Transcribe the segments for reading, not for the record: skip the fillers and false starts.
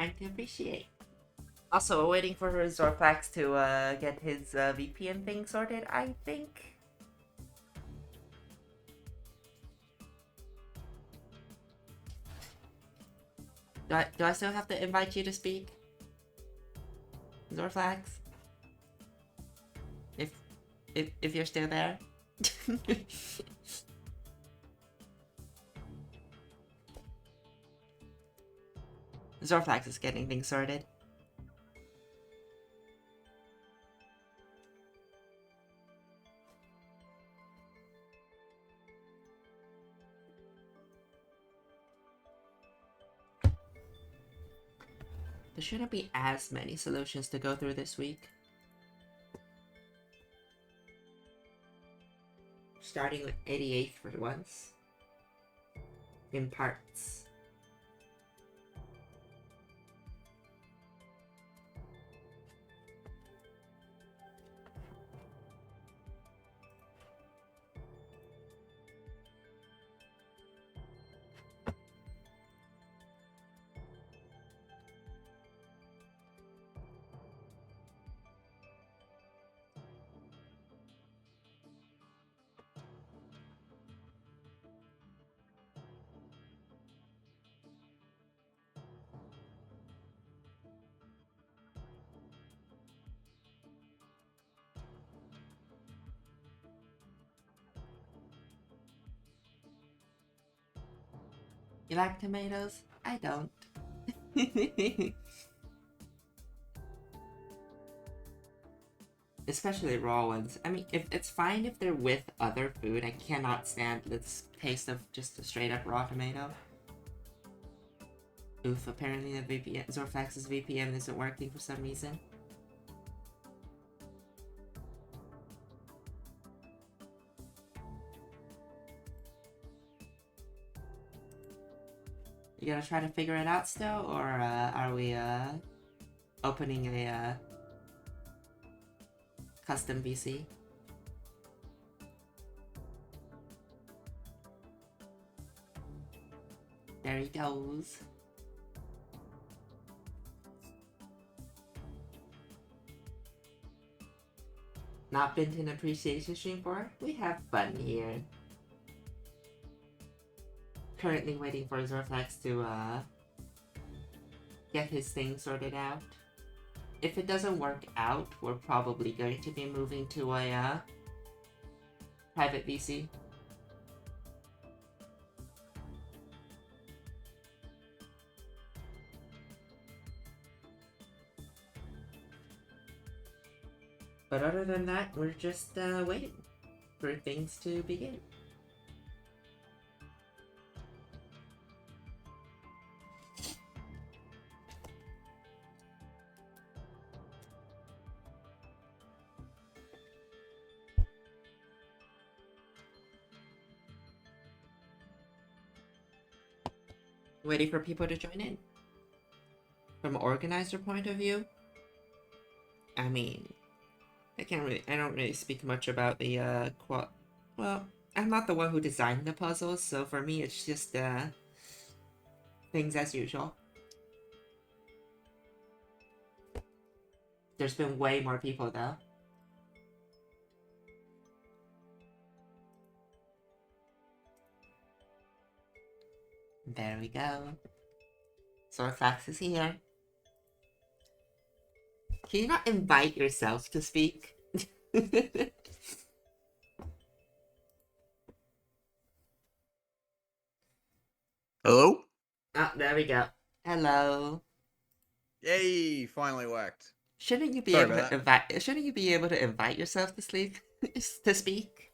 trying to appreciate. Also, we're waiting for Zorflax to get his VPN thing sorted, I think. Do I still have to invite you to speak? Zorflax? If you're still there? Zorflax is getting things sorted. There shouldn't be as many solutions to go through this week. Starting with 88th for once. In parts. You like tomatoes? I don't. Especially raw ones. I mean, if it's fine if they're with other food. I cannot stand the taste of just a straight up raw tomato. Oof, apparently the VPN, Zorflax's VPN isn't working for some reason. You gonna try to figure it out still, or are we opening a custom VC? There he goes. Not been to an appreciation stream for? We have fun here. Currently waiting for Zorflax to get his thing sorted out. If it doesn't work out, we're probably going to be moving to a private VC. But other than that, we're just waiting for things to begin. Waiting for people to join in. From an organizer point of view, I mean, I don't really speak much about the well, I'm not the one who designed the puzzles, so for me it's just things as usual. There's been way more people though. There we go. Zorflax is here. Can you not invite yourself to speak? Hello? Oh, there we go. Hello. Yay, finally worked. Shouldn't you be Sorry able about to invite? Shouldn't you be able to invite yourself to sleep to speak?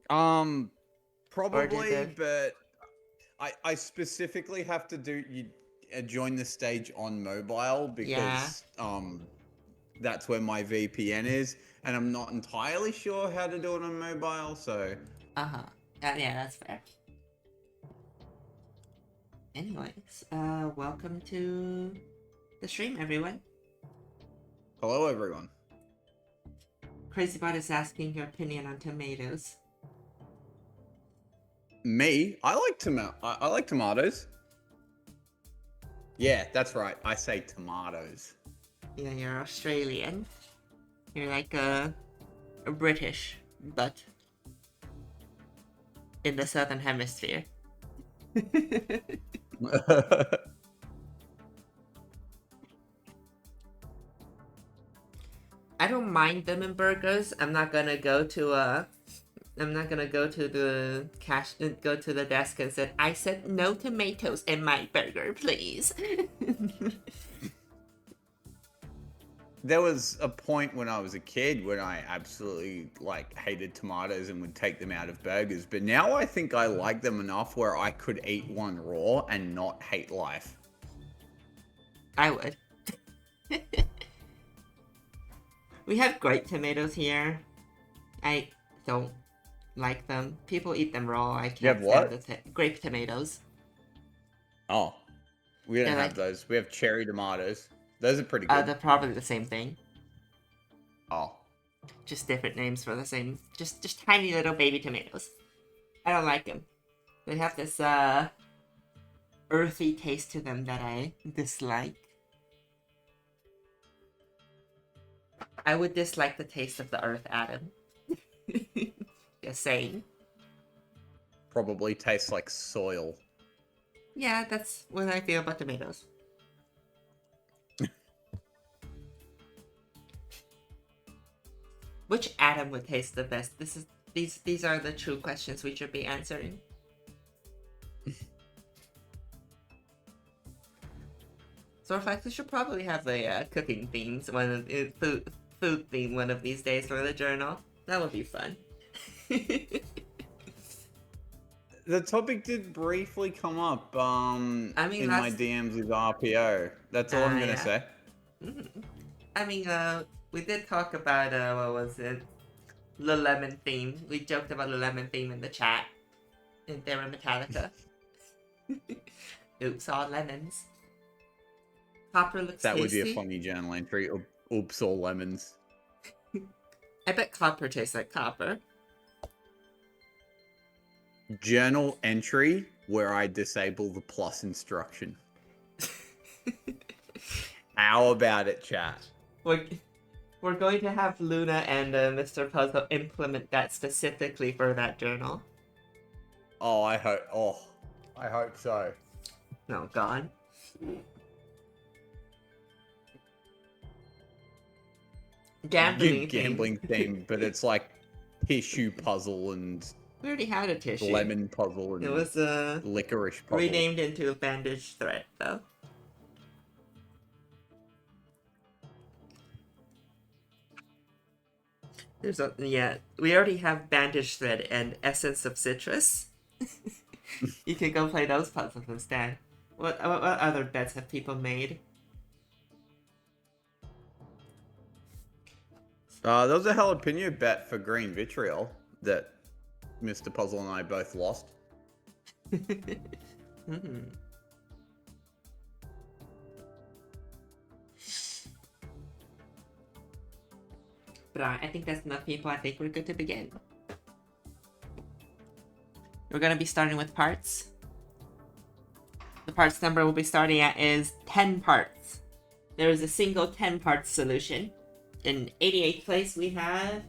Probably, they? but I specifically have to join the stage on mobile Yeah. because that's where my VPN is, and I'm not entirely sure how to do it on mobile, so Uh-huh. Yeah, that's fair. Anyways, welcome to the stream, everyone. hello everyone. CrazyBot is asking your opinion on tomatoes. Me? I like tomatoes. Yeah, that's right. I say tomatoes. Yeah, you're Australian. You're like a British, but in the southern hemisphere. I don't mind them in burgers. I'm not gonna go to go to the desk and said, I said no tomatoes in my burger, please. There was a point when I was a kid when I absolutely hated tomatoes and would take them out of burgers. But now I think I like them enough where I could eat one raw and not hate life. I would. We have grape tomatoes here. I don't like them. People eat them raw. I can't stand the grape tomatoes. Oh, we don't have those. We have cherry tomatoes. Those are pretty good. They're probably the same thing. Oh. Just different names for the same. Just tiny little baby tomatoes. I don't like them. They have this earthy taste to them that I dislike. I would dislike the taste of the earth, Adam. Just saying. Probably tastes like soil. Yeah, that's what I feel about tomatoes. Which Adam would taste the best? These are the true questions we should be answering. Zorflax, we should probably have a cooking themes, food theme one of these days for the journal. That would be fun. The topic did briefly come up in my DMs with RPO. That's all I'm gonna say. Mm-hmm. I mean, we did talk about what was it? The lemon theme. We joked about the lemon theme in the chat. And they were Metallica. Oops, all lemons. Copper looks tasty. That would be a funny journal entry. Oops, all lemons. I bet copper tastes like copper. Journal entry where I disable the plus instruction. How about it, chat? We're going to have Luna and Mr. Puzzle implement that specifically for that journal. Oh, I hope so. Oh, God. Gambling theme, but it's like tissue puzzle and we already had a tissue. Lemon puzzle and it was licorice puzzle. Renamed into a bandage thread, though. We already have bandage thread and essence of citrus. You can go play those puzzles instead. What other bets have people made? There was a jalapeno bet for green vitriol that Mr. Puzzle and I both lost. Mm-hmm. But I think that's enough, people. I think we're good to begin. We're going to be starting with parts. The parts number we'll be starting at is 10 parts. There is a single 10-part solution. In 88th place, we have...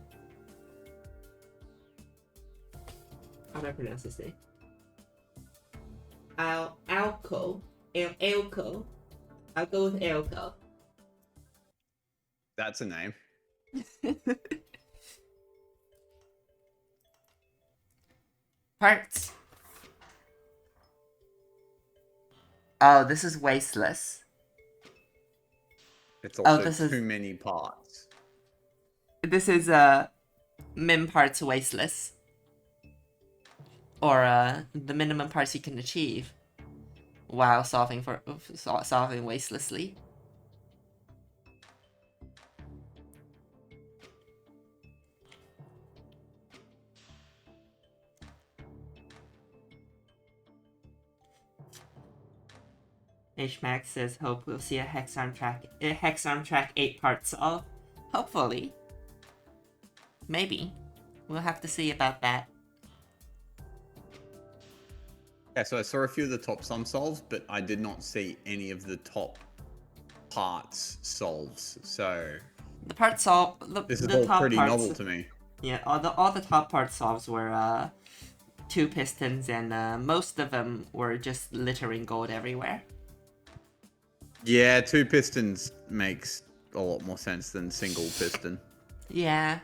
How do I pronounce this name? Alco. Elco. I'll go with Elco. That's a name. Parts. Oh, this is wasteless. It's also too many parts. This is min parts wasteless. Or the minimum parts you can achieve while solving wastelessly. HMax says, hope we'll see a Hexarm track 8 parts solve. Hopefully. Maybe. We'll have to see about that. Yeah, so I saw a few of the top sum solves, but I did not see any of the top parts solves. So The part solve this is the all top pretty parts. novel to me. Yeah, all the top part solves were 2 pistons, and most of them were just littering gold everywhere. Yeah, 2 pistons makes a lot more sense than single piston. Yeah,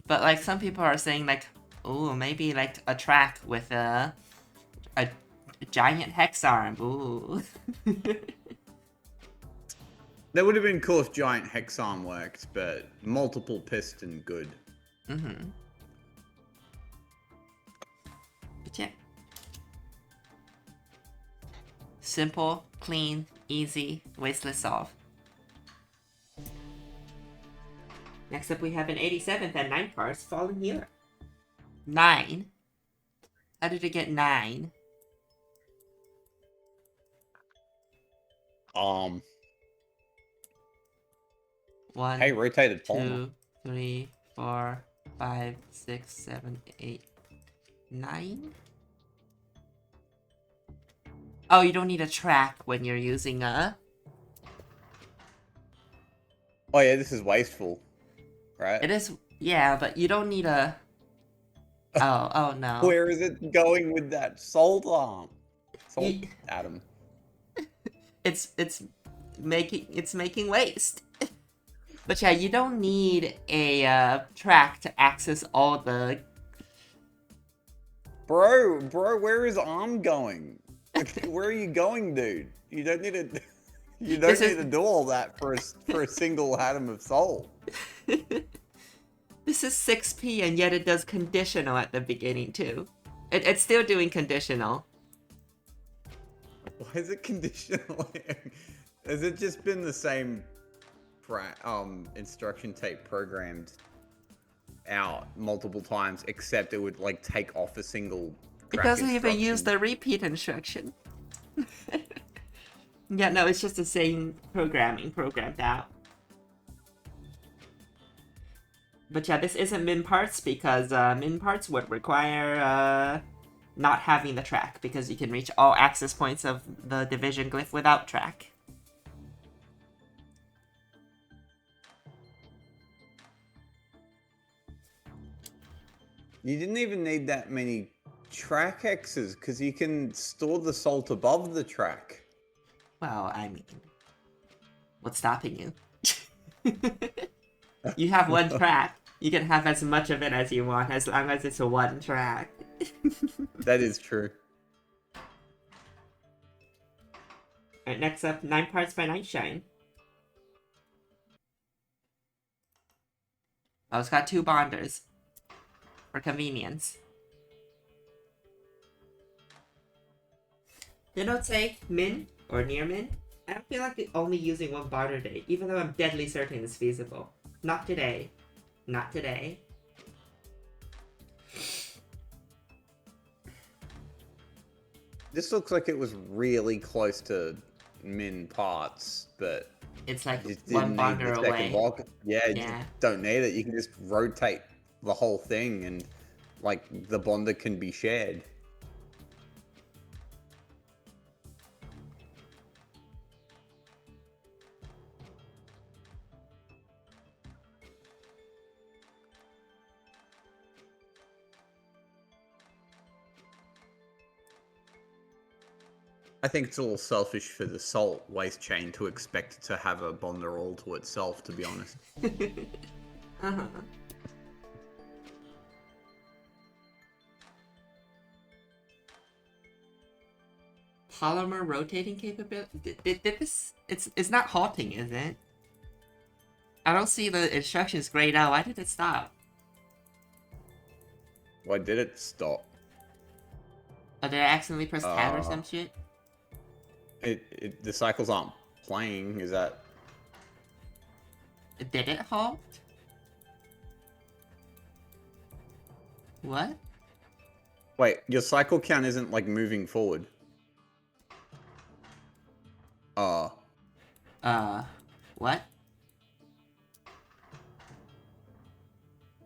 but like some people are saying like, ooh, maybe like a track with a giant hex arm. Ooh. That would have been cool if giant hex arm worked, but multiple piston good. Mm-hmm. But yeah. Simple, clean, easy, wasteless solve. Next up we have an 87th and 9 parts Fallen Healer. 9? How did it get 9? One, Hey, rotated polymer. 2, 3, 4, 5, 6, 7, 8, 9? Oh, you don't need a track when you're using a... Oh yeah, this is wasteful, right? It is... Yeah, but you don't need a... Oh no. Where is it going with that salt arm? Salt atom. It's making waste. But yeah, you don't need a track to access all the... Bro, where is arm going? Where are you going, dude? You don't need to. You don't need to do all that for a single atom of salt. This is 6p, and yet it does conditional at the beginning too. It's still doing conditional. Why is it conditional? Has it just been the same instruction tape programmed out multiple times, except it would like take off a single It doesn't even use the repeat instruction. Yeah, no, it's just the same programming programmed out. But yeah, this isn't min parts because min parts would require not having the track, because you can reach all access points of the division glyph without track. You didn't even need that many track hexes because you can store the salt above the track. Well, I mean, what's stopping you? You have one track. You can have as much of it as you want, as long as it's a one track. That is true. Alright, next up, 9 parts by Nightshine. Oh, it's got 2 bonders. For convenience. They don't say min or near min. I don't feel like only using one bonder day, even though I'm deadly certain it's feasible. Not today. Not today. This looks like it was really close to min parts, but it's like it one bonder away. Block. Yeah, you just don't need it. You can just rotate the whole thing, and like the bonder can be shared. I think it's a little selfish for the salt waste chain to expect to have a bonder all to itself, to be honest. Uh-huh. Polymer rotating capability? Did this... It's not halting, is it? I don't see the instructions grayed out. Why did it stop? Why did it stop? Oh, did I accidentally press tab or some shit? The cycles aren't playing, is that... Did it halt? What? Wait, your cycle count isn't like moving forward. What?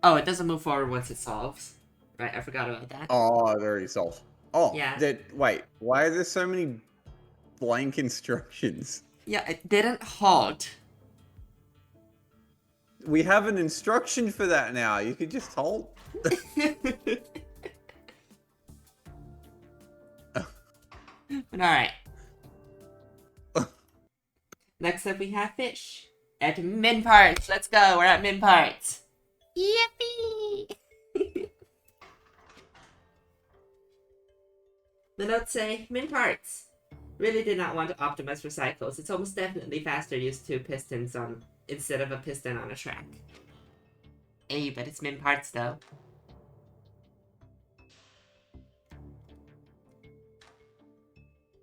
Oh, it doesn't move forward once it solves. Right, I forgot about that. Oh, it already solved. Oh, Yeah. wait, why are there so many blank instructions? Yeah, it didn't halt. We have an instruction for that now. You could just hold. But alright. Next up we have fish. At min parts. Let's go. We're at min parts. Yippee! The notes say min parts. Really did not want to optimize for cycles. It's almost definitely faster to use 2 pistons on instead of a piston on a track. Hey, but it's min parts though.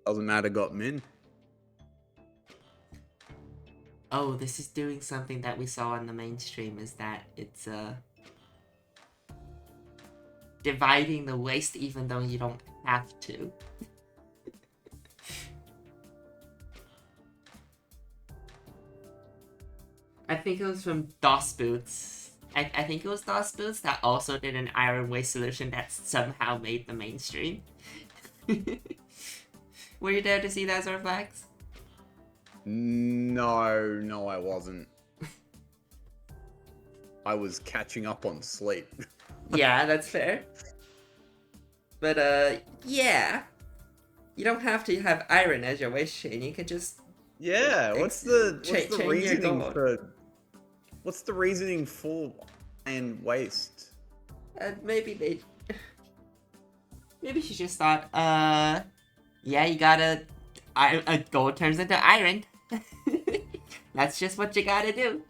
Doesn't matter, got min. Oh, this is doing something that we saw on the mainstream, is that it's dividing the waste even though you don't have to. I think it was from DOS Boots. I think it was DOS Boots that also did an iron waste solution that somehow made the mainstream. Were you there to see that, Zorflax? No, I wasn't. I was catching up on sleep. Yeah, that's fair. But, yeah. You don't have to have iron as your waste chain. You can just... Yeah, what's the reasoning gold. for... What's the reasoning for iron waste? Maybe she just thought, yeah, you gotta... gold turns into iron. That's just what you gotta do.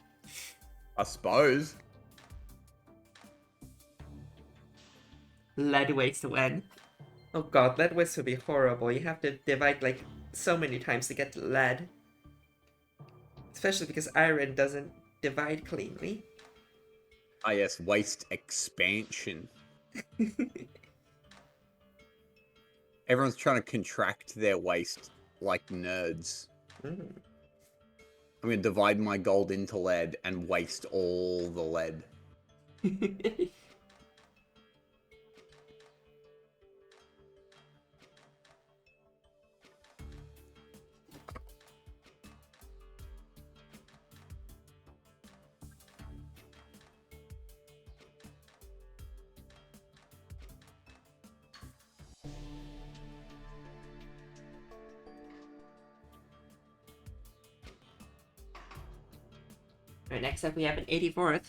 I suppose. Lead waste when. Oh god, lead waste would be horrible. You have to divide like so many times to get to lead. Especially because iron doesn't divide cleanly. Ah yes, waste expansion. Everyone's trying to contract their waste like nerds. Mm. I'm gonna divide my gold into lead and waste all the lead. Alright, next up we have an 84th.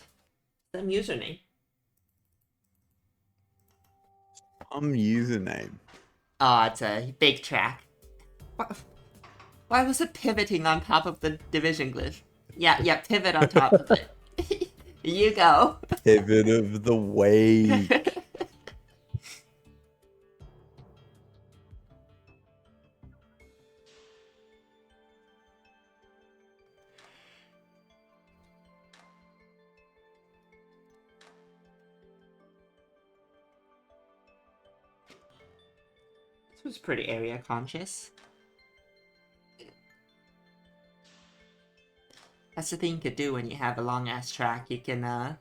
Some username. Username. Oh, it's a big track. Why was it pivoting on top of the division glyph? Yeah, pivot on top of it. You go. Pivot of the wake. This was pretty area conscious. That's the thing you could do when you have a long ass track. You can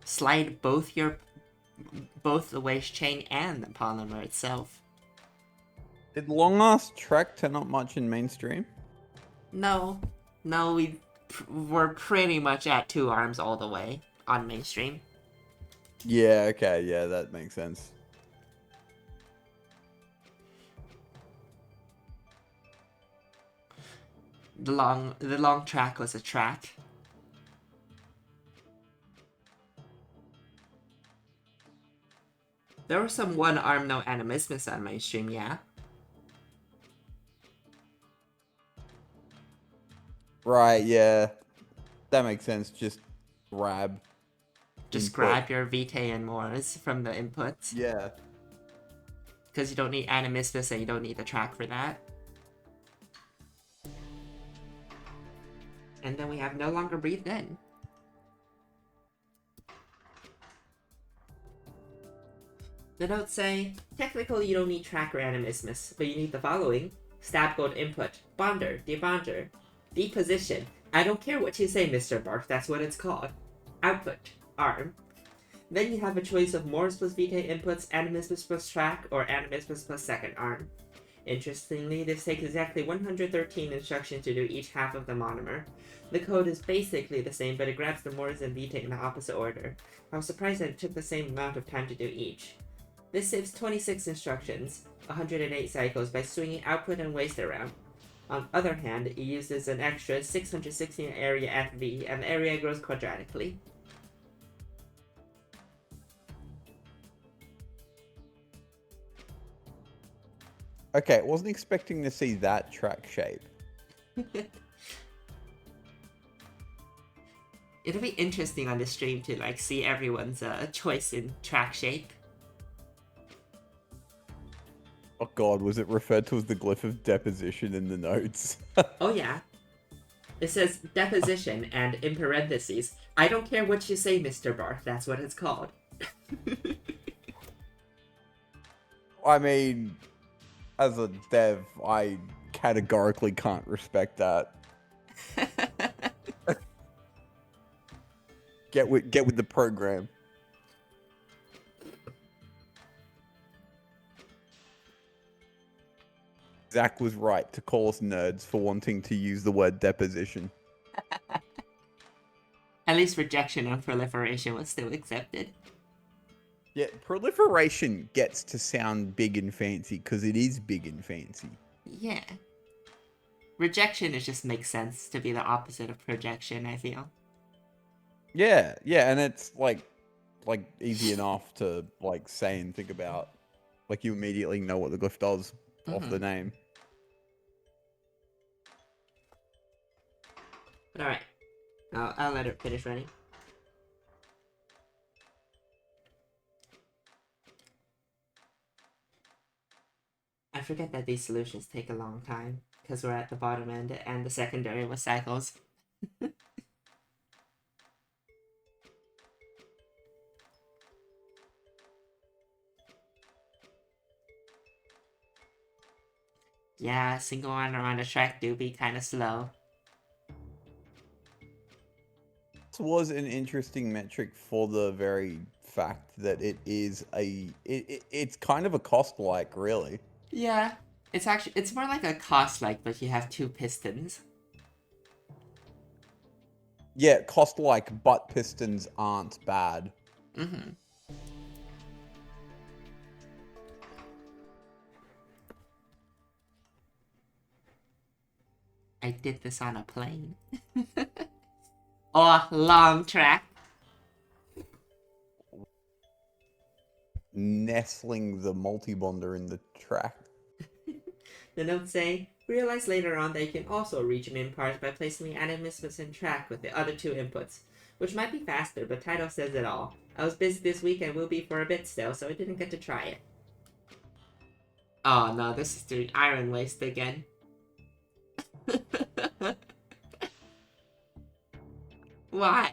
slide both the waste chain and the polymer itself. Did long ass track turn up much in mainstream? No, we're pretty much at 2 arms all the way on mainstream. Yeah, okay, yeah, that makes sense. The long track was a trap. There was some 1 arm no animismus on mainstream, yeah. Right, yeah. That makes sense. Just grab. Just input. grab your Vitae and Mors from the inputs. Yeah. Because you don't need animismus and you don't need the track for that. And then we have no longer breathed in. The notes say, technically you don't need track or animismus, but you need the following. Stab gold input, bonder, debonder, deposition. I don't care what you say, Mr. Bark, that's what it's called. Output, arm. Then you have a choice of Morse plus Vitae inputs, Animismus plus track, or Animismus plus second arm. Interestingly, this takes exactly 113 instructions to do each half of the monomer. The code is basically the same, but it grabs the Morse and Vitae in the opposite order. I was surprised that it took the same amount of time to do each. This saves 26 instructions, 108 cycles, by swinging output and waste around. On the other hand, it uses an extra 616 area FV, and the area grows quadratically. Okay, wasn't expecting to see that track shape. It'll be interesting on the stream to like see everyone's choice in track shape. Oh god, was it referred to as the glyph of deposition in the notes? Oh yeah. It says deposition, and in parentheses, I don't care what you say, Mr. Barth, that's what it's called. I mean, as a dev, I categorically can't respect that. Get with the program. Zach was right to call us nerds for wanting to use the word deposition. At least rejection and proliferation was still accepted. Yeah, proliferation gets to sound big and fancy because it is big and fancy. Yeah. Rejection just makes sense to be the opposite of projection, I feel. Yeah, and it's like easy enough to like say and think about. Like you immediately know what the glyph does off the name. Alright. I'll let it finish running. I forget that these solutions take a long time, because we're at the bottom end, and the secondary was cycles. Yeah, single runner on the track do be kind of slow. This was an interesting metric for the very fact that it is it's kind of a cost like, really. Yeah, it's more like a cost like, but you have two pistons. Yeah, cost like, but pistons aren't bad. Mm-hmm. I did this on a plane. Or long track. Nestling the multi-bonder in the track. The notes say, realize later on that you can also reach an in-part by placing the animismus in track with the other two inputs, which might be faster, but title says it all. I was busy this week and will be for a bit still, so I didn't get to try it. Oh no, this is doing iron waste again. Why?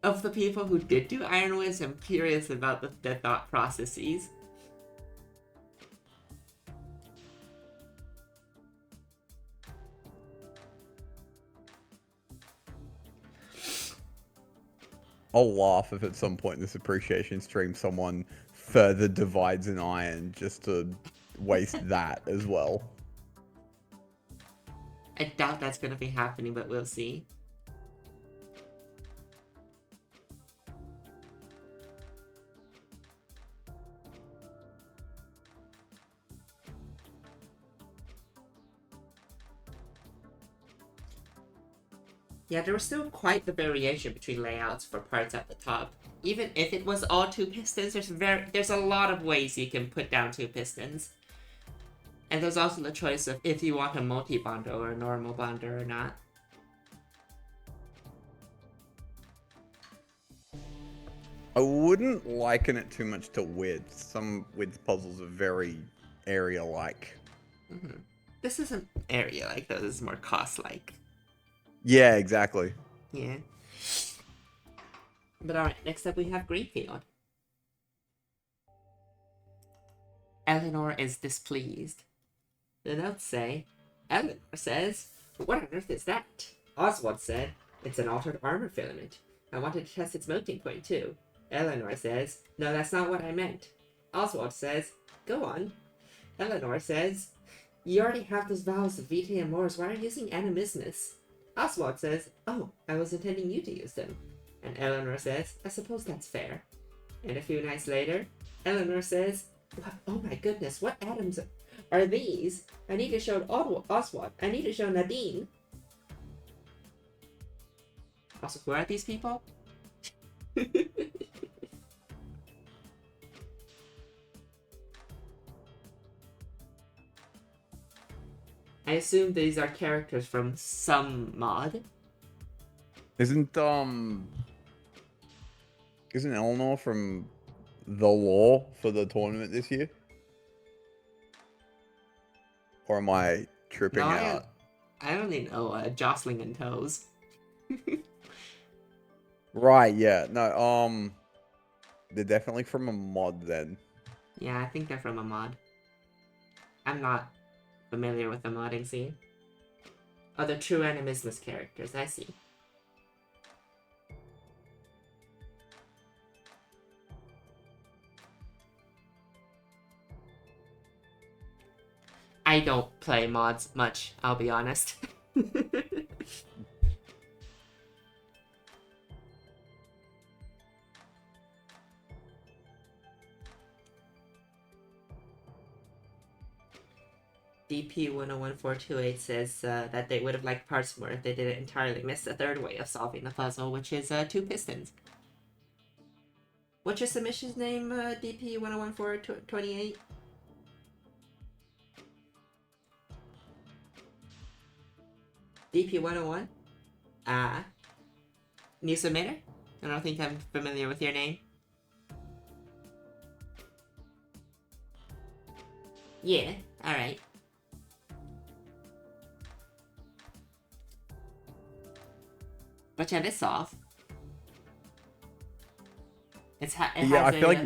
Of the people who did do iron waste, I'm curious about the thought processes. I'll laugh if at some point in this appreciation stream someone further divides an iron just to waste that as well. I doubt that's gonna be happening, but we'll see. Yeah, there was still quite the variation between layouts for parts at the top. Even if it was all two pistons, there's a lot of ways you can put down two pistons. And there's also the choice of if you want a multi-bonder or a normal bonder or not. I wouldn't liken it too much to width. Some width puzzles are very area-like. Mm-hmm. This isn't area-like, though. This is more cost-like. Yeah, exactly. Yeah. But alright, next up we have Greenfield. Eleanor is displeased. The notes say, Eleanor says, what on earth is that? Oswald said, It's an altered armor filament. I wanted to test its melting point too. Eleanor says, no, that's not what I meant. Oswald says, go on. Eleanor says, you already have those vials of Vitae and Mors. Why are you using animismus? Oswald says, oh, I was intending you to use them. And Eleanor says, I suppose that's fair. And a few nights later, Eleanor says, oh my goodness, what atoms are these? I need to show Oswald. I need to show Nadine. Also, who are these people? I assume these are characters from some mod. Isn't Eleanor from the law for the tournament this year? Or am I tripping No, out? I only know Jocelyn and Toes. Right, yeah. No, they're definitely from a mod then. Yeah, I think they're from a mod. I'm not familiar with the modding scene. Oh, they're true animismus characters, I see. I don't play mods much, I'll be honest. DP101428 says that they would have liked parts more if they didn't entirely miss the third way of solving the puzzle, which is 2 pistons. What's your submission's name, DP101428? DP101? New submitter? I don't think I'm familiar with your name. Yeah, alright. But yeah, this off. It Yeah, I feel like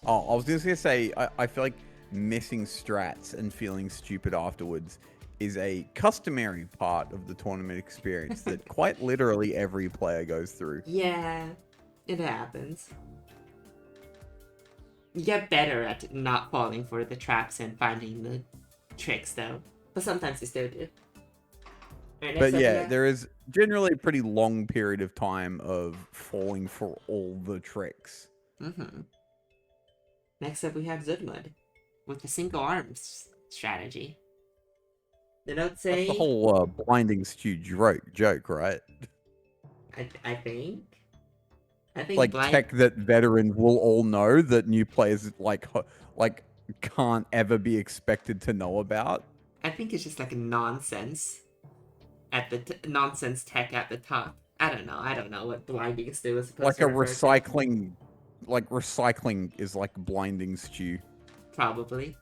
Oh, I was just gonna say, I feel like missing strats and feeling stupid afterwards is a customary part of the tournament experience that quite literally every player goes through. Yeah, it happens. You get better at not falling for the traps and finding the tricks, though. But sometimes you still do. Right, But yeah, there is generally a pretty long period of time of falling for all the tricks. Mm-hmm. Next up, we have Zudmud with the single arms strategy. The notes say... That's the whole blinding stew joke, right? I think... Like tech that veterans will all know that new players like can't ever be expected to know about. I think it's just like nonsense at the nonsense tech at the top. I don't know what blinding stew is supposed like to a refer recycling to. Like recycling is like blinding stew. Probably.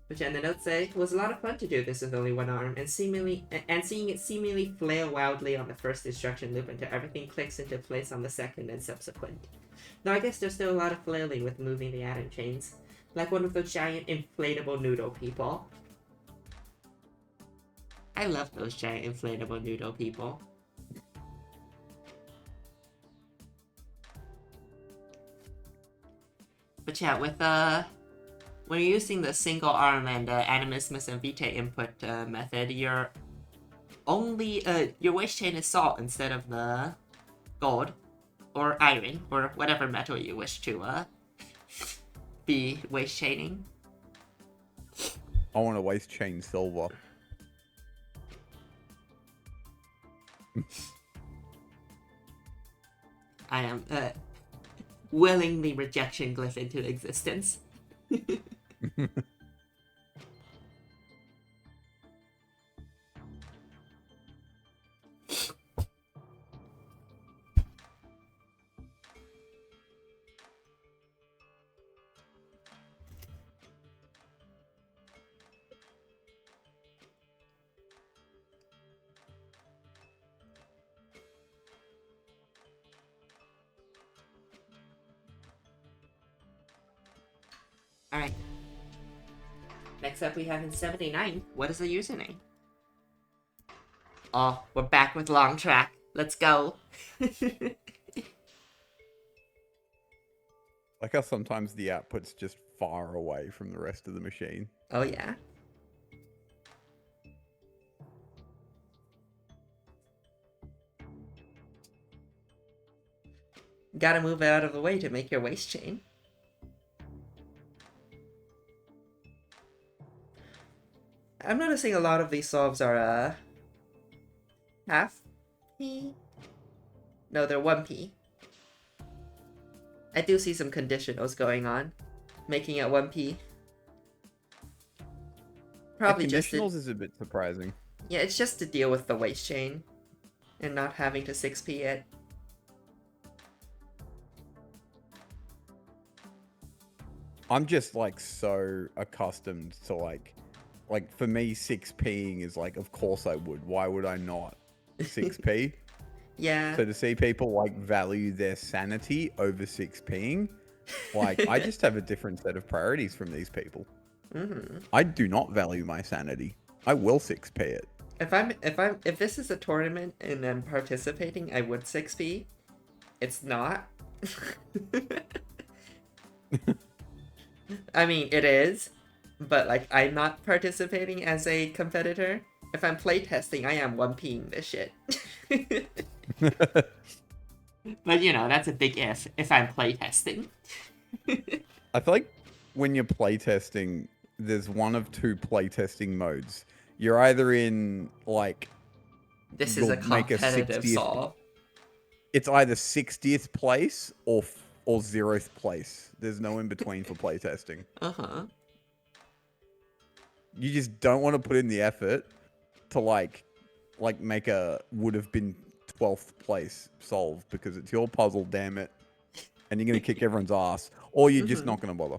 Which, and the notes say, it was a lot of fun to do this with only one arm, and seeing it seemingly flail wildly on the first instruction loop until everything clicks into place on the second and subsequent. Though I guess there's still a lot of flailing with moving the atom chains, like one of those giant inflatable noodle people. I love those giant inflatable noodle people. But yeah, with when you're using the single arm and animismus and vitae input method, your waste chain is salt instead of the gold or iron or whatever metal you wish to be waste chaining. I want to waste chain silver. I am willing the rejection glyph into existence. Alright. Next up we have in 79, what is the username? Oh, we're back with long track. Let's go. Like how sometimes the output's just far away from the rest of the machine. Oh, yeah. Gotta move it out of the way to make your waste chain. I'm noticing a lot of these solves are, half P? No, they're 1P. I do see some conditionals going on, making it 1P. Probably just conditionals is a bit surprising. Yeah, it's just to deal with the waste chain and not having to 6P it. I'm just like so accustomed to like for me 6Ping is like, of course I would. Why would I not 6P? Yeah. So to see people like value their sanity over 6Ping, like I just have a different set of priorities from these people. I do not value my sanity. I will 6P it. If this is a tournament and I'm participating, I would 6P. It's not. I mean, it is, but like I'm not participating as a competitor. If I'm playtesting, I am 1Ping this shit. But you know, that's a big if I'm playtesting. I feel like when you're playtesting, there's one of two playtesting modes. You're either in like this is a competitive 60th solve. It's either 60th place or 0th place. There's no in between for playtesting. Uh-huh. You just don't want to put in the effort to like make a would have been 12th place solve because it's your puzzle, damn it. And you're going to kick everyone's ass. Or you're just not going to bother.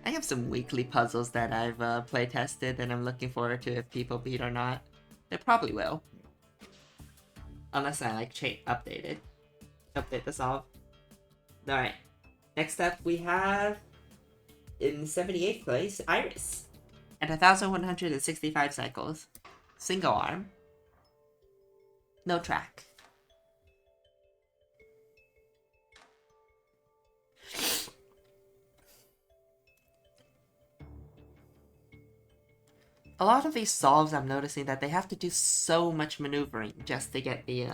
I have some weekly puzzles that I've playtested and I'm looking forward to if people beat or not. They probably will. Unless I like update the solve. Alright. Next up we have in 78th place, Iris. At 1,165 cycles. Single arm. No track. A lot of these solves, I'm noticing that they have to do so much maneuvering just to get the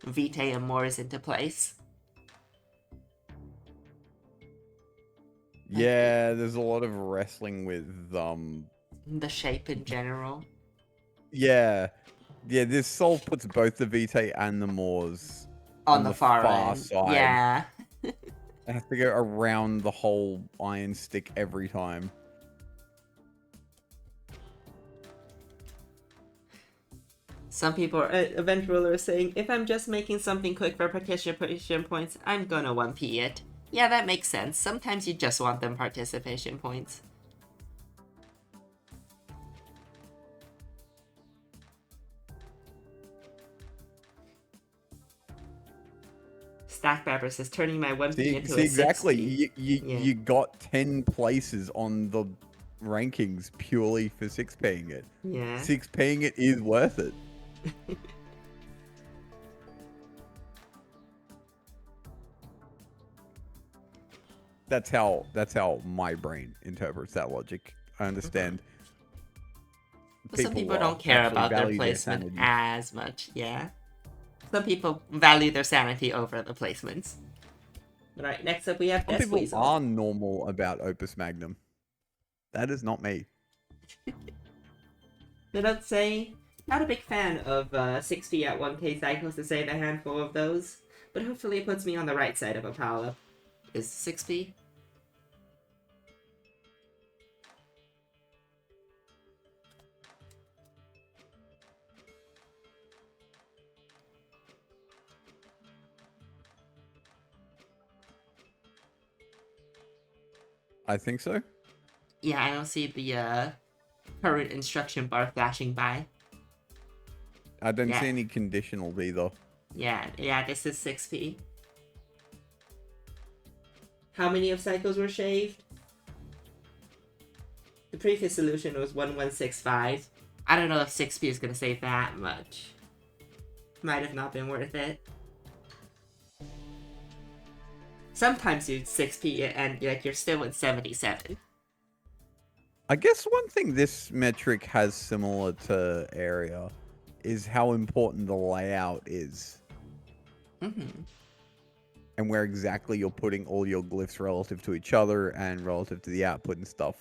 Vitae and Mors into place. Yeah, there's a lot of wrestling with the shape in general. Yeah. Yeah, this solve puts both the Vitae and the Mors on the far side. Yeah. I have to go around the whole iron stick every time. Some people, Event Ruler is saying, if I'm just making something quick for participation points, I'm gonna 1P it. Yeah, that makes sense. Sometimes you just want them participation points. Stack Barber says, turning my 1P into a exactly. 6P. You got 10 places on the rankings purely for 6Ping it. Yeah. 6Ping it is worth it. That's how my brain interprets that logic. I understand. Some people don't care about their placement as much, yeah. Some people value their sanity over the placements. Alright, next up we have Death Some people Weasel. are normal about Opus Magnum. That is not me. They don't say, not a big fan of 6P at 1K cycles to save a handful of those, but hopefully it puts me on the right side of a pile-up. Is 6P? I think so. Yeah, I don't see the current instruction bar flashing by. I don't see any conditionals either. Yeah, this is 6P. How many of cycles were shaved? previous solution was 1165. I don't know if 6p is gonna save that much. Might have not been worth it. Sometimes you 6p and like you're still at 77. I guess one thing this metric has similar to area is how important the layout is. Mm-hmm. And where exactly you're putting all your glyphs relative to each other and relative to the output and stuff.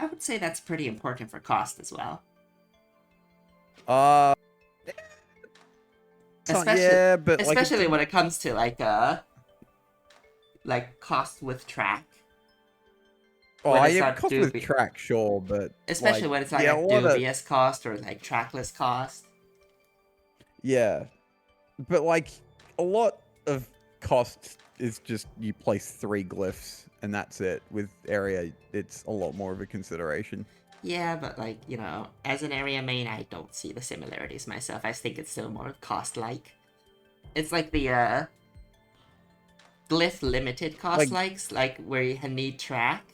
I would say that's pretty important for cost as well. Yeah, but especially when it comes to like cost with track. Oh, yeah, cost with track, sure, but especially when it's like a dubious cost or like trackless cost. Yeah, but like a lot of cost is just you place 3 glyphs and that's it. With area, it's a lot more of a consideration. Yeah, but like, you know, as an area main, I don't see the similarities myself. I think it's still more cost-like. It's like the glyph limited cost likes, like where you need track,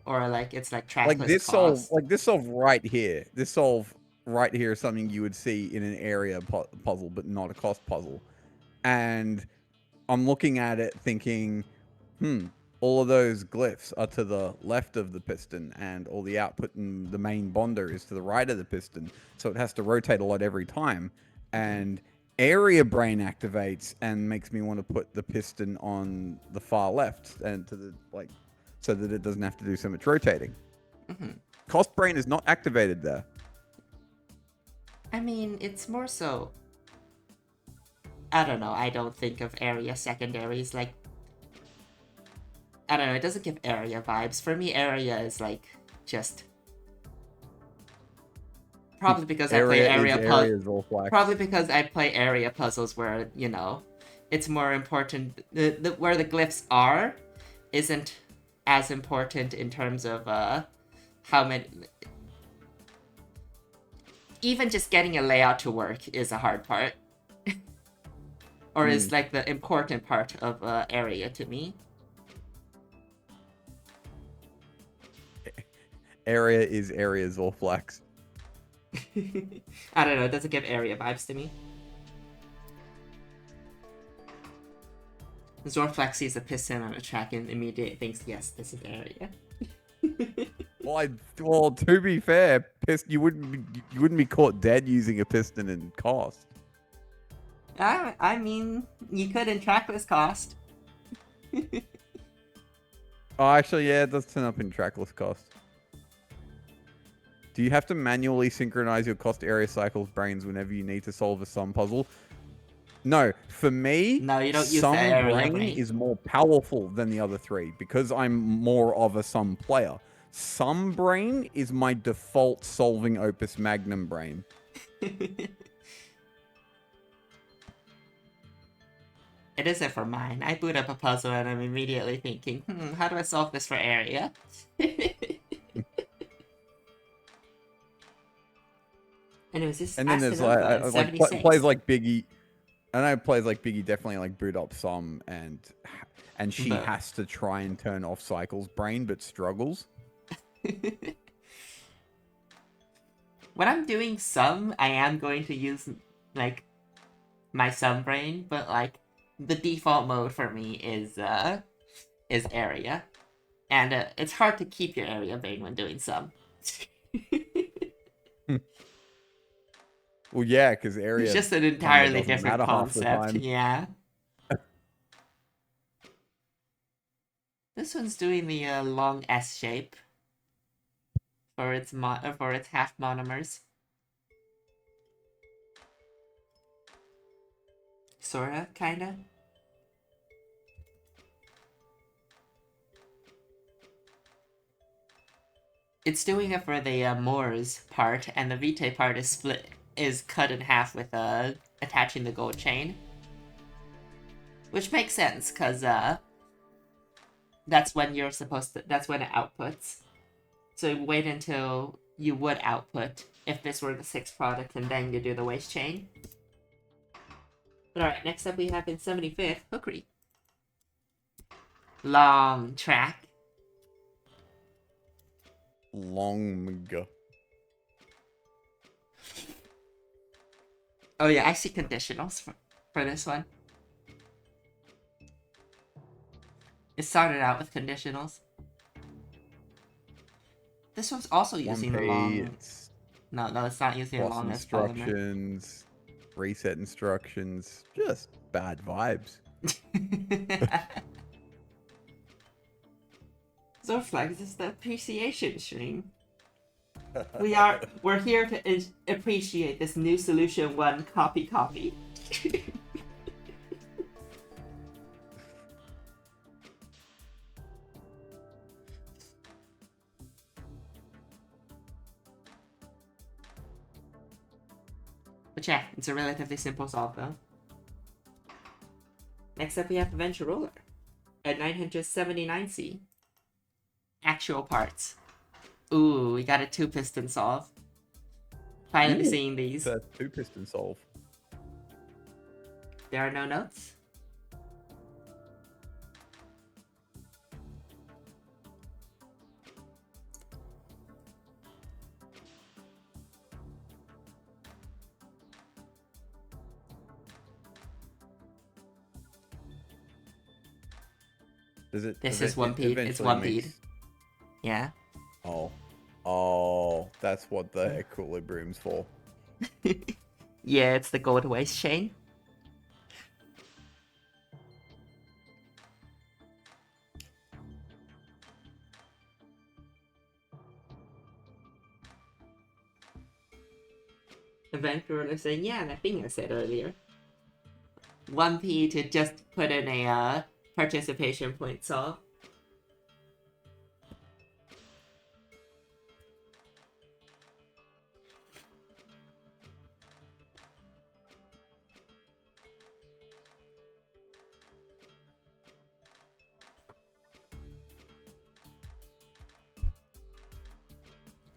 or like it's like trackless like this cost. this solve right here. This solve right here is something you would see in an area puzzle, but not a cost puzzle. And I'm looking at it thinking, all of those glyphs are to the left of the piston, and all the output in the main bonder is to the right of the piston. So it has to rotate a lot every time. And area brain activates and makes me want to put the piston on the far left and to the so that it doesn't have to do so much rotating. Cost brain is not activated there. I mean, it's more so. I don't know. I don't think of area secondaries like. I don't know. It doesn't give area vibes. For me, area is like just. Probably because I play area puzzles. Probably because I play area puzzles where, you know, it's more important. Where the glyphs are, isn't as important in terms of how many. Even just getting a layout to work is a hard part. Or is like the important part of area to me. Area is area Zorflax. I don't know, it doesn't give area vibes to me. Zorflax sees a piston on a track and immediately thinks, yes, this is area. Well, to be fair, you wouldn't be caught dead using a piston in cost. I mean, you could in trackless cost. Oh, actually, yeah, it does turn up in trackless cost. Do you have to manually synchronize your cost area cycles brains whenever you need to solve a sum puzzle? No, for me, no, you don't use sum the area brain is more powerful than the other 3 because I'm more of a sum player. Sum brain is my default solving Opus Magnum brain. It isn't for mine. I boot up a puzzle and I'm immediately thinking, how do I solve this for area? And it was just. And then there's like plays like Biggie. I know plays like Biggie definitely like boot up some, and she has to try and turn off Cycle's brain, but struggles. When I'm doing sum, I am going to use like my sum brain, but like the default mode for me is area, and it's hard to keep your area brain when doing sum. Well, yeah, because area. It's just an entirely different concept. Yeah. This one's doing the long S shape for its half monomers. Sorta, kinda. It's doing it for the Moors part, and the Vitae part is cut in half with attaching the gold chain. Which makes sense, because that's when you're supposed to, that's when it outputs. So wait until you would output if this were the 6th product, and then you do the waste chain. But alright, next up we have in 75th, Hookery. Long track. Long. Oh yeah, I see conditionals for this one. It started out with conditionals. This one's also using the 1P, long. it's No, it's not using the lost long as polymer. instructions, reset instructions, just bad vibes. Zorflax is the appreciation stream. We're here to appreciate this new solution one copy. But yeah, it's a relatively simple solve though. Next up we have Adventure Roller at 979C. Actual parts. Ooh, we got a 2-piston solve. Finally seeing these. That's 2-piston solve. There are no notes. This is 1P. It's 1P. Yeah. Oh, that's what the equilibrium's for. Yeah, it's the gold waste chain. Eventually they're saying, yeah, that thing I said earlier. 1P to just put in a participation point solve.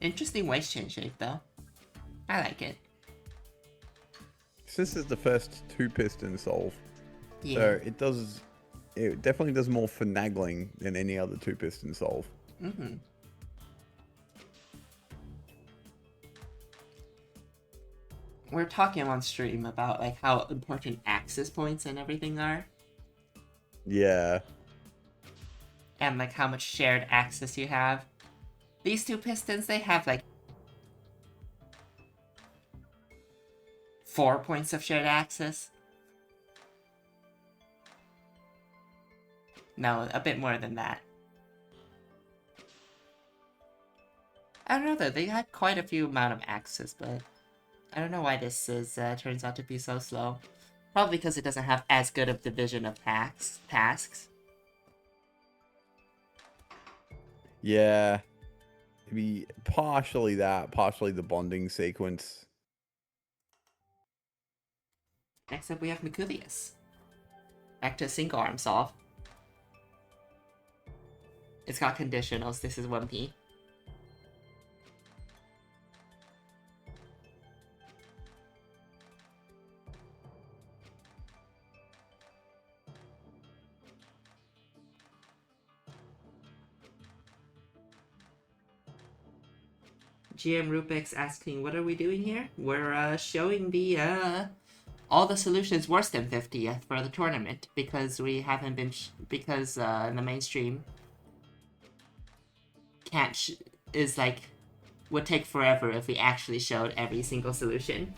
Interesting waste chain shape though. I like it. This is the first 2-piston solve. Yeah. So it definitely does more finagling than any other 2-piston solve. Mm-hmm. We're talking on stream about like how important axis points and everything are. Yeah. And like how much shared axis you have. These 2 pistons, they have like 4 points of shared axis. No, a bit more than that. I don't know though, they had quite a few amount of axis, but I don't know why this is turns out to be so slow. Probably because it doesn't have as good of division of tasks. Yeah. Maybe partially that, partially the bonding sequence. Next up we have Mercurius. Back to a single arm solve. It's got conditionals, this is 1P. GM Rubik's asking, what are we doing here? We're showing the all the solutions worse than 50th for the tournament because we haven't been because in the mainstream can't is like would take forever if we actually showed every single solution.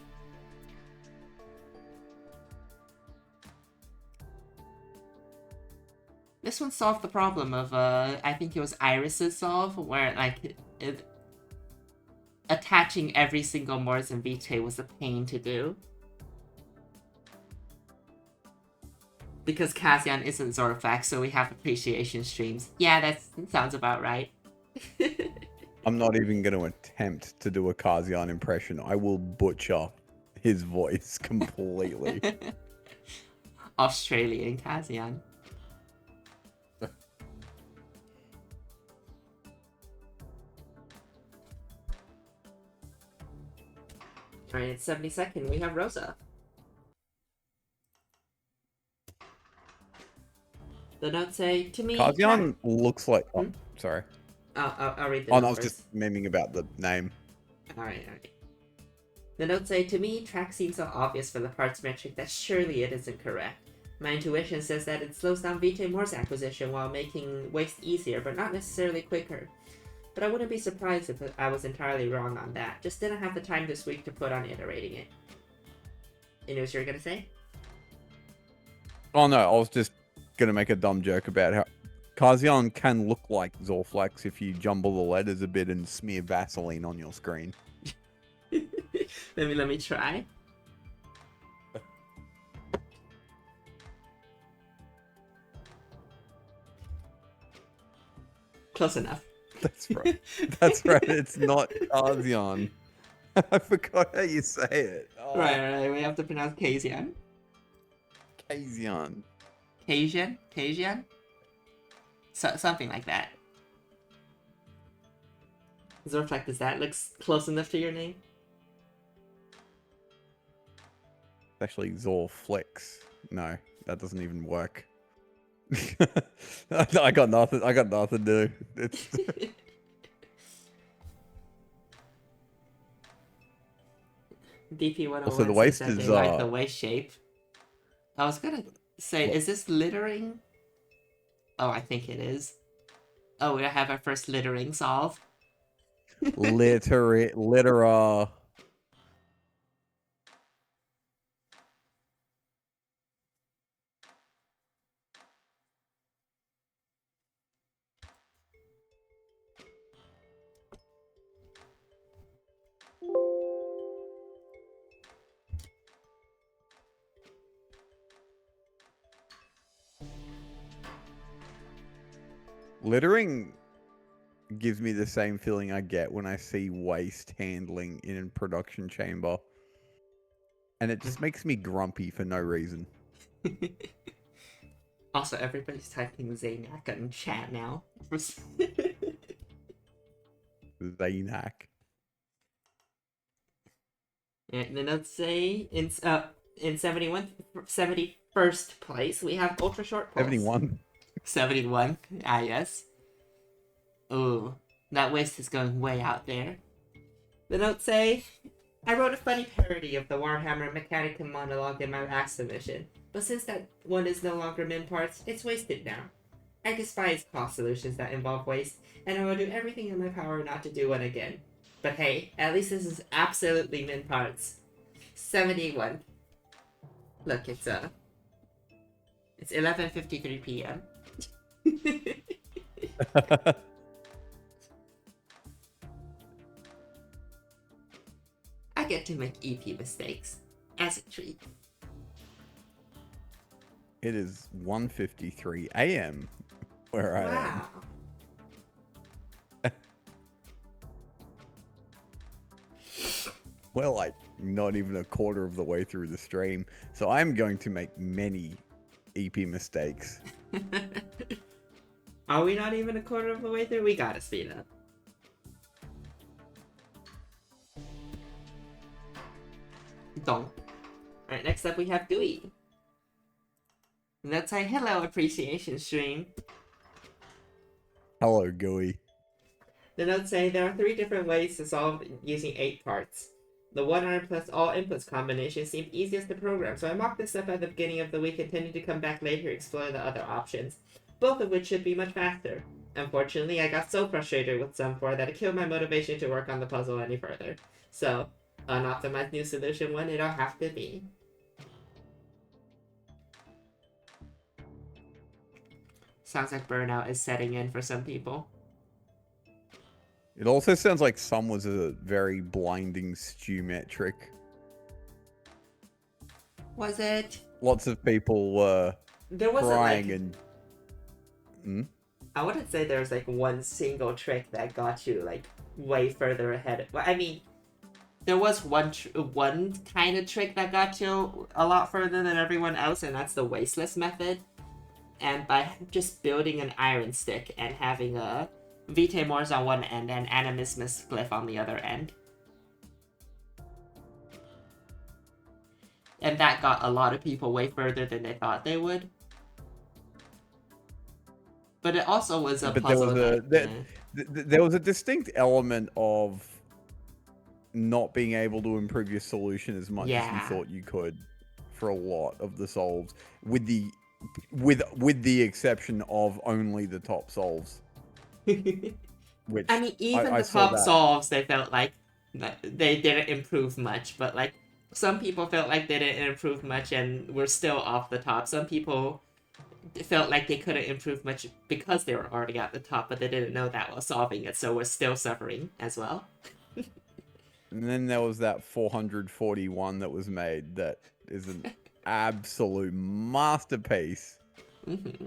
This one solved the problem of I think it was Iris's solve where like attaching every single Mors and Vitae was a pain to do. Because Kazian isn't Zorflax, so we have appreciation streams. Yeah, that sounds about right. I'm not even going to attempt to do a Kazian impression. I will butcher his voice completely. Australian Kazian. Alright, it's 72nd. We have Rosa. The notes say, to me... Kazian looks like... Oh, sorry. I'll read the Oh, note no, I was first. just memeing about the name. Alright, alright. The notes say, to me, track seems so obvious for the parts metric that surely it isn't correct. My intuition says that it slows down Vitae Moore's acquisition while making waste easier, but not necessarily quicker. But I wouldn't be surprised if I was entirely wrong on that. Just didn't have the time this week to put on iterating it. You know what you're gonna say? Oh no, I was just gonna make a dumb joke about how Kazion can look like Zorflax if you jumble the letters a bit and smear Vaseline on your screen. Let me try. Close enough. That's right. That's right. It's not Kazion. I forgot how you say it. Oh, Right. We have to pronounce Kazian. Kazion. Kazian? Something like that. Zorflax, does that look close enough to your name? Actually, Zorflex. No, that doesn't even work. I got nothing. I got nothing to do. It's DP101 also the says waist that is they like the waist shape. I was gonna say, what? is this littering? Oh, I think it is. Oh, we have our first littering solve. Litera. Littering gives me the same feeling I get when I see waste handling in a production chamber. And it just makes me grumpy for no reason. Also, everybody's typing Zaynak in chat now. Zaynak. And the notes say in 71st place we have Ultra Short Pulse. 71. 71. Ah, yes. Ooh, that waist is going way out there. The notes say, I wrote a funny parody of the Warhammer Mechanicum monologue in my last submission, but since that one is no longer min parts, it's wasted now. I despise cost solutions that involve waste, and I will do everything in my power not to do one again. But hey, at least this is absolutely min parts. 71. Look, it's 11:53 p.m. I get to make EP mistakes as a treat. It is 1:53 a.m. where I am. Wow. Well, like not even a quarter of the way through the stream, so I'm going to make many EP mistakes. Are we not even a quarter of the way through? We gotta speed up. Don't. Alright, next up we have Dewey. And that's a hello appreciation stream. Hello, Gooey. The notes say there are 3 different ways to solve using 8 parts. The 1 iron plus all inputs combination seemed easiest to program, so I mocked this up at the beginning of the week, intending to come back later to explore the other options, both of which should be much faster. Unfortunately, I got so frustrated with Sum 4 that it killed my motivation to work on the puzzle any further. So, unoptimized new solution 1 it'll have to be. Sounds like burnout is setting in for some people. It also sounds like some was a very blinding stew metric. Was it? Lots of people were There wasn't crying like... and... Hmm? I wouldn't say there's like one single trick that got you like way further ahead. Well, I mean, there was one kind of trick that got you a lot further than everyone else, and that's the wasteless method. And by just building an iron stick and having a Vitae Mors on one end and Animismus glyph on the other end. And that got a lot of people way further than they thought they would. But it also was a But puzzle There was a distinct element of not being able to improve your solution as much as you Yeah. thought you could for a lot of the solves, with the exception of only the top solves, I which mean, even I the saw top that. solves, they felt like they didn't improve much, but like some people felt like they didn't improve much and were still off the top. Some people felt like they couldn't improve much because they were already at the top, but they didn't know that while solving it, so were still suffering as well. And then there was that 441 that was made that is an absolute masterpiece. Mm-hmm.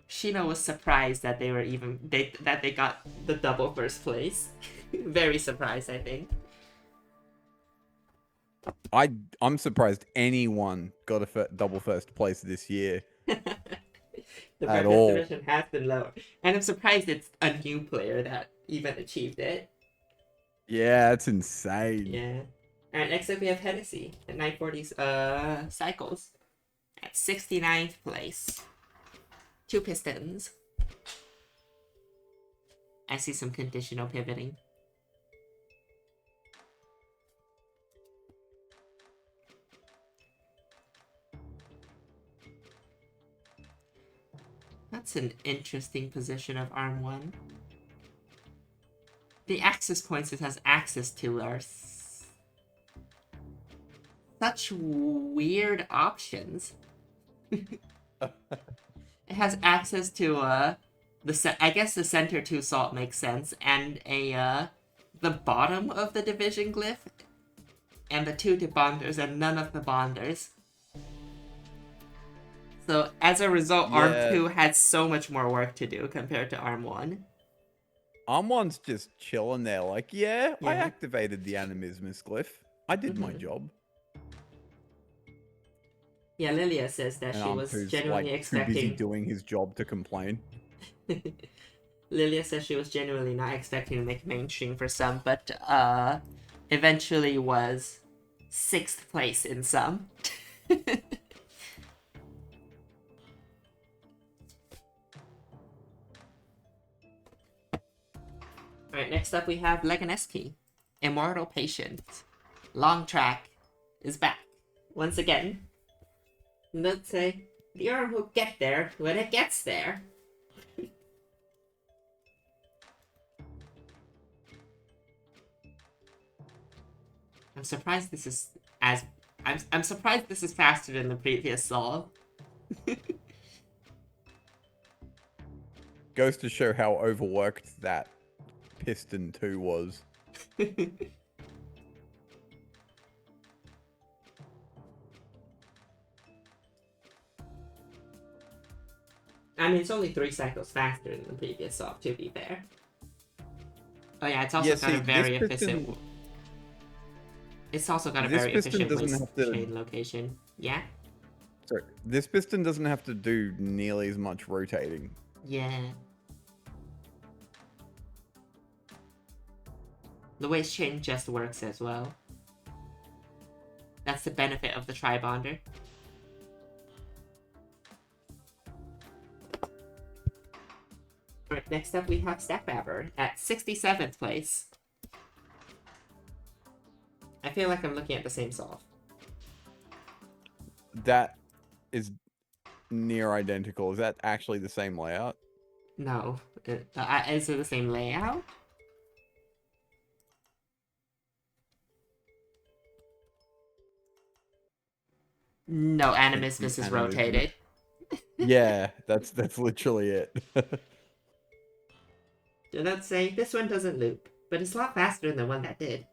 Shino was surprised that they got the double first place. Very surprised, I think. I'm surprised anyone got a double first place this year The at all. participation has been low, and I'm surprised it's a new player that even achieved it. Yeah, that's insane. Yeah. Alright, next up we have Hennessy at 940 cycles at 69th place. 2 pistons. I see some conditional pivoting. That's an interesting position of Arm 1. The access points it has access to are such weird options. It has access to I guess the center 2 salt makes sense, and the bottom of the division glyph, and the 2 debonders and none of the bonders. So as a result, Arm Yeah, 2 had so much more work to do compared to Arm 1. Armon's just chilling there, like, yeah, I Yeah. activated the animismus glyph. I did my Mm-hmm. job. Yeah, Lilia says that And she Arm was 2's like genuinely too busy expecting. doing his job to complain. Lilia says she was genuinely not expecting to make mainstream for some, but eventually was 6th place in some. Alright, next up we have Leganeski. Immortal Patient. Long track is back. Once again. Let's say the arm will get there when it gets there. I'm surprised this is as I'm surprised this is faster than the previous solve. Goes to show how overworked that Piston 2 was. I mean, it's only 3 cycles faster than the previous solve, to be fair. Oh yeah, it's also Yeah, got see, a very efficient. It's also got a this very piston efficient doesn't waste have to. chain location. Yeah. Sorry, this piston doesn't have to do nearly as much rotating. Yeah. The waste chain just works as well. That's the benefit of the tri-bonder. Alright, next up we have Stepfabber at 67th place. I feel like I'm looking at the same solve. That is near identical. Is that actually the same layout? No. Is it the same layout? No, Animismus is rotated. Yeah, that's literally it. Let's say this one doesn't loop, but it's a lot faster than the one that did.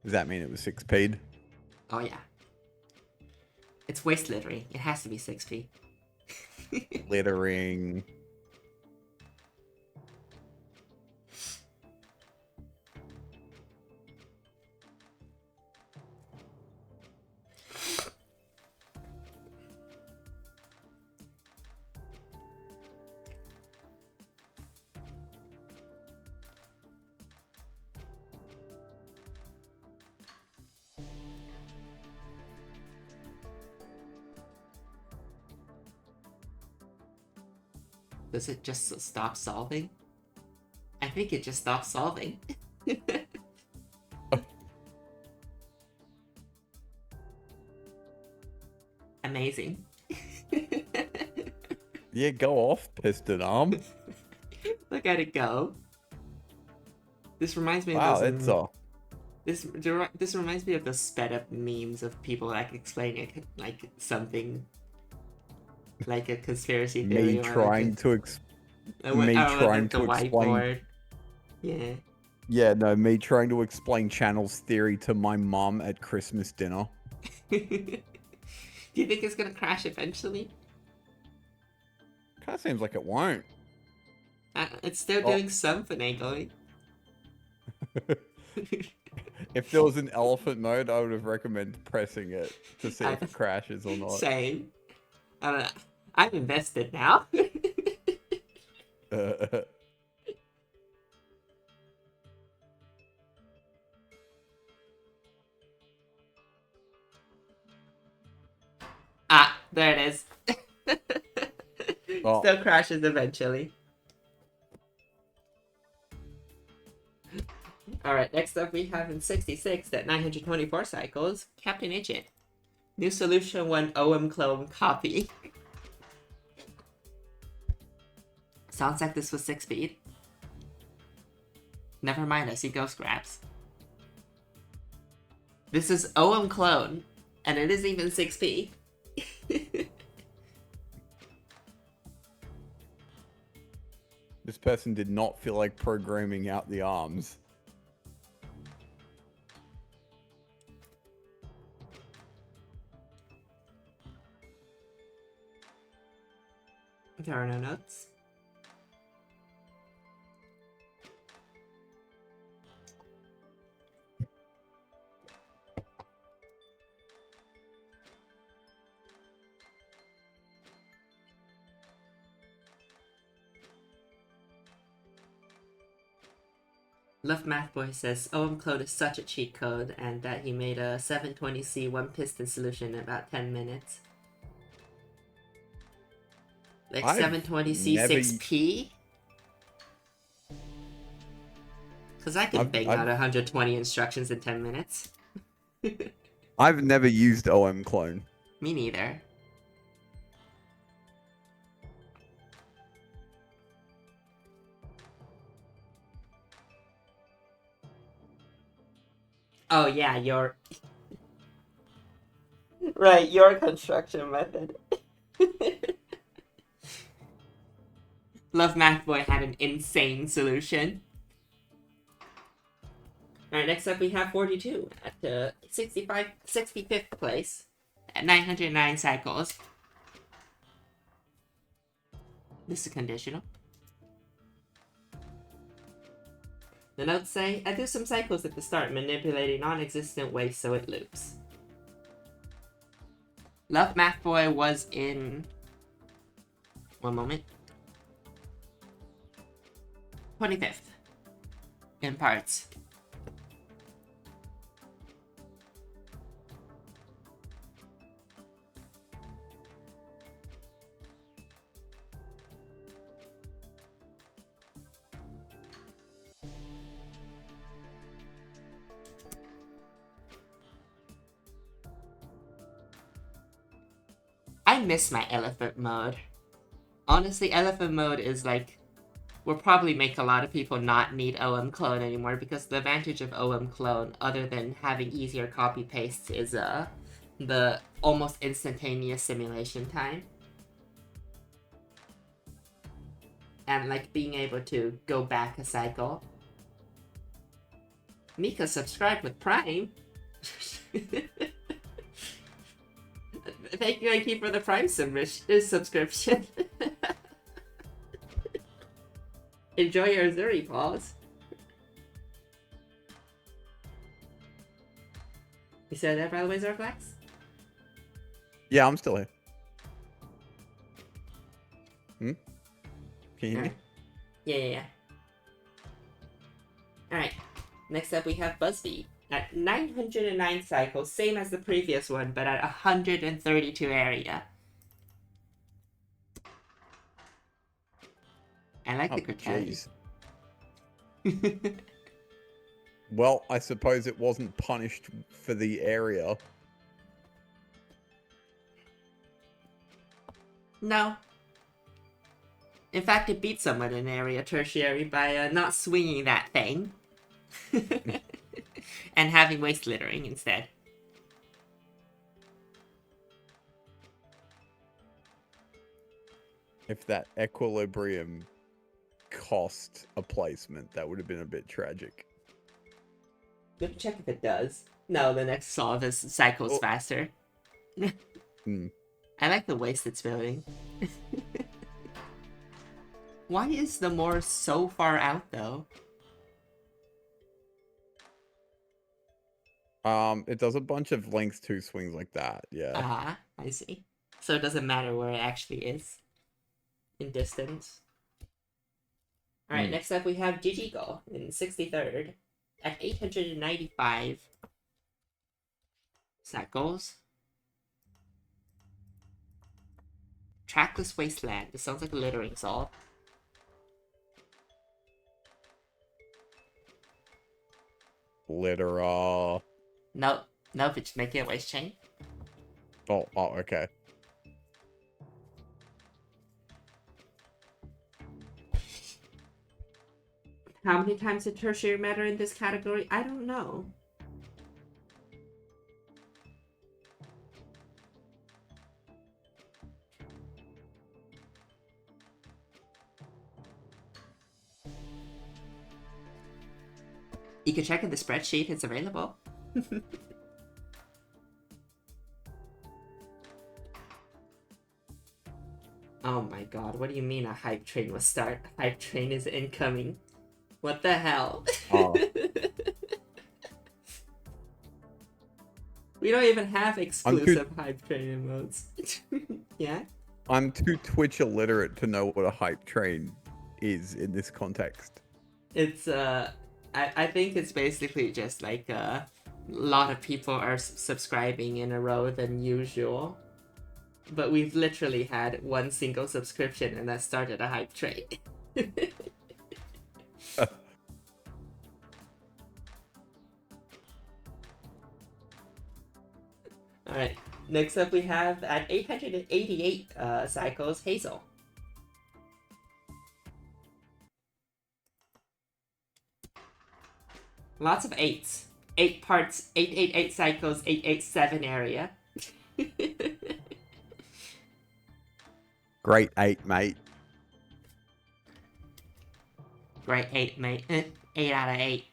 Does that mean it was 6P'd? Oh yeah. It's waste littering. It has to be 6p. Littering. Does it just stop solving? I think it just stopped solving. Amazing. Yeah, go off, piston arm. Look at it go. This reminds me Wow, of it's those. This reminds me of the sped up memes of people like explaining like something like a conspiracy theory. Me or trying like to a, me oh, with trying the to explain. whiteboard. Yeah. Yeah, no, me trying to explain Channel's theory to my mom at Christmas dinner. Do you think it's gonna crash eventually? Kind of seems like it won't. It's still Oh. doing some finagling. If there was an elephant mode, I would have recommended pressing it to see if it crashes or not. Same. I don't know. I'm invested now. Ah, there it is. Oh. Still crashes eventually. Alright, next up we have in 66 at 924 cycles, Captain Idjit. New solution 1 OM clone copy. Sounds like this was 6 speed. Never mind, I see ghost grabs. This is OM clone, and it is even 6p. This person did not feel like programming out the arms. There are no notes. Love Math Boy says OM Code is such a cheat code and that he made a 720C one piston solution in about 10 minutes. Like 720C 6P? Because I can bang out 120 instructions in 10 minutes. I've never used OM clone. Me neither. Oh yeah, your... right, your construction method. Love Math Boy had an insane solution. Alright, next up we have 42 at the 65th place at 909 cycles. This is conditional. The notes say, I do some cycles at the start, manipulating non-existent waste so it loops. Love Math Boy was in... one moment. 25th. In parts. I miss my elephant mode. Honestly, elephant mode is like... will probably make a lot of people not need OM clone anymore because the advantage of OM clone, other than having easier copy paste, is the almost instantaneous simulation time. And like being able to go back a cycle. Mika subscribed with Prime. Thank you, Mikey, for the Prime subscription. Enjoy your Zuri pause. You said that by the way, Zorflax? Yeah, I'm still here. Can you hear me? Yeah. Alright, next up we have Busby. At 909 cycles, same as the previous one, but at 132 area. I like Oh, the criticality. jeez. Well, I suppose it wasn't punished for the area. No. In fact, it beat someone in area tertiary by not swinging that thing. And having waste littering instead. If that equilibrium cost a placement, that would have been a bit tragic. Let me check if it does. No, the next solve is cycles faster. Hmm. I like the waste it's building. Why is the Moor so far out, though? It does a bunch of length 2 swings like that, yeah. Ah, I see. So it doesn't matter where it actually is in distance. Alright, next up we have Jijigo in 63rd at 895 cycles. Trackless Wasteland. This sounds like a littering solve. Litera. Nope. Nope, it's making a waste chain. Oh, okay. How many times did tertiary matter in this category? I don't know. You can check in the spreadsheet, it's available. Oh my god, what do you mean a hype train will start? A hype train is incoming. What the hell? Oh. We don't even have exclusive hype train emotes. Yeah? I'm too Twitch illiterate to know what a hype train is in this context. It's, I think it's basically just like a lot of people are subscribing in a row than usual. But we've literally had one single subscription and that started a hype train. Alright, next up we have at 888 cycles, Hazel. Lots of 8s. 8 parts, 888 cycles, 887 area. Great 8, mate. Great 8, mate. 8 out of 8.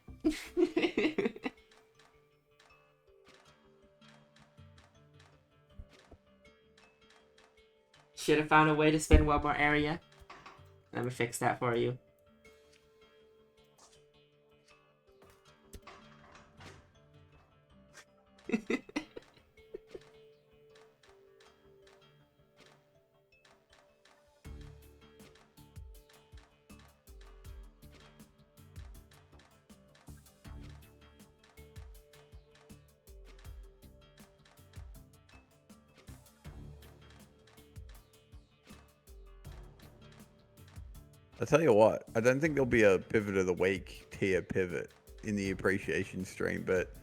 Should have found a way to spin one more area. Let me fix that for you. I tell you what, I don't think there'll be a pivot of the week tier pivot in the appreciation stream, but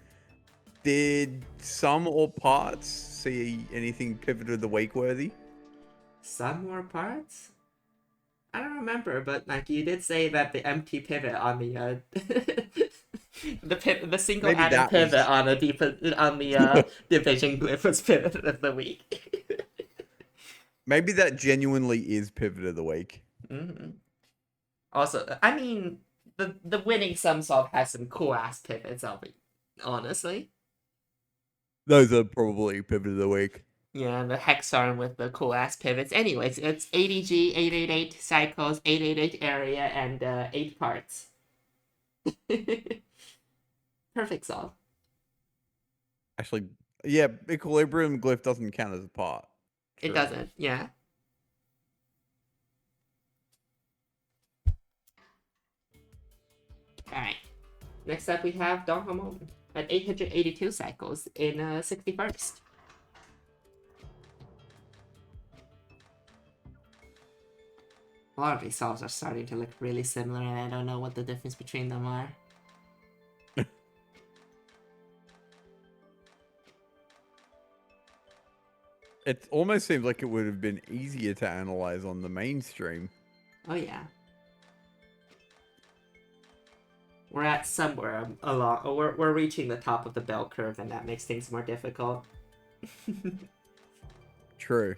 did some or parts see anything pivot of the week worthy? Some more parts? I don't remember, but like you did say that the empty pivot on the the single Maybe added that pivot was- on the division glyph was pivot of the week. Maybe that genuinely is pivot of the week. Mm-hmm. Also, I mean, the winning sum solve has some cool ass pivots. Honestly, Those are probably pivot of the week. yeah, the Hexarm with the cool ass pivots. Anyways, it's 80G, 888 cycles, 888 area, and 8 parts. Perfect solve. Actually, yeah, equilibrium glyph doesn't count as a part. It doesn't, yeah. Alright. Next up we have Donghamon at 882 cycles in 61st. A lot of these solves are starting to look really similar, and I don't know what the difference between them are. It almost seems like it would have been easier to analyze on the mainstream. Oh yeah. We're at somewhere along. We're reaching the top of the bell curve, and that makes things more difficult. True.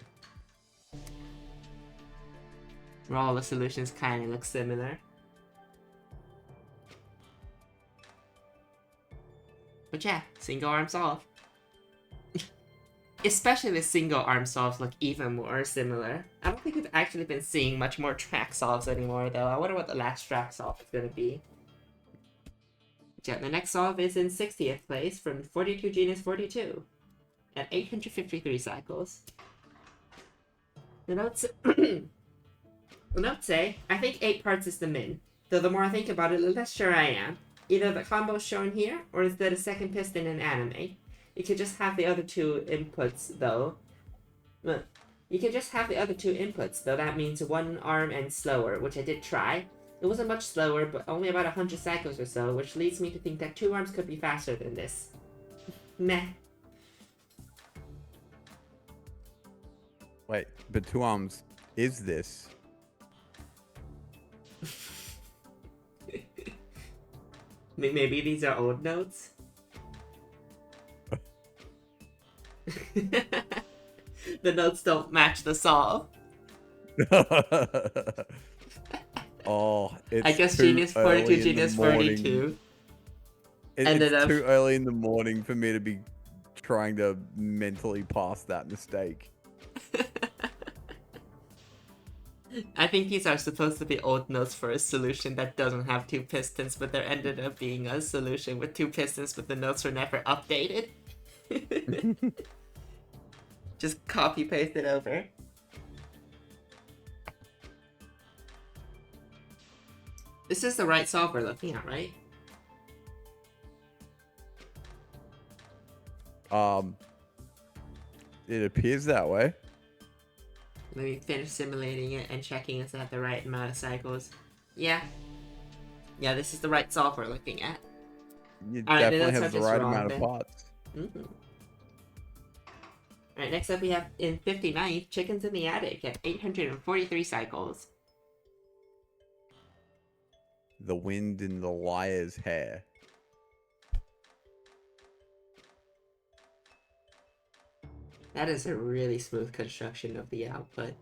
Where all the solutions kind of look similar. But yeah, single arm solve. Especially the single arm solves look even more similar. I don't think we've actually been seeing much more track solves anymore, though. I wonder what the last track solve is going to be. Yeah, the next solve is in 60th place from 42 Genus 42 at 853 cycles. The notes, the notes say, I think 8 parts is the min, though the more I think about it, the less sure I am. Either the combo shown here, or is that a second piston in anime? You could just have the other two inputs, though. You could just have the other two inputs, though that means one arm and slower, which I did try. It wasn't much slower, but only about 100 cycles or so, which leads me to think that 2 arms could be faster than this. Meh. Wait, but 2 arms is this? Maybe these are old notes? The notes don't match the solve. Oh, it's I guess too Genius early 42, in the Genius morning. 42. It's too early in the morning for me to be trying to mentally pass that mistake. I think these are supposed to be old notes for a solution that doesn't have 2 pistons, but there ended up being a solution with 2 pistons, but the notes were never updated. Just copy paste it over. This is the right solve we're looking at, right? It appears that way. Let me finish simulating it and checking it's at the right amount of cycles. Yeah. Yeah, this is the right solve we're looking at. It All right, definitely let's has have the this right wrong, amount then. of parts. Alright, next up we have in 59th, Chickens in the Attic at 843 cycles. The wind in the liar's hair. That is a really smooth construction of the output.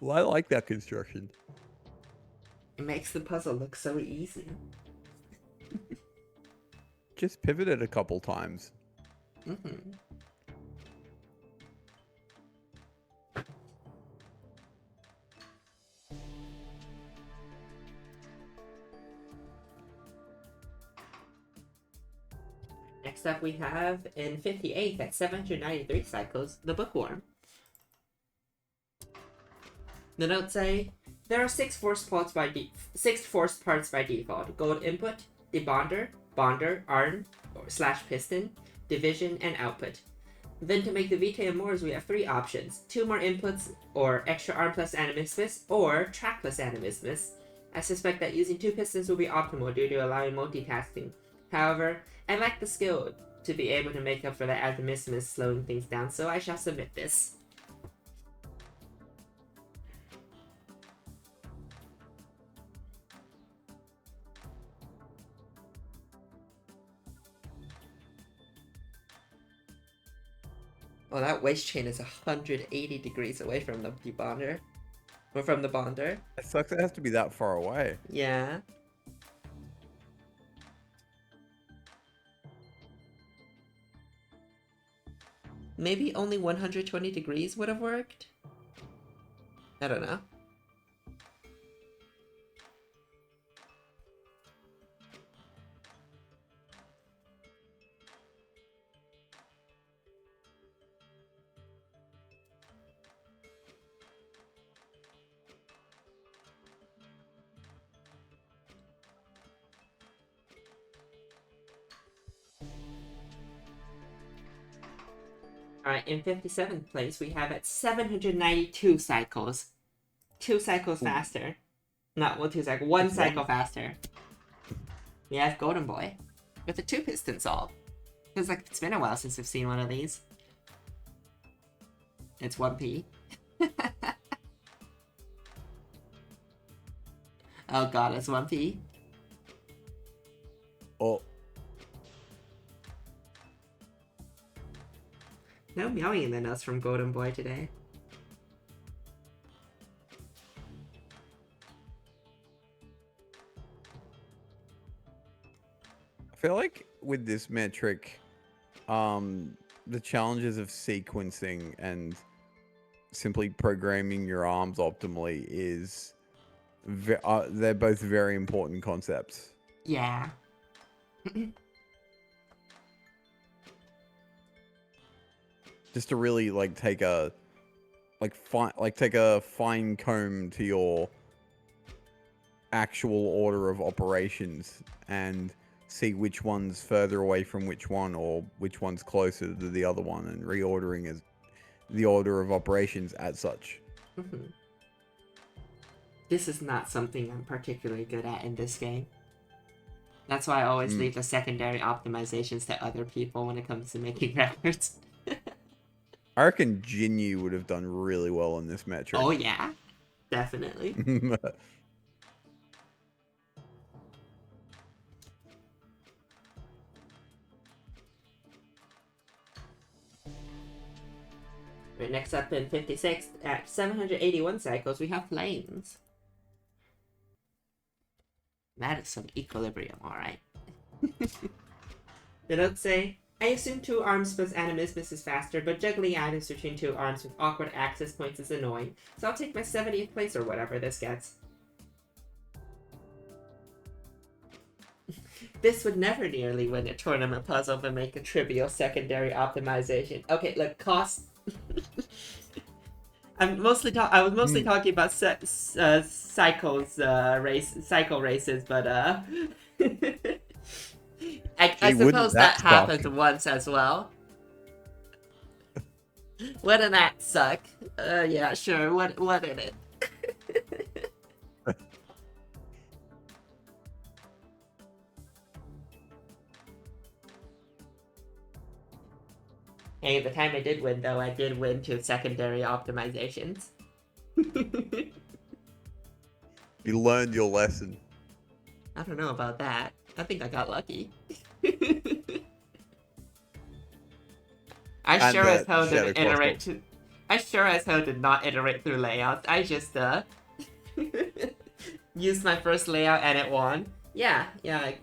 Well, I like that construction. It makes the puzzle look so easy. Just pivot it a couple times. Next up we have in 58th at 793 cycles, the Bookworm. The notes say, there are 6 forced parts by default. Gold input, debonder, bonder, arm, / piston, division, and output. Then to make the Vitae Amores, we have 3 options. 2 more inputs, or extra arm plus animismus, or track plus animismus. I suspect that using 2 pistons will be optimal due to allowing multitasking. However, I lack the skill to be able to make up for the animismus slowing things down, so I shall submit this. Oh, that waist chain is 180 degrees away from the debonder. Or from the bonder. It sucks it has to be that far away. Yeah. Maybe only 120 degrees would have worked? I don't know. Alright, in 57th place, we have at 792 cycles. 2 cycles faster. Not, well, 2 cycles. 1 cycle faster. We have Golden Boy with a 2-piston solve. Feels like it's been a while since I've seen one of these. It's 1P. Oh god, it's 1P. Oh. No meowing in the nuts from Golden Boy today. I feel like with this metric, the challenges of sequencing and simply programming your arms optimally is they're both very important concepts. Yeah. Just to really take a take a fine comb to your actual order of operations and see which one's further away from which one or which one's closer to the other one, and reordering as the order of operations as such. This is not something I'm particularly good at in this game. That's why I always leave the secondary optimizations to other people when it comes to making records. I reckon Jinyu would have done really well in this metric. Oh yeah, definitely. Right, next up in 56, at 781 cycles, we have Flames. That is some equilibrium, alright. The notes say, I assume 2 arms plus animismus is faster, but juggling items between 2 arms with awkward access points is annoying, so I'll take my 70th place or whatever this gets. This would never nearly win a tournament puzzle but make a trivial secondary optimization. Okay, look, cost... I was mostly talking about cycle races, but I suppose that happens once as well. Wouldn't that suck? Yeah, sure. Wouldn't it? Hey, the time I did win, though, I did win 2 secondary optimizations. You learned your lesson. I don't know about that. I think I got lucky. I sure as hell didn't iterate I sure as hell did not iterate through layouts. I just used my first layout and it won. Yeah,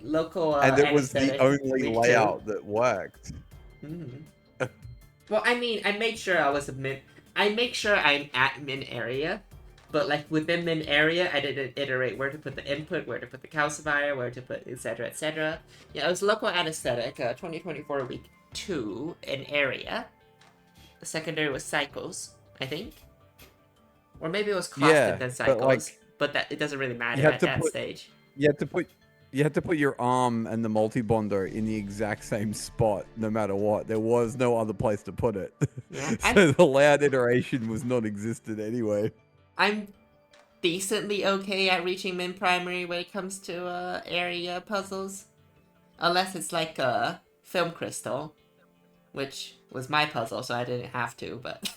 local and it was the only layout that worked. Well, I mean, I make sure I was I make sure I'm at min area, but like within min area, I didn't iterate where to put the input, where to put the calcifier, where to put etc. etc. Yeah, it was local anesthetic, 2024 week 2 in area. The secondary was cycles, I think, or maybe it was constant and cycles, but that it doesn't really matter at that stage. You had to put your arm and the multi-bonder in the exact same spot, no matter what. There was no other place to put it. Yeah, so the layout iteration was non-existent anyway. I'm decently okay at reaching min primary when it comes to area puzzles. Unless it's like a film crystal, which was my puzzle, so I didn't have to, but...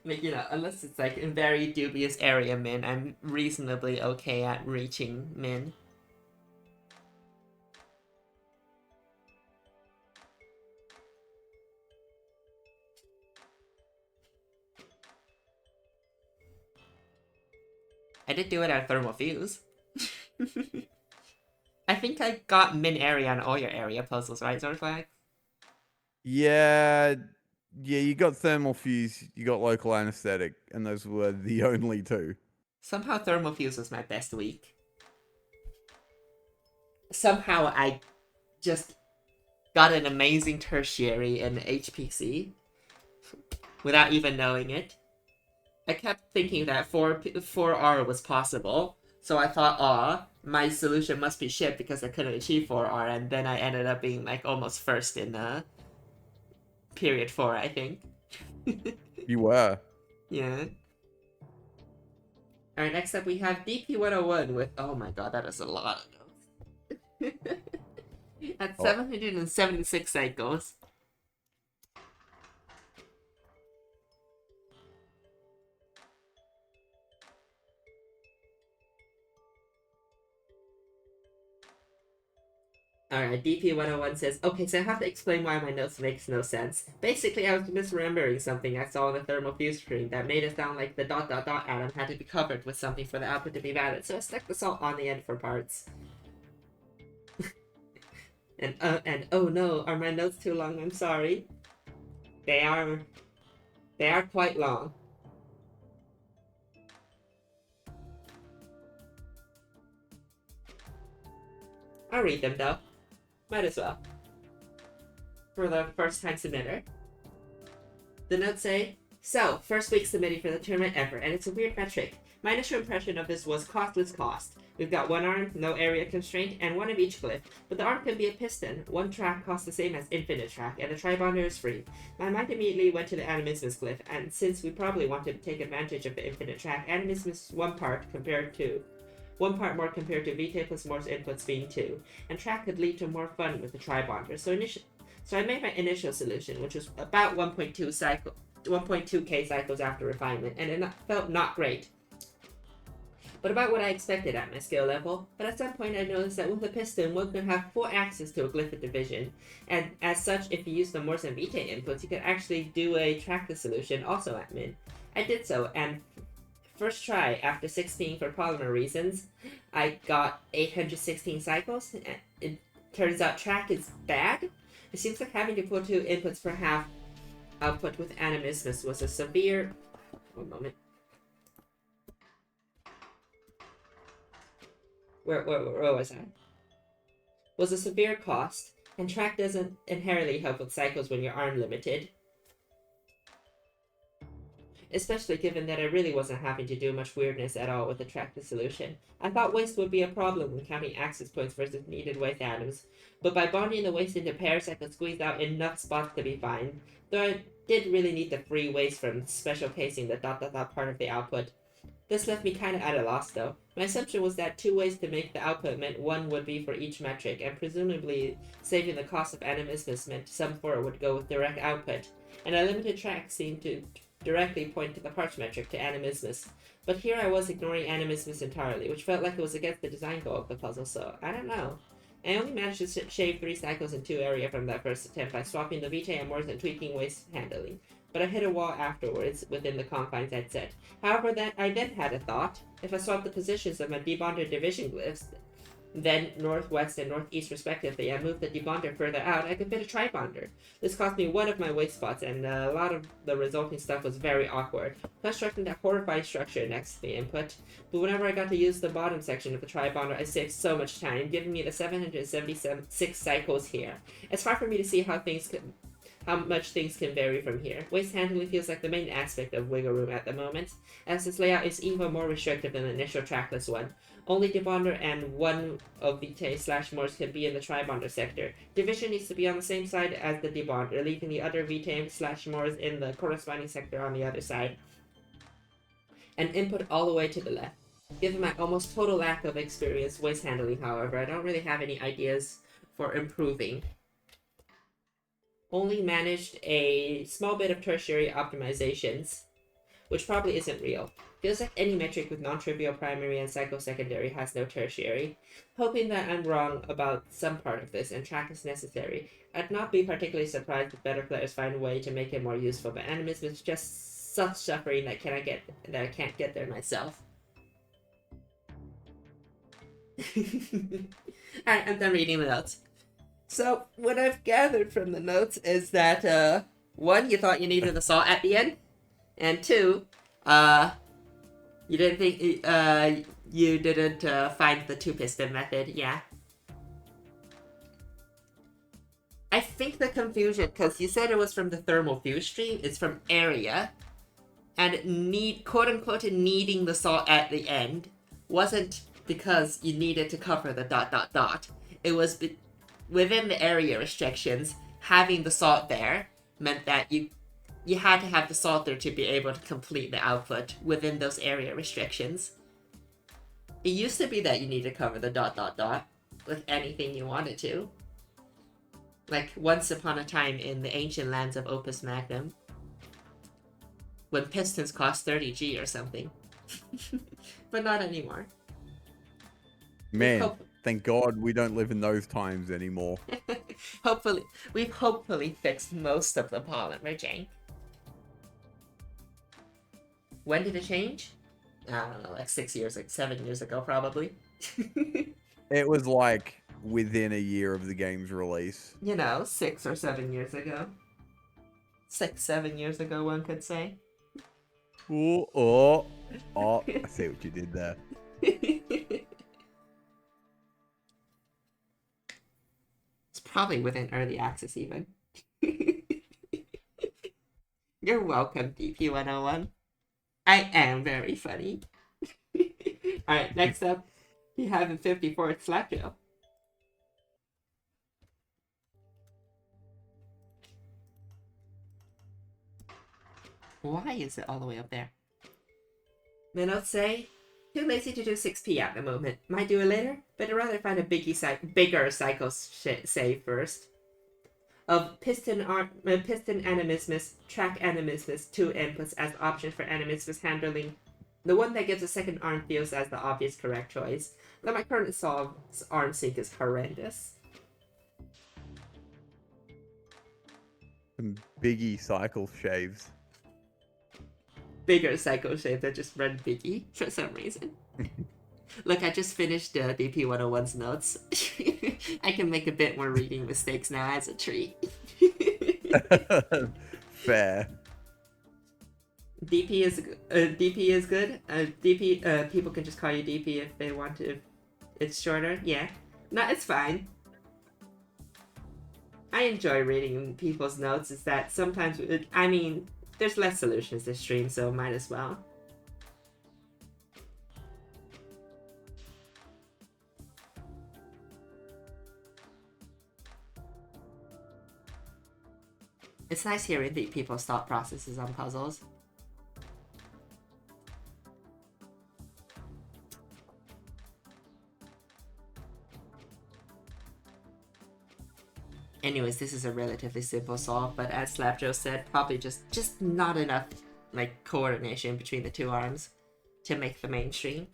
Like, you know, unless it's like in very dubious area min, I'm reasonably okay at reaching min. I did do it at Thermal Fuse. I think I got min area on all your area puzzles, right, Zorflax? Yeah, you got Thermal Fuse, you got Local Anesthetic, and those were the only 2. Somehow Thermal Fuse was my best week. Somehow I just got an amazing tertiary in HPC without even knowing it. I kept thinking that 4R was possible, so I thought, my solution must be shit because I couldn't achieve 4R, and then I ended up being like almost first in period 4, I think. You were. Yeah. Alright, next up we have DP101 with, oh my god, that is a lot of notes. At 776 cycles. Alright, DP101 says, okay, so I have to explain why my notes makes no sense. Basically, I was misremembering something I saw on the thermal fuse screen that made it sound like the ... atom had to be covered with something for the output to be valid, so I stuck the salt on the end for parts. and oh no, are my notes too long? I'm sorry. They are quite long. I'll read them though. Might as well. For the first time submitter. The notes say, so, first week submitting for the tournament ever, and it's a weird metric. My initial impression of this was costless cost. We've got one arm, no area constraint, and one of each glyph, but the arm can be a piston. One track costs the same as infinite track, and the tribonder is free. My mind immediately went to the animismus glyph, and since we probably wanted to take advantage of the infinite track, animismus one part more compared to Vitae plus Moore's inputs being 2, and track could lead to more fun with the tribonder. So I made my initial solution, which was about 1.2k cycles after refinement, and it felt not great, but about what I expected at my skill level. But at some point I noticed that with a piston, one could have full access to a glyph of division, and as such, if you use the Morse and Vitae inputs, you could actually do a trackless solution also at min. I did so, and first try, after 16 for polymer reasons, I got 816 cycles. It turns out track is bad. It seems like having to put 2 inputs per half output with animismus was a severe... One moment. Where was I? Was a severe cost, and track doesn't inherently help with cycles when you're arm limited. Especially given that I really wasn't having to do much weirdness at all with the trackless solution. I thought waste would be a problem when counting access points versus needed waste atoms, but by bonding the waste into pairs I could squeeze out enough spots to be fine, though I did really need the free waste from special casing the ... part of the output. This left me kinda at a loss though. My assumption was that 2 ways to make the output meant 1 would be for each metric, and presumably saving the cost of animismus meant some 4 would go with direct output, and a limited track seemed to directly point to the parts metric to animismus. But here I was ignoring animismus entirely, which felt like it was against the design goal of the puzzle, so I don't know. I only managed to shave 3 cycles in 2 area from that first attempt by swapping the Vitae and Moore's and tweaking waste handling, but I hit a wall afterwards within the confines I'd set. However, I then had a thought. If I swapped the positions of my debonder division glyphs, then northwest and northeast respectively, and moved the debonder further out, I could fit a tribonder. This cost me 1 of my waste spots, and a lot of the resulting stuff was very awkward. Constructing that horrifying structure next to the input, but whenever I got to use the bottom section of the tribonder, I saved so much time, giving me the 776 cycles here. It's hard for me to see how much things can vary from here. Waste handling feels like the main aspect of wiggle room at the moment, as this layout is even more restrictive than the initial trackless one. Only debonder and 1 of Vitae/Morse can be in the tribonder sector. Division needs to be on the same side as the debonder, leaving the other Vitae/Morse in the corresponding sector on the other side, and input all the way to the left. Given my almost total lack of experience waste handling, however, I don't really have any ideas for improving. Only managed a small bit of tertiary optimizations, which probably isn't real. Feels like any metric with non-trivial primary and psycho-secondary has no tertiary. Hoping that I'm wrong about some part of this and track is necessary. I'd not be particularly surprised if better players find a way to make it more useful, but animism is just such suffering that I can't get there myself. Alright, I'm done reading the notes. So, what I've gathered from the notes is that, 1, you thought you needed the salt at the end, and 2, you didn't think, you didn't, find the 2-piston method, yeah. I think the confusion, because you said it was from the thermal fuse stream, it's from area, and quote-unquote needing the salt at the end wasn't because you needed to cover the ... It was within the area restrictions, having the salt there meant that you had to have the salter to be able to complete the output within those area restrictions. It used to be that you needed to cover the ... with anything you wanted to. Like once upon a time in the ancient lands of Opus Magnum, when pistons cost 30G or something. But not anymore. Man, thank God we don't live in those times anymore. We've hopefully fixed most of the polymer jank. When did it change? I don't know, like 7 years ago, probably. It was like within a year of the game's release. 6 or 7 years ago. 7 years ago, one could say. Oh, I see what you did there. It's probably within early access, even. You're welcome, DP101. I am very funny. Alright, next up, you have a 54th Slapjaw. Why is it all the way up there? My notes say, too lazy to do 6P at the moment. Might do it later, but I'd rather find a bigger cycle save first. Of piston animismus, track animismus, 2 inputs as options for animismus handling. The one that gives a second arm feels as the obvious correct choice. Though my current solve's arm sync is horrendous. Some biggie cycle shaves. Bigger cycle shave that just run biggie for some reason. Look, I just finished DP101's notes. I can make a bit more reading mistakes now as a treat. Fair. DP is good. DP people can just call you DP if they want to. If it's shorter, yeah. No, it's fine. I enjoy reading people's notes. Is that sometimes there's less solutions this stream, so might as well. It's nice hearing the people's thought processes on puzzles. Anyways, this is a relatively simple solve, but as Slapjoe said, probably just not enough coordination between the two arms to make the mainstream.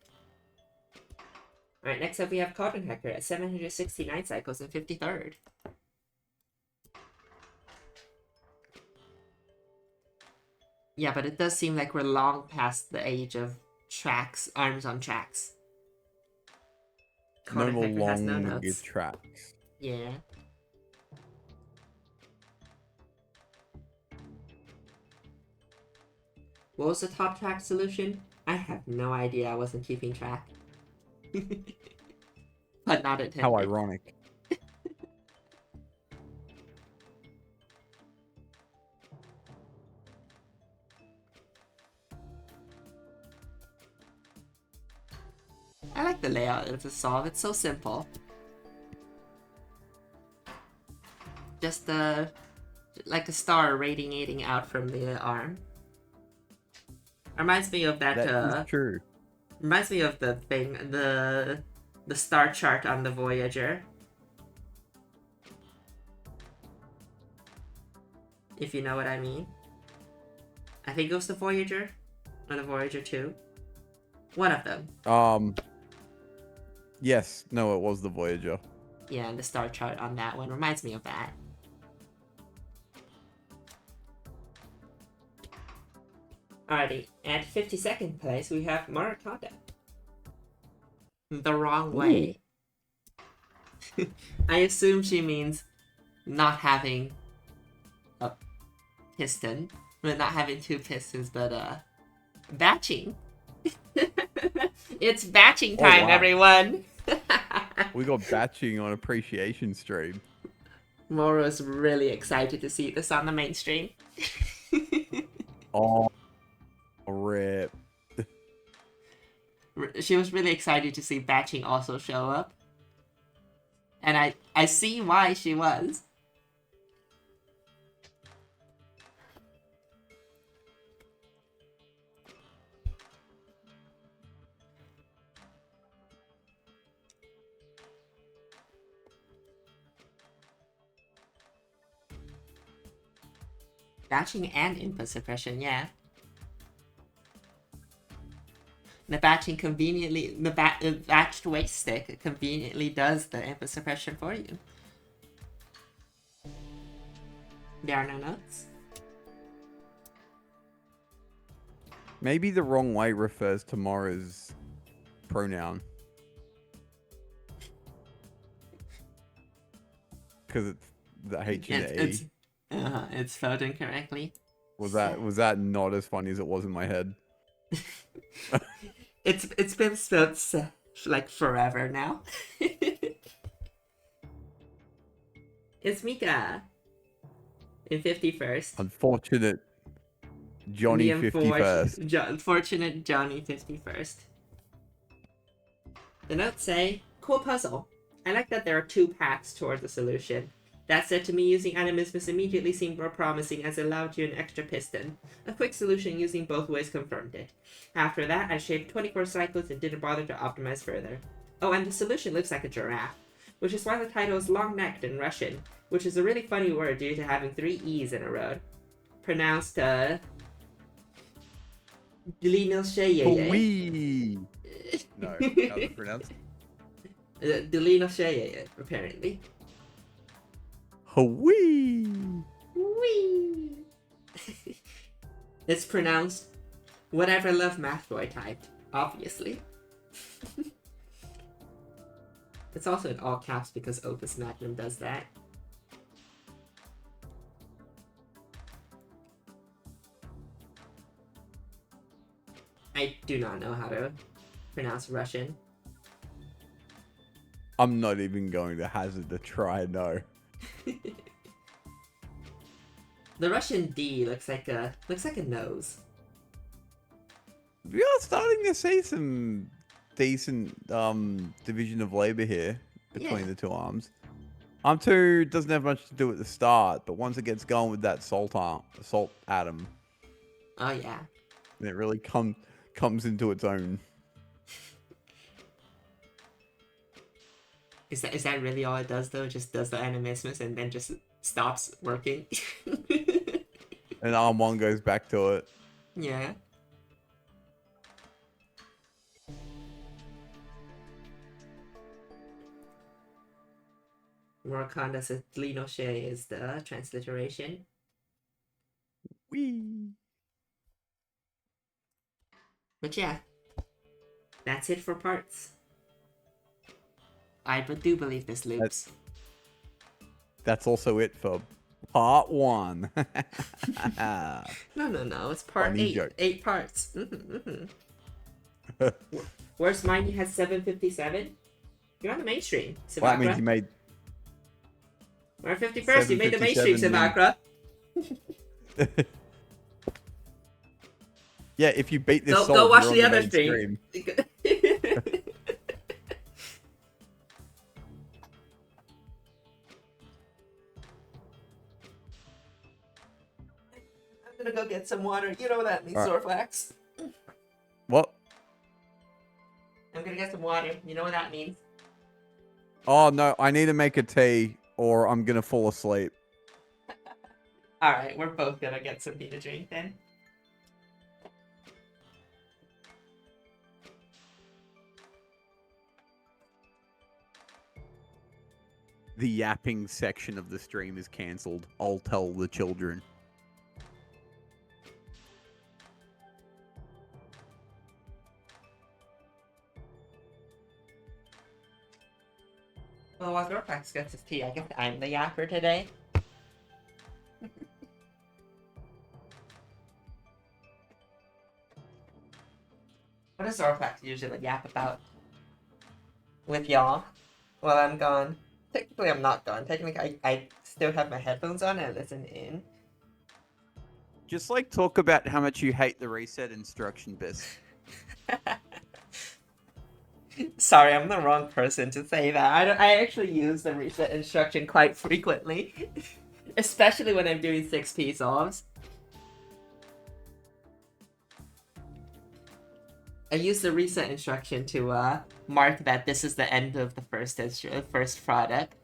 Alright, next up we have Carbon Hacker at 769 cycles and 53rd. Yeah, but it does seem like we're long past the age of arms on tracks. No more long tracks. Yeah. What was the top track solution? I have no idea. I wasn't keeping track. But not intended. How ironic. I like the layout of the solve. It's so simple. Just like a star radiating out from the arm. Reminds me of that is true. Reminds me of the thing, the star chart on the Voyager. If you know what I mean. I think it was the Voyager. Or the Voyager 2. One of them. Yes. No, it was the Voyager. Yeah, and the star chart on that one reminds me of that. Alrighty, at 52nd place we have Maraconda. The wrong way. I assume she means not having a piston. Well, not having two pistons, but batching. It's batching time, wow. Everyone! We got batching on appreciation stream. Moro's really excited to see this on the mainstream. Oh, rip. She was really excited to see batching also show up. And I see why she was. Batching and input suppression, yeah. The batching conveniently, the batched waste stick conveniently does the input suppression for you. There are no notes. Maybe the wrong way refers to Mora's pronoun. Because it's the H and the E. It's spelled incorrectly. Was that not as funny as it was in my head? It's been spelled like forever now. It's Mika. In 51st. Unfortunate Johnny 51st. Unfortunate Johnny 51st. The notes say, cool puzzle. I like that there are two paths towards the solution. That said, to me, using animismus immediately seemed more promising as it allowed you an extra piston. A quick solution using both ways confirmed it. After that, I shaved 24 cycles and didn't bother to optimize further. Oh, and the solution looks like a giraffe, which is why the title is long-necked in Russian, which is a really funny word due to having 3 E's in a row. Pronounced, Wee. No, how's it pronounced? Apparently. Wee. Wee. It's pronounced whatever Love Mathboy typed, obviously. It's also in all caps because Opus Magnum does that. I do not know how to pronounce Russian. I'm not even going to hazard a try, no. The Russian D looks like a nose. We are starting to see some decent division of labor here between the two arms. Arm 2 doesn't have much to do at the start, but once it gets going with that salt atom, oh yeah, it really comes into its own. Is that really all it does though? It just does the animismus and then just stops working. And arm 1 goes back to it. Yeah. Murakanda says Linoche is the transliteration. Wee. But yeah, that's it for parts. I do believe this loops. That's also it for part 1. No. It's part Funny 8. joke. 8 parts. Where's mine? You had 757. You're on the mainstream. Well, that means you made. We're 51st. You made the mainstream, Sivakra. Yeah, if you beat this, Go watch the other stream. I'm gonna go get some water. You know what that means, Zorflax. What? I'm gonna get some water. You know what that means. Oh no, I need to make a tea, or I'm gonna fall asleep. All right, we're both gonna get some tea to drink then. The yapping section of the stream is cancelled. I'll tell the children. Well, while Zorflax gets his tea, I guess I'm the yapper today. What does Zorflax usually yap about with y'all while I'm gone? Technically, I'm not gone. Technically, I still have my headphones on and I listen in. Just like talk about how much you hate the reset instruction, Bist. Sorry, I'm the wrong person to say that. I actually use the reset instruction quite frequently, especially when I'm doing 6P solves. I use the reset instruction to mark that this is the end of the first product,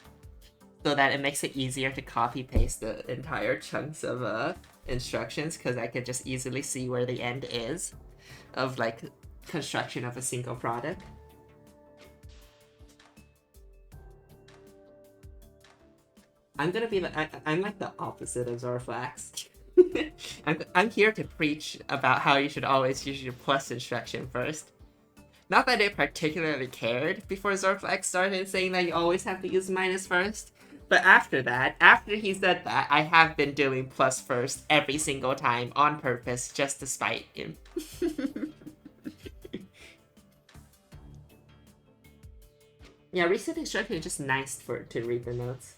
so that it makes it easier to copy paste the entire chunks of instructions because I could just easily see where the end is of like construction of a single product. I'm gonna be I'm like the opposite of Zorflax. I'm here to preach about how you should always use your plus instruction first. Not that I particularly cared before Zorflax started saying that you always have to use minus first, but after that, after he said that, I have been doing plus first every single time on purpose just to spite him. Yeah, reset instruction is just nice to read the notes.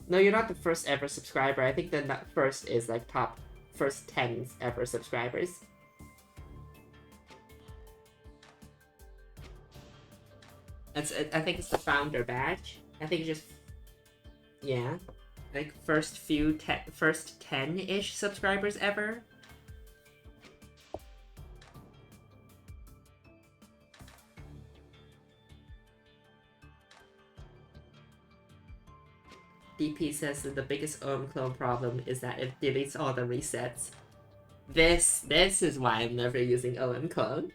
No, you're not the first ever subscriber. I think the first is like top first 10 ever subscribers. I think it's the founder badge. I think it's just, yeah, like first 10-ish subscribers ever. DP says that the biggest OM clone problem is that it deletes all the resets. This is why I'm never using OM clone.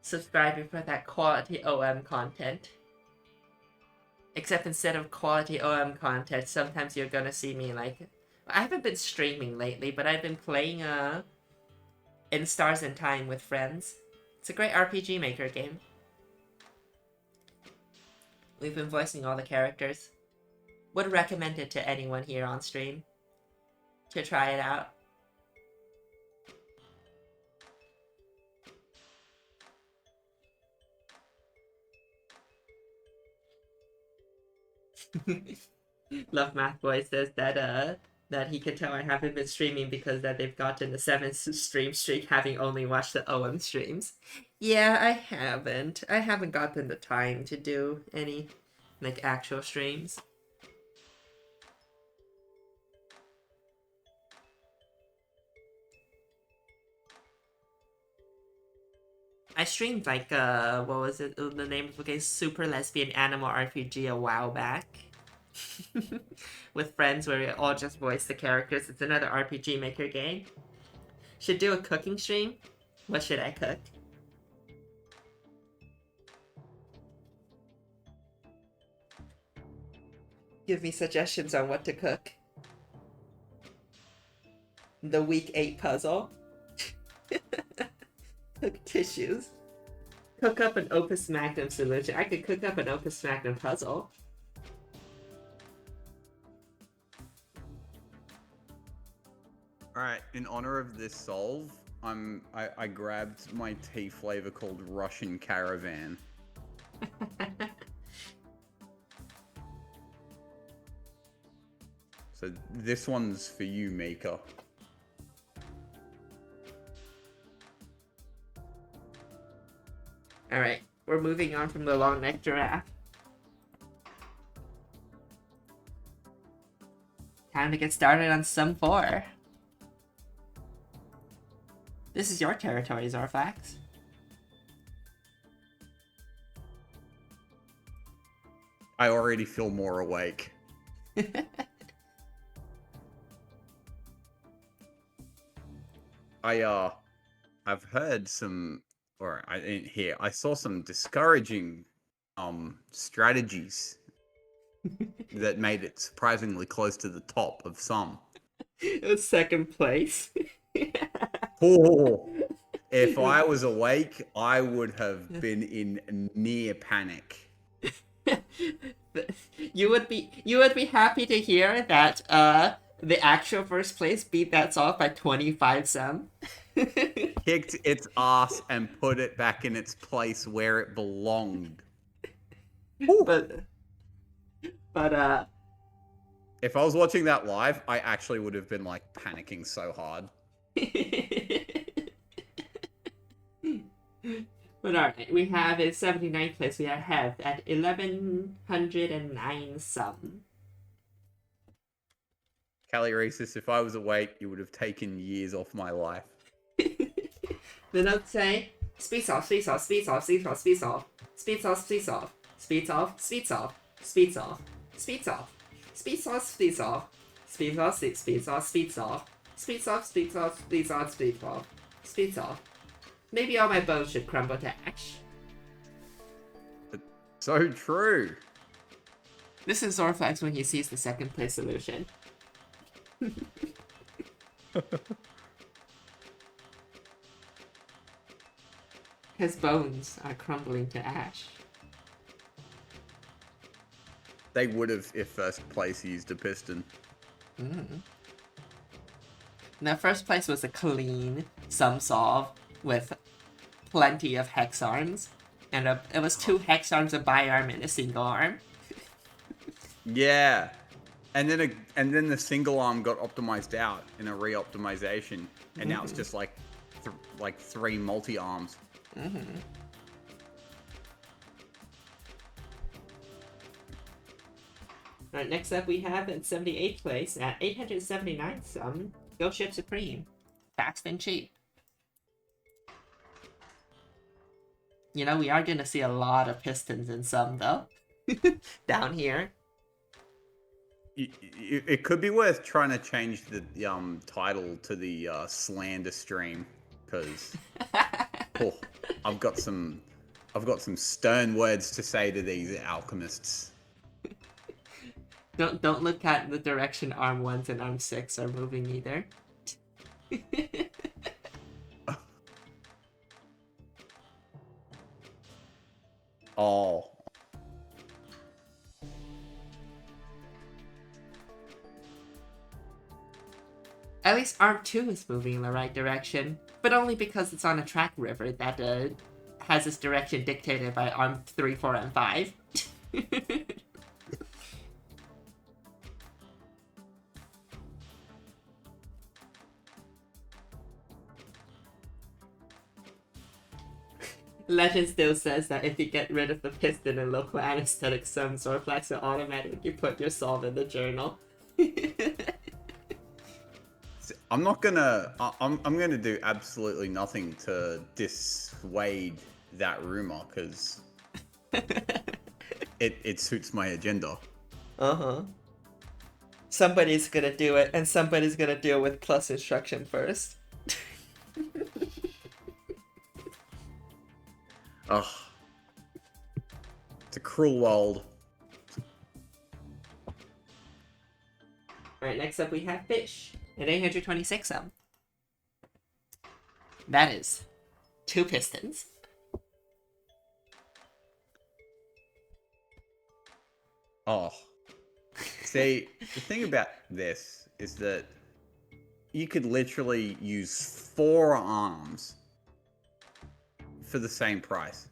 Subscribing for that quality OM content. Except instead of quality OM content, sometimes you're gonna see me like... I haven't been streaming lately, but I've been playing In Stars in Time with friends. It's a great RPG Maker game. We've been voicing all the characters. Would recommend it to anyone here on stream to try it out. Love Math Boy says that that he can tell I haven't been streaming because that they've gotten the 7th stream streak having only watched the OM streams. Yeah, I haven't. I haven't gotten the time to do any like actual streams. I streamed like what was it? The name of the game, Super Lesbian Animal RPG a while back. With friends where we all just voice the characters. It's another RPG Maker game. Should do a cooking stream. What should I cook? Give me suggestions on what to cook. The week 8 puzzle. Cook tissues. Cook up an Opus Magnum solution. I could cook up an Opus Magnum puzzle. Alright, in honor of this solve, I grabbed my tea flavor called Russian Caravan. So this one's for you, Mika. Alright, we're moving on from the long neck giraffe. Time to get started on Sum 4. This is your territory, Zorflax. I already feel more awake. I've heard some, or I didn't hear, I saw some discouraging strategies that made it surprisingly close to the top of some. It was second place. Oh, if I was awake, I would have been in near panic. You would be happy to hear that the actual first place beat that off by 25 some. Kicked its ass and put it back in its place where it belonged. But if I was watching that live, I actually would have been like panicking so hard. But alright, we have in 79th place, we have at 1109 some. Callie Rhesus, if I was awake, you would have taken years off my life. The notes say, speed off, speed off, speed off, speed off, speed off. Speed off, speed off. Speed off, speed off. Speed off. Speed off. Speed off, speed off. Speed off, speed off, speed off. Speed off, speed off, speed off, speed off. Speed off. Maybe all my bones should crumble to ash. So true. This is Zorflax when he sees the second place solution. His bones are crumbling to ash. They would have if first place used a piston. Now, first place was a clean sum solve with plenty of hex arms. And it was 2 hex arms, a bi-arm, and a single arm. Yeah. And then the single arm got optimized out in a re-optimization. And now it's just like 3 multi-arms. Alright, next up we have in 78th place at 879 sum, Ghost Ship Supreme. Fast and cheap. You know, we are gonna see a lot of pistons in some though. Down here. It could be worth trying to change the title to the slander stream, because I've got some stern words to say to these alchemists. Don't look at the direction arm 1s and arm 6 are moving either. Oh. At least arm 2 is moving in the right direction, but only because it's on a track river that has its direction dictated by arm 3, 4, and 5. Legend still says that if you get rid of the piston and local anesthetic sum, Zorflax will automatically put your solve in the journal. I'm gonna do absolutely nothing to dissuade that rumor, because it suits my agenda. Somebody's gonna do it, and somebody's gonna deal with plus instruction first. Ugh. It's a cruel world. Alright, next up we have Fish at 826 sum. That is 2 pistons. Oh. See, the thing about this is that you could literally use 4 arms for the same price.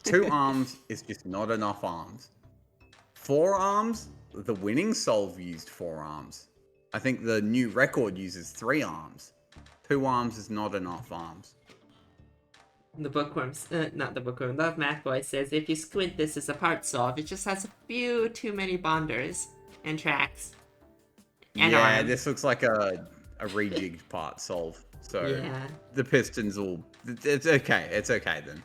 2 arms is just not enough arms. 4 arms, the winning solve used 4 arms. I think the new record uses 3 arms. 2 arms is not enough arms. The bookworms, not the bookworm, Love Math Boy says if you squint this as a part solve, it just has a few too many bonders and tracks. And yeah, arms. this looks like a rejigged part solve. So Yeah. the pistons will... It's okay. It's okay then.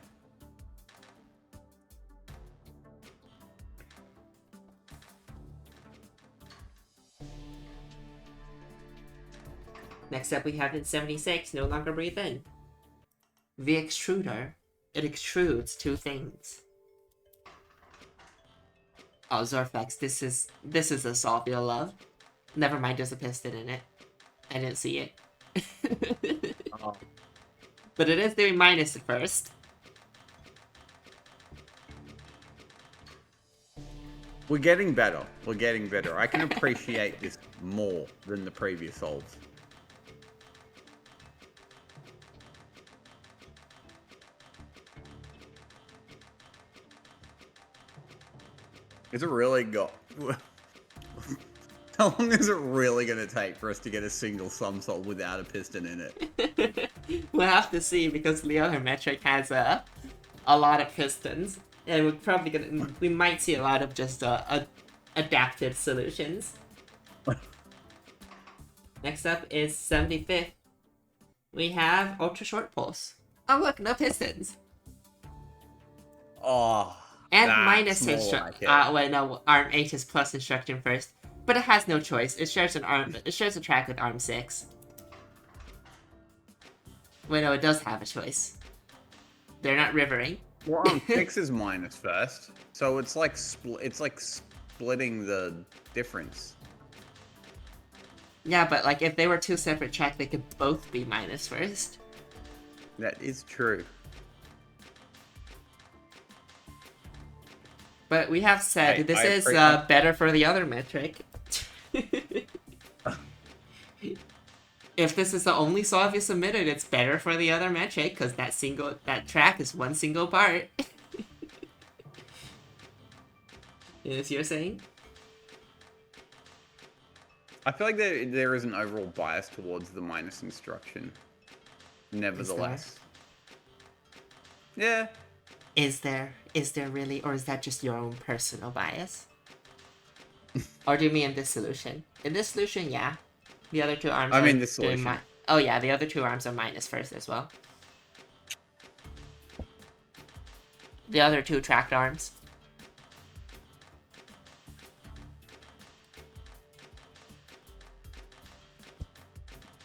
Next up we have in 76, No Longer Breathe In. The extruder. It extrudes 2 things. Oh, Zorflax, this is a solve you'll love. Never mind, there's a piston in it. I didn't see it. Oh. But it is doing minus at first. We're getting better. We're getting better. I can appreciate this more than the previous solves. Is it really got... How long is it really going to take for us to get a single sum solve without a piston in it? We'll have to see, because the other metric has a lot of pistons. And we're probably we might see a lot of just adapted solutions. Next up is 75th. We have Ultra Short Pulse. Oh look, no pistons. Oh, And that's minus more instruction. like it. Wait, no, arm 8 is plus instruction first. But it has no choice. It shares an arm. It shares a track with arm 6. Wait, no, it does have a choice. They're not rivering. Well, arm 6 is minus first, so it's like splitting the difference. Yeah, but like if they were two separate tracks, they could both be minus first. That is true. But we have said Hey, this I is appreciate- better for the other metric. If this is the only solve you submitted, it's better for the other metric because that track is one single part. Is you're saying? I feel like there is an overall bias towards the minus instruction. Nevertheless. Yeah. Is there really, or is that just your own personal bias? Or do you mean in this solution? In this solution, yeah. The other two arms. I are mean this doing solution. Oh yeah, the other two arms are minus first as well. The other two tracked arms.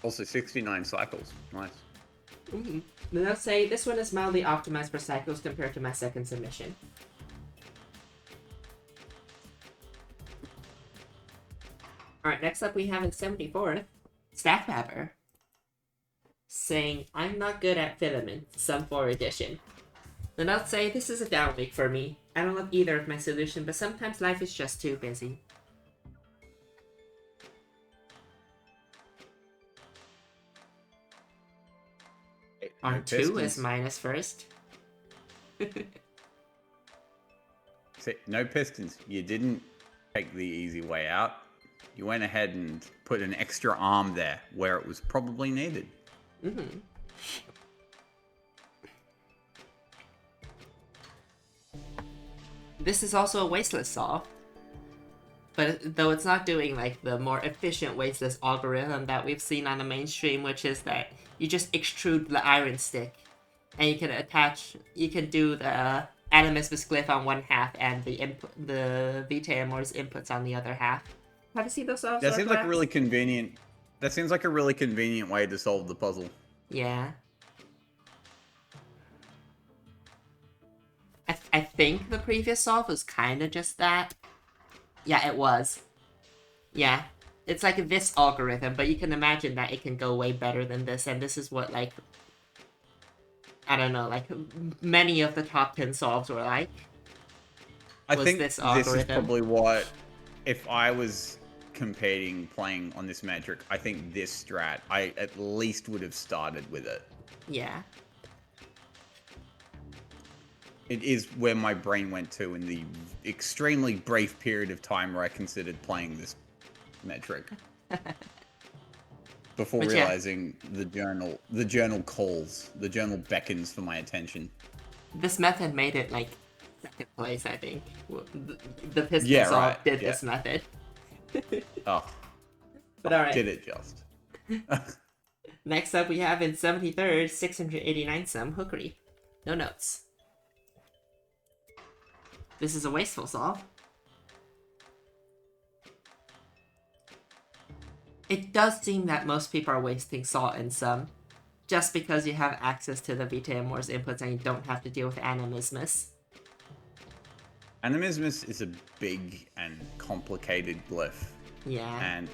Also 69 cycles. Nice. Mm-hmm. Then I'll say this one is mildly optimized for cycles compared to my second submission. Alright, next up we have in 74th, Stack Mapper. Saying, I'm not good at Filament, Sum 4 edition. Then I'll say this is a down week for me. I don't love either of my solution, but sometimes life is just too busy. Arm 2 is minus first. See, no pistons. You didn't take the easy way out. You went ahead and put an extra arm there where it was probably needed. Mm-hmm. This is also a wasteless solve. But though it's not doing like the more efficient wasteless algorithm that we've seen on the mainstream, which is that you just extrude the iron stick, and you can do the Animismus glyph on one half and the VTMOR's inputs on the other half. How to see those solves? That seems like a really convenient. That seems like a really convenient way to solve the puzzle. Yeah. I think the previous solve was kind of just that. Yeah, it was. Yeah. It's like this algorithm, but you can imagine that it can go way better than this, and this is what, like, I don't know, like, many of the top 10 solves were like. I think this this is algorithm. probably what, if I was competing playing on this metric, I think this strat, I at least would have started with it. Yeah. It is where my brain went to in the extremely brief period of time where I considered playing this metric. Before But yeah. realizing the journal calls, the journal beckons for my attention. This method made it, like, second place, I think. The Piston Yeah, solve right, did yeah. this method. Oh, But alright. did it just. Next up we have in 73rd, 689 sum Hookery. No notes. This is a wasteful solve. It does seem that most people are wasting salt in sum, just because you have access to the VTMOR's inputs and you don't have to deal with Animismus. Animismus is a big and complicated glyph, Yeah. and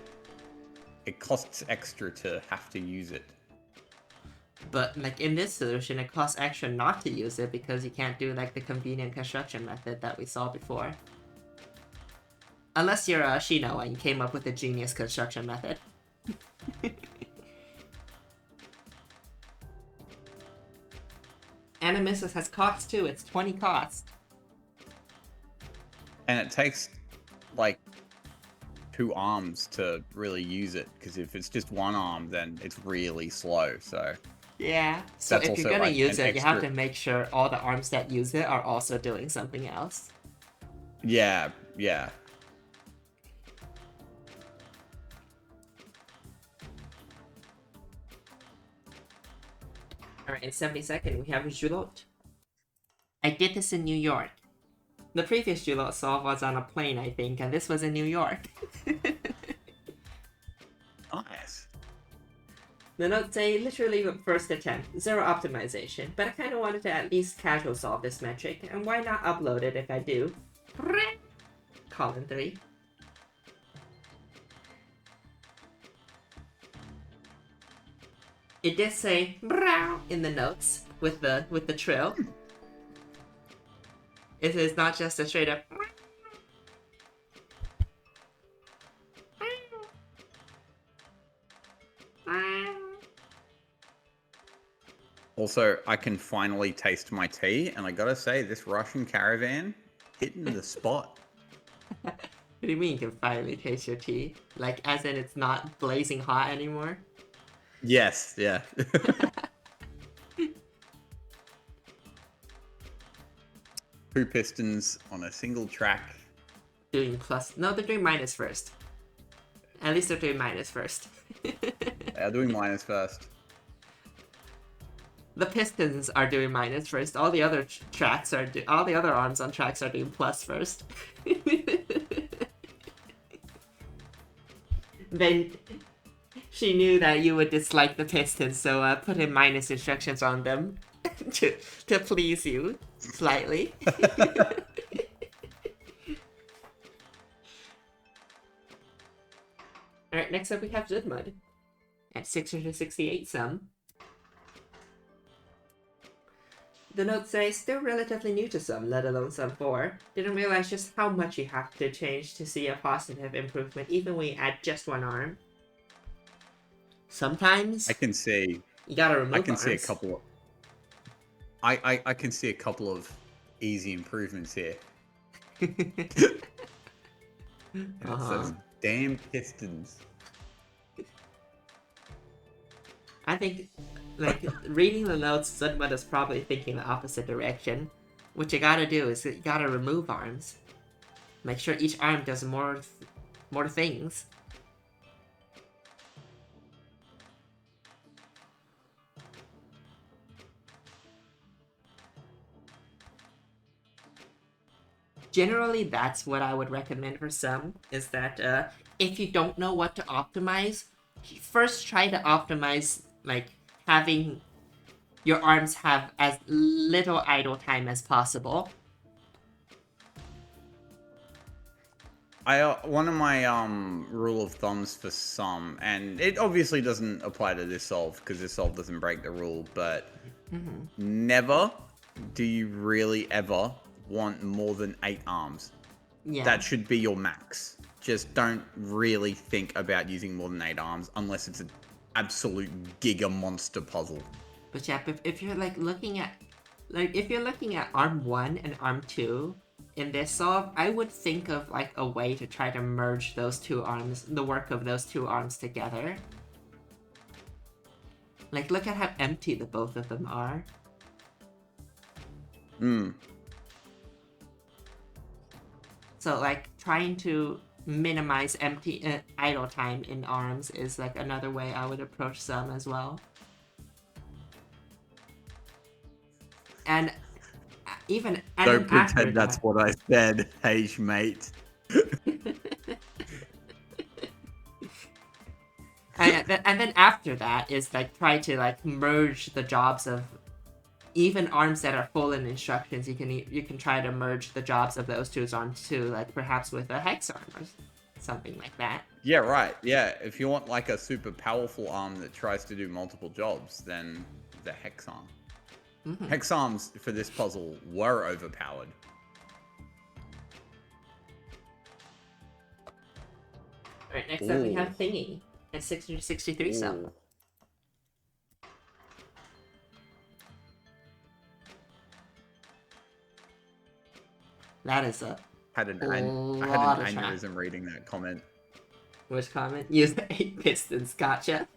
it costs extra to have to use it. But, like, in this solution, it costs extra not to use it because you can't do, like, the convenient construction method that we saw before. Unless you're Shino and you came up with a genius construction method. Animismus has cost too, it's 20 cost. And it takes, like, 2 arms to really use it, because if it's just 1 arm, then it's really slow, so... Yeah, so That's if you're also, gonna like, use an it, you have extra- to make sure all the arms that use it are also doing something else. Yeah, yeah. Alright, in 72nd, we have Julot. I did this in New York. The previous Julot solve was on a plane, I think, and this was in New York. Nice. The notes say literally first attempt, zero optimization, but I kind of wanted to at least casual solve this metric, and why not upload it if I do? Column 3. It did say brow in the notes with the trill. It is not just a straight up. Also, I can finally taste my tea, and I gotta say, this Russian caravan hitting the spot. What do you mean you can finally taste your tea? Like, as in it's not blazing hot anymore? Yes, yeah. 2 pistons on a single track. Doing plus. No, they're doing minus first. At least they're doing minus first. They are doing minus first. The pistons are doing minus first. All the other tracks are all the other arms on tracks are doing plus first. Then she knew that you would dislike the pistons, so put in minus instructions on them to please you slightly. Alright, next up we have Zudmud at 668 sum. The notes say, still relatively new to Sum, let alone Sum 4. Didn't realize just how much you have to change to see a positive improvement, even when you add just one arm. Sometimes I can see. you gotta remove I can arms. see a couple of. I can see a couple of easy improvements here. And it's those damn pistons. I think, like, reading the notes, Zudmud is probably thinking the opposite direction. What you gotta do is you gotta remove arms. Make sure each arm does more things. Generally, that's what I would recommend for some, is that if you don't know what to optimize, first try to optimize, like, having your arms have as little idle time as possible. One of my rule of thumbs for some, and it obviously doesn't apply to this solve because this solve doesn't break the rule, but never do you really ever want more than 8 arms. Yeah. That should be your max. Just don't really think about using more than 8 arms unless it's an absolute giga monster puzzle. But yeah, if you're like looking at, if you're looking at arm 1 and arm 2 in this solve, I would think of like a way to try to merge those two arms, the work of those two arms together. Like, look at how empty the both of them are. So like trying to minimize empty idle time in arms is like another way I would approach some as well. And even don't pretend that's what I said, H mate. and then after that is like try to like merge the jobs of even arms that are full in instructions. You can try to merge the jobs of those two onto, like, perhaps with a hex arm or something like that. Yeah, right. Yeah, if you want like a super powerful arm that tries to do multiple jobs, then the hex arm. Hex arms for this puzzle were overpowered. Alright, next up we have Thingy at 663 sum. That is a I had an aneurysm reading that comment. Which comment? Use the 8 pistons, gotcha.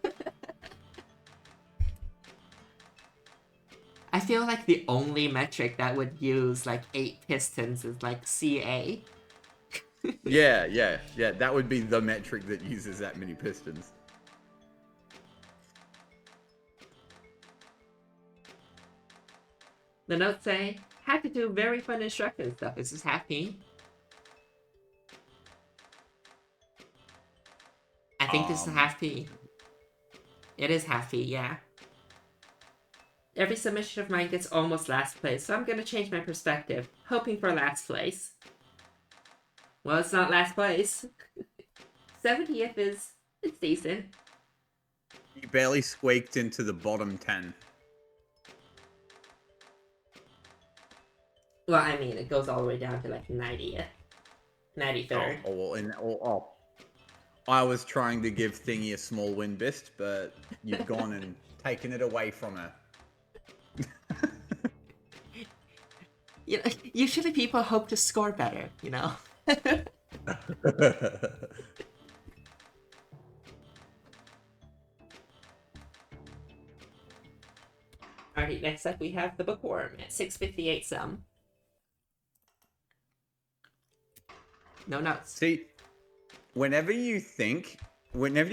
I feel like the only metric that would use like 8 pistons is like CA. Yeah, that would be the metric that uses that many pistons. The notes say, had to do very fun instruction stuff. Is this half P? I think this is half P. It is half P, yeah. Every submission of mine gets almost last place, so I'm gonna change my perspective, hoping for last place. Well, it's not last place. 70th is... it's decent. You barely squeaked into the bottom 10. Well, I mean, it goes all the way down to like 90th. 93rd. I was trying to give Thingy a small win, Bist, but you've gone and taken it away from her. You know, usually people hope to score better, you know? Alright, next up we have the Bookworm at 658 some. No notes. See, whenever you're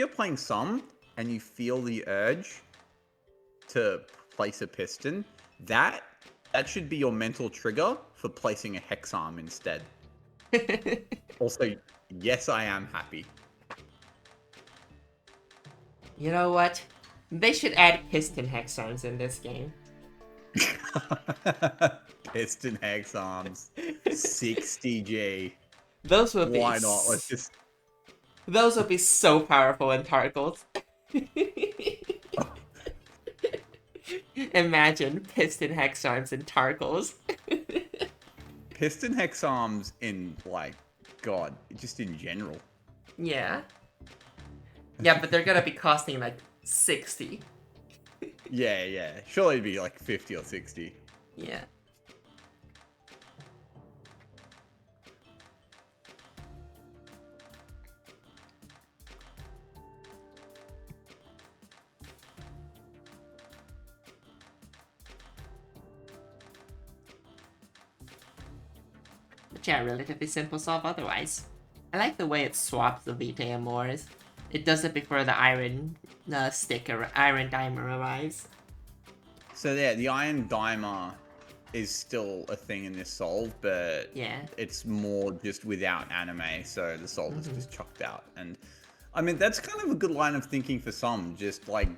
playing some and you feel the urge to place a piston, that should be your mental trigger for placing a hex arm instead. Also, yes, I am happy. You know what? They should add piston hex arms in this game. Piston hex arms. 60G. Those would be... Why not? Let's just... Those would be so powerful in Targles. Imagine piston hex arms in Targles. Piston hex arms in, like, God, just in general. Yeah. Yeah, but they're gonna be costing like 60. Yeah. Surely it'd be like 50 or 60. Yeah. But yeah, relatively simple solve otherwise. I like the way it swaps the Vita Amores. It does it before the iron iron dimer arrives. So yeah, the iron dimer is still a thing in this solve, but Yeah. it's more just without anime, so the solve is just chucked out. And I mean, that's kind of a good line of thinking for some. Just like,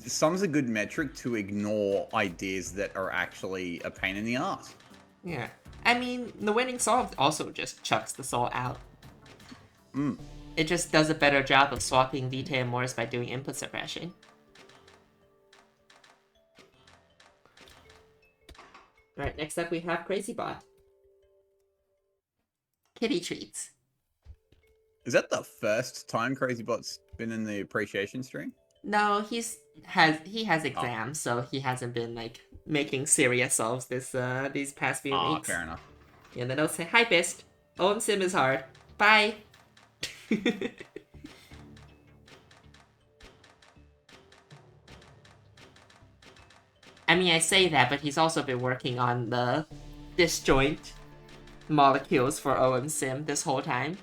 some's a good metric to ignore ideas that are actually a pain in the ass. Yeah. I mean, the winning solve also just chucks the soul out. It just does a better job of swapping Vita and Morris by doing input suppression. Alright, next up we have Crazy Bot. Kitty treats. Is that the first time Crazy Bot's been in the appreciation stream? No, he has exams, so he hasn't been like making serious solves these past few weeks. Fair enough. Yeah, then I'll say, hi Bist. OM Sim is hard. Bye. I mean, I say that, but he's also been working on the disjoint molecules for OM Sim this whole time.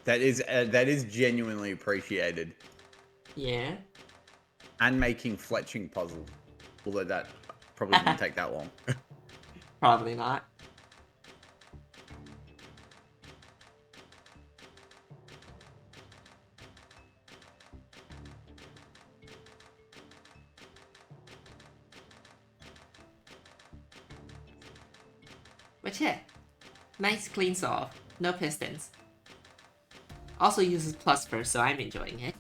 That is genuinely appreciated. Yeah. And making fletching puzzles. Although that probably didn't take that long. Probably not. But yeah, nice clean solve. No pistons. Also uses plus first, so I'm enjoying it.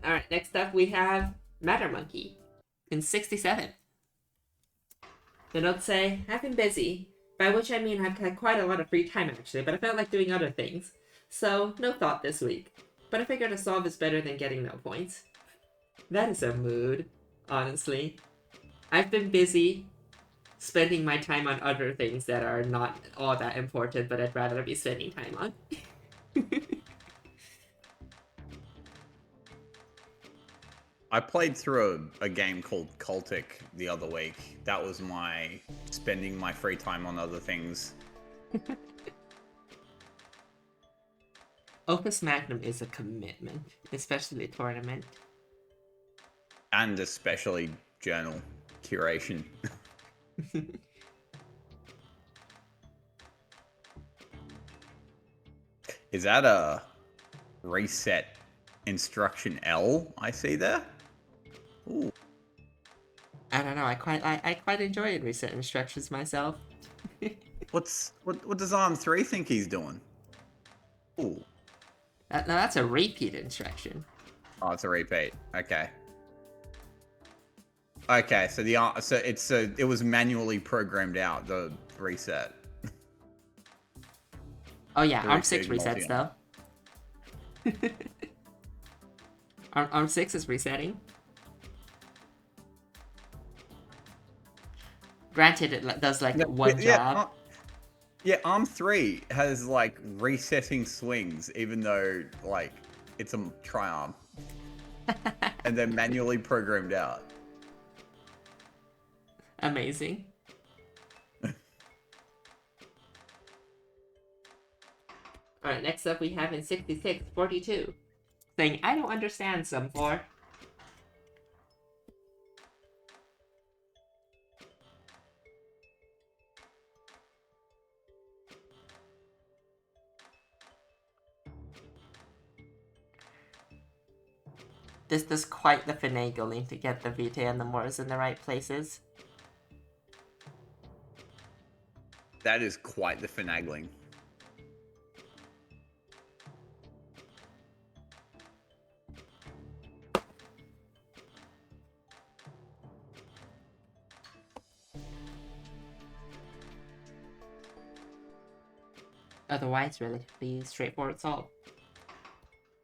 Alright, next up we have Matter Monkey in 67. The notes say, I've been busy, by which I mean I've had quite a lot of free time actually, but I felt like doing other things. So, no thought this week. But I figured a solve is better than getting no points. That is a mood, honestly. I've been busy spending my time on other things that are not all that important, but I'd rather be spending time on. I played through a game called Cultic the other week. That was my spending my free time on other things. Opus Magnum is a commitment, especially the tournament. And especially journal curation. Is that a reset instruction L I see there? Ooh. I don't know. I quite enjoyed reset instructions myself. What does Arm 3 think he's doing? Ooh. No, that's a repeat instruction. Oh, it's a repeat. Okay. Okay, so it was manually programmed out, the reset. Oh yeah, The ARM 6 repeat resets though. ARM 6 is resetting. Granted, it does like one job. Yeah, Arm 3 has like resetting swings, even though like it's a tri-arm. And they're manually programmed out. Amazing. Alright, next up we have in 6642. Saying, I don't understand some 4. This does quite the finagling to get the Vitae and the Mors in the right places. That is quite the finagling. Otherwise, relatively straightforward solve.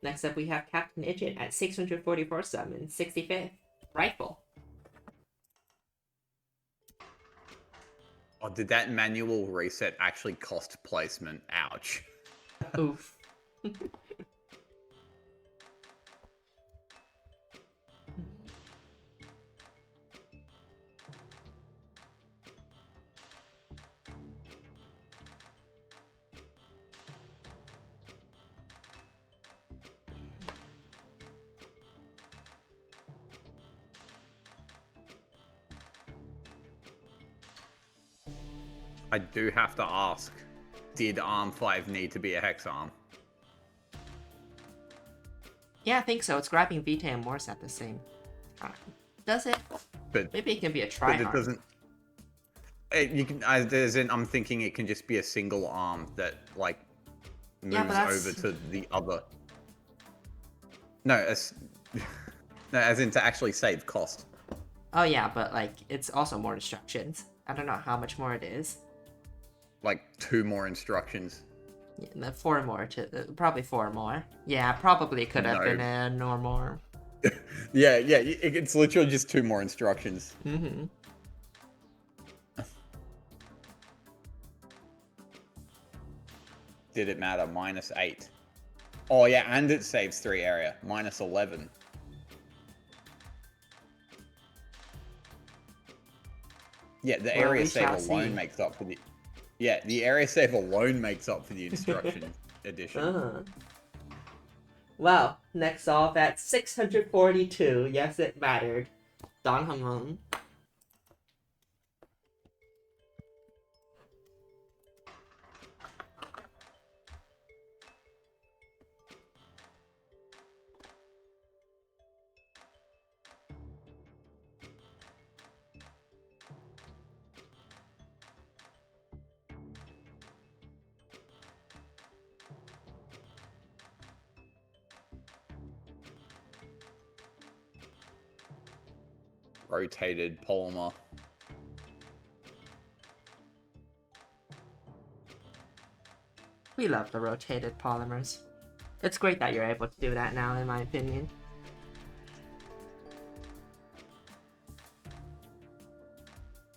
Next up, we have Captain Idjit at 644 summon, 65th rifle. Oh, did that manual reset actually cost placement? Ouch. Oof. I do have to ask, did Arm 5 need to be a hex arm? Yeah, I think so. It's grabbing Vitae and Mors at the same time. Does it? But Maybe it can be a but tri-arm. it doesn't. You can. I'm thinking it can just be a single arm that like moves over to the other. No, as in to actually save cost. Oh yeah, but like it's also more instructions. I don't know how much more it is. Like 2 more instructions. Yeah, 4 more probably 4 more. Yeah, probably could have No. been a or more. Yeah, it's literally just 2 more instructions. Mm-hmm. Did it matter? -8. Oh yeah, and it saves 3 area. -11. Yeah, the area save alone makes up for the. Yeah, the area save alone makes up for the instruction addition. Uh-huh. Well, next off at 642. Yes, it mattered. Don Hung Hung. Rotated polymer. We love the rotated polymers. It's great that you're able to do that now, in my opinion.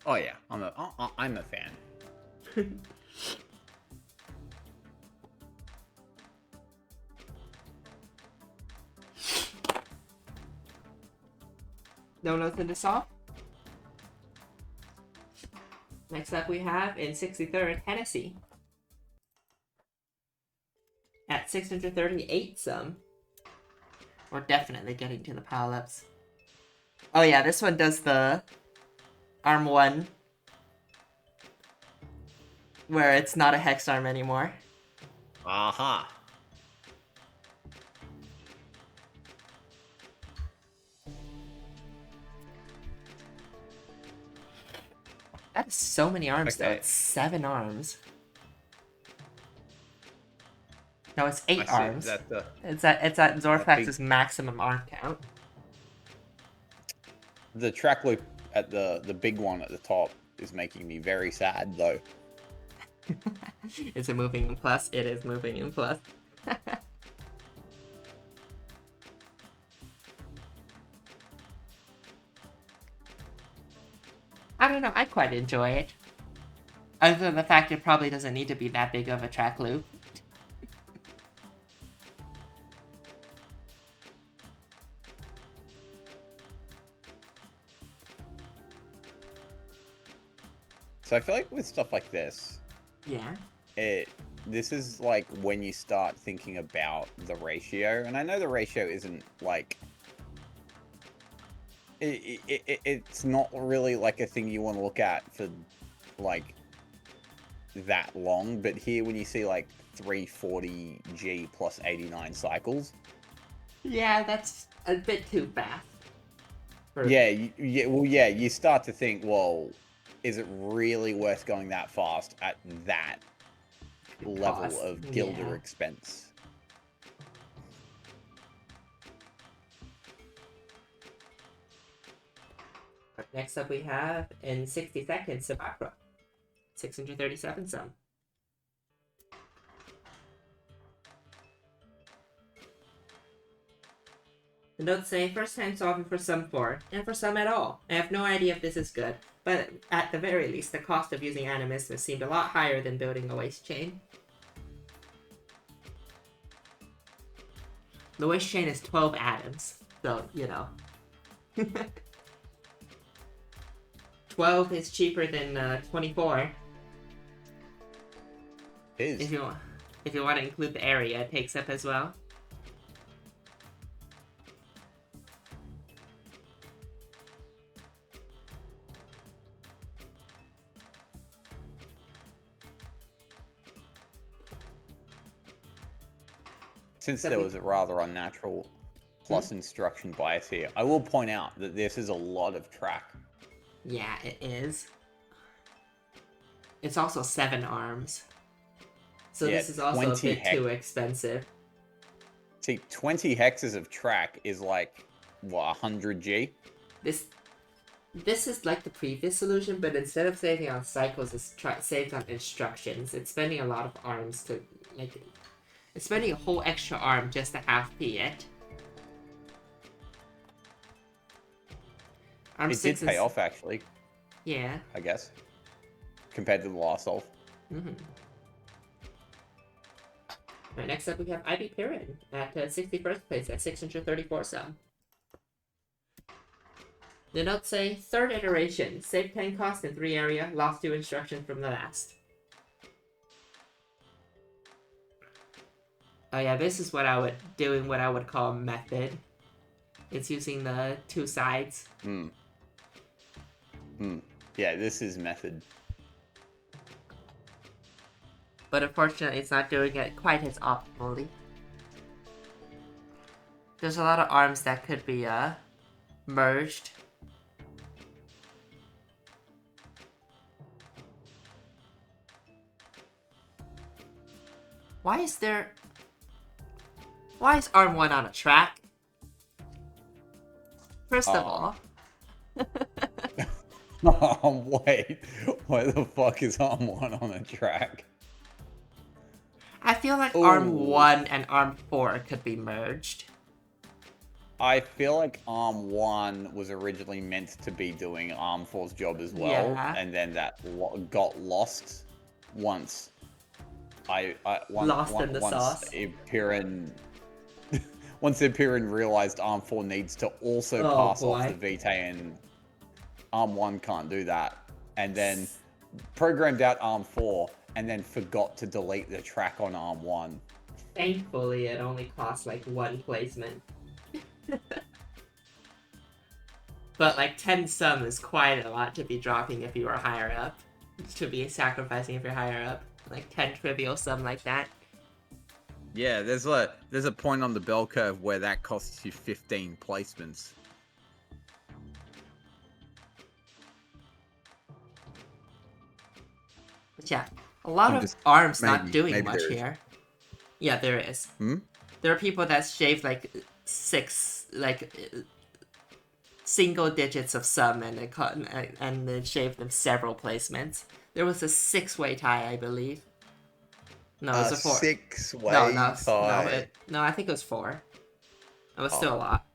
Oh yeah, I'm a fan. No notes in this off? Next up we have in 63rd, Hennessy. At 638 some. We're definitely getting to the pile-ups. Oh yeah, this one does the arm 1, where it's not a hex arm anymore. Aha. That is so many arms, though. Okay. It's 7 arms. No, it's 8 I see. arms. That the It's at Zorflax's maximum arm count. track loop at the big one at the top is making me very sad though. Is it moving in plus? It is moving in plus. I don't know, I quite enjoy it. Other than the fact it probably doesn't need to be that big of a track loop. So I feel like with stuff like this, Yeah. this is like when you start thinking about the ratio, and I know the ratio isn't like it's not really like a thing you want to look at for like that long, but here when you see like 340G plus 89 cycles, Yeah, that's a bit too fast. yeah, you start to think, well, is it really worth going that fast at that level Cost, of gilder yeah. expense? Next up we have, in 60 seconds, Sabakra. 637 some. The notes say, first time solving for some 4, and for some at all. I have no idea if this is good, but at the very least, the cost of using Animismus seemed a lot higher than building a waste chain. The waste chain is 12 atoms, so, you know. 12 is cheaper than 24. Is If you want to include the area it takes up as well. Since there was a rather unnatural plus instruction bias here, I will point out that this is a lot of track. Yeah, it is. It's also 7 arms. So Yeah, this is also a 20 bit too expensive. See, 20 hexes of track is like, what, 100G? This is like the previous solution, but instead of saving on cycles, it's saved on instructions. It's spending a lot of arms to, like, it's spending a whole extra arm just to half-P it. Arm It 6 did pay is, off, actually, yeah. I guess, compared to the last solve. Alright, next up we have Ivy Pirin at 61st place at 634 some. The notes say, third iteration, save 10 cost in 3 area, lost 2 instructions from the last. Oh yeah, this is what I would call method. It's using the 2 sides. Yeah, this is method. But unfortunately, it's not doing it quite as optimally. There's a lot of arms that could be merged. Why is arm 1 on a track? First of all. Wait, why the fuck is arm 1 on a track? I feel like Ooh. arm 1 and arm 4 could be merged. I feel like arm 1 was originally meant to be doing arm 4's job as well, Yeah. and then that got lost once Lost in the sauce. Once Pirin realized arm 4 needs to also pass off the Vitae and arm 1 can't do that, and then programmed out arm 4 and then forgot to delete the track on arm 1. Thankfully, it only costs like 1 placement. But like 10 sum is quite a lot to be dropping if you are higher up. To be sacrificing if you're higher up. Like 10 trivial sum like that. Yeah, there's a point on the bell curve where that costs you 15 placements. But yeah, a lot I'm of just- arms not maybe- doing maybe much there is. here. Yeah, there is. Hmm? There are people that shave like single digits of sum and then shave them several placements. There was a 6-way tie, I believe. No, it was a 4. 6-way tie. No, I think it was 4. It was still a lot.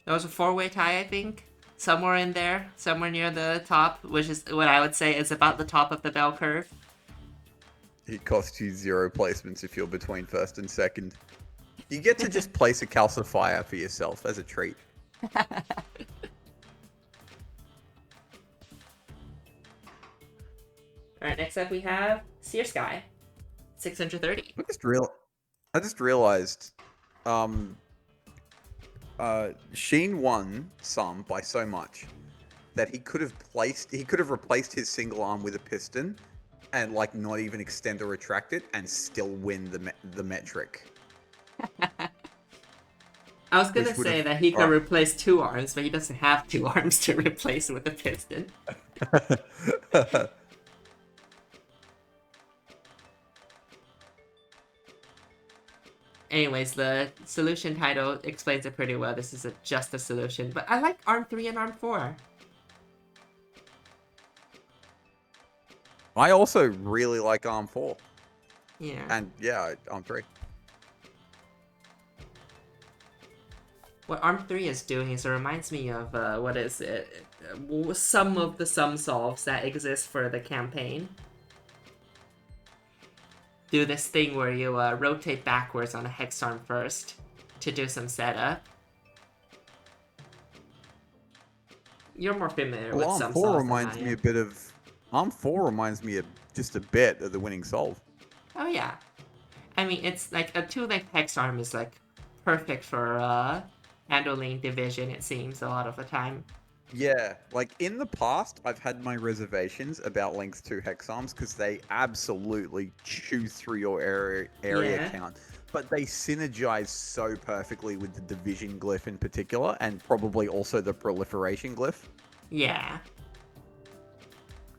There was a 4-way tie, I think. Somewhere in there, somewhere near the top, which is what I would say is about the top of the bell curve. It costs you 0 placements if you're between first and second. You get to just place a calcifier for yourself as a treat. Alright, next up we have Sear Sky. 630. I just realized Sheen won some by so much that he could have replaced his single arm with a piston and like not even extend or retract it and still win the metric. I was gonna Which would say have- that he could replace 2 arms, but he doesn't have 2 arms to replace with a piston. Anyways, the solution title explains it pretty well. This is just a solution, but I like arm 3 and arm 4. I also really like arm 4. Yeah. And yeah, arm 3. What arm 3 is doing is it reminds me of, what is it? Some of the sum solves that exist for the campaign. Do this thing where you rotate backwards on a hex arm first to do some setup. You're more familiar with Well, some arm solves 4 than reminds I me am. a bit of arm 4 reminds me of just a bit of the winning solve. Oh yeah. I mean, it's like a 2-length hex arm is like perfect for handling division, it seems, a lot of the time. Yeah, like in the past, I've had my reservations about length 2 hex arms because they absolutely chew through your area Yeah. count. But they synergize so perfectly with the division glyph in particular, and probably also the proliferation glyph. Yeah.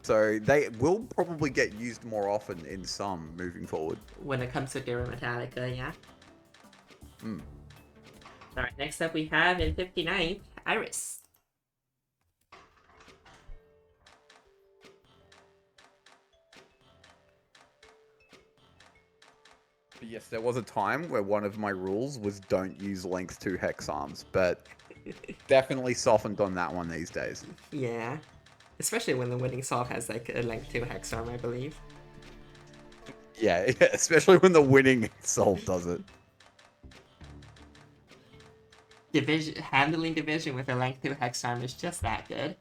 So they will probably get used more often in some moving forward. When it comes to Dura Metallica, yeah. Hmm. Alright, next up we have in 59th, Iris. But yes, there was a time where one of my rules was don't use length 2 hex arms, but definitely softened on that one these days. Yeah. Especially when the winning solve has like a length 2 hex arm, I believe. Yeah, especially when the winning solve does it. Handling division with a length 2 hex arm is just that good.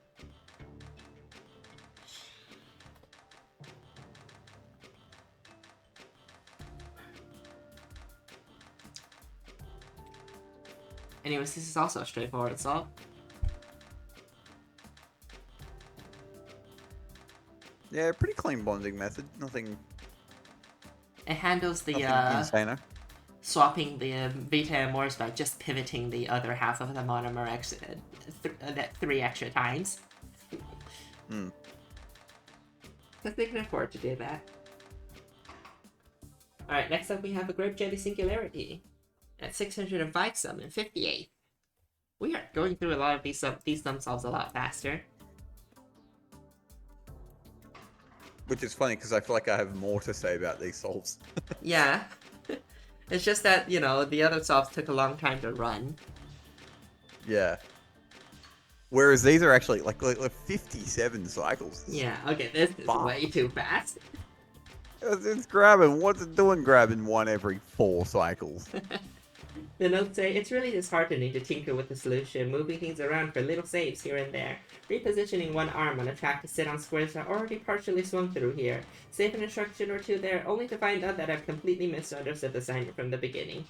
Anyways, this is also a straightforward solve. Yeah, pretty clean bonding method. Nothing It handles the insane. swapping the beta amors by just pivoting the other half of the monomer that 3 extra times. Hmm. Because they can afford to do that. Alright, next up we have a Grape Jelly Singularity at 605 sum and 58. We are going through a lot of these sum solves a lot faster. Which is funny because I feel like I have more to say about these solves. Yeah. It's just that, you know, the other solves took a long time to run. Yeah. Whereas these are actually like 57 cycles. Yeah, okay, this is Fuck. way too fast. It's grabbing. What's it doing grabbing one every 4 cycles? The notes say, it's really disheartening to tinker with the solution, moving things around for little saves here and there. Repositioning one arm on a track to sit on squares that are already partially swung through here. Save an instruction or two there, only to find out that I've completely misunderstood the assignment from the beginning.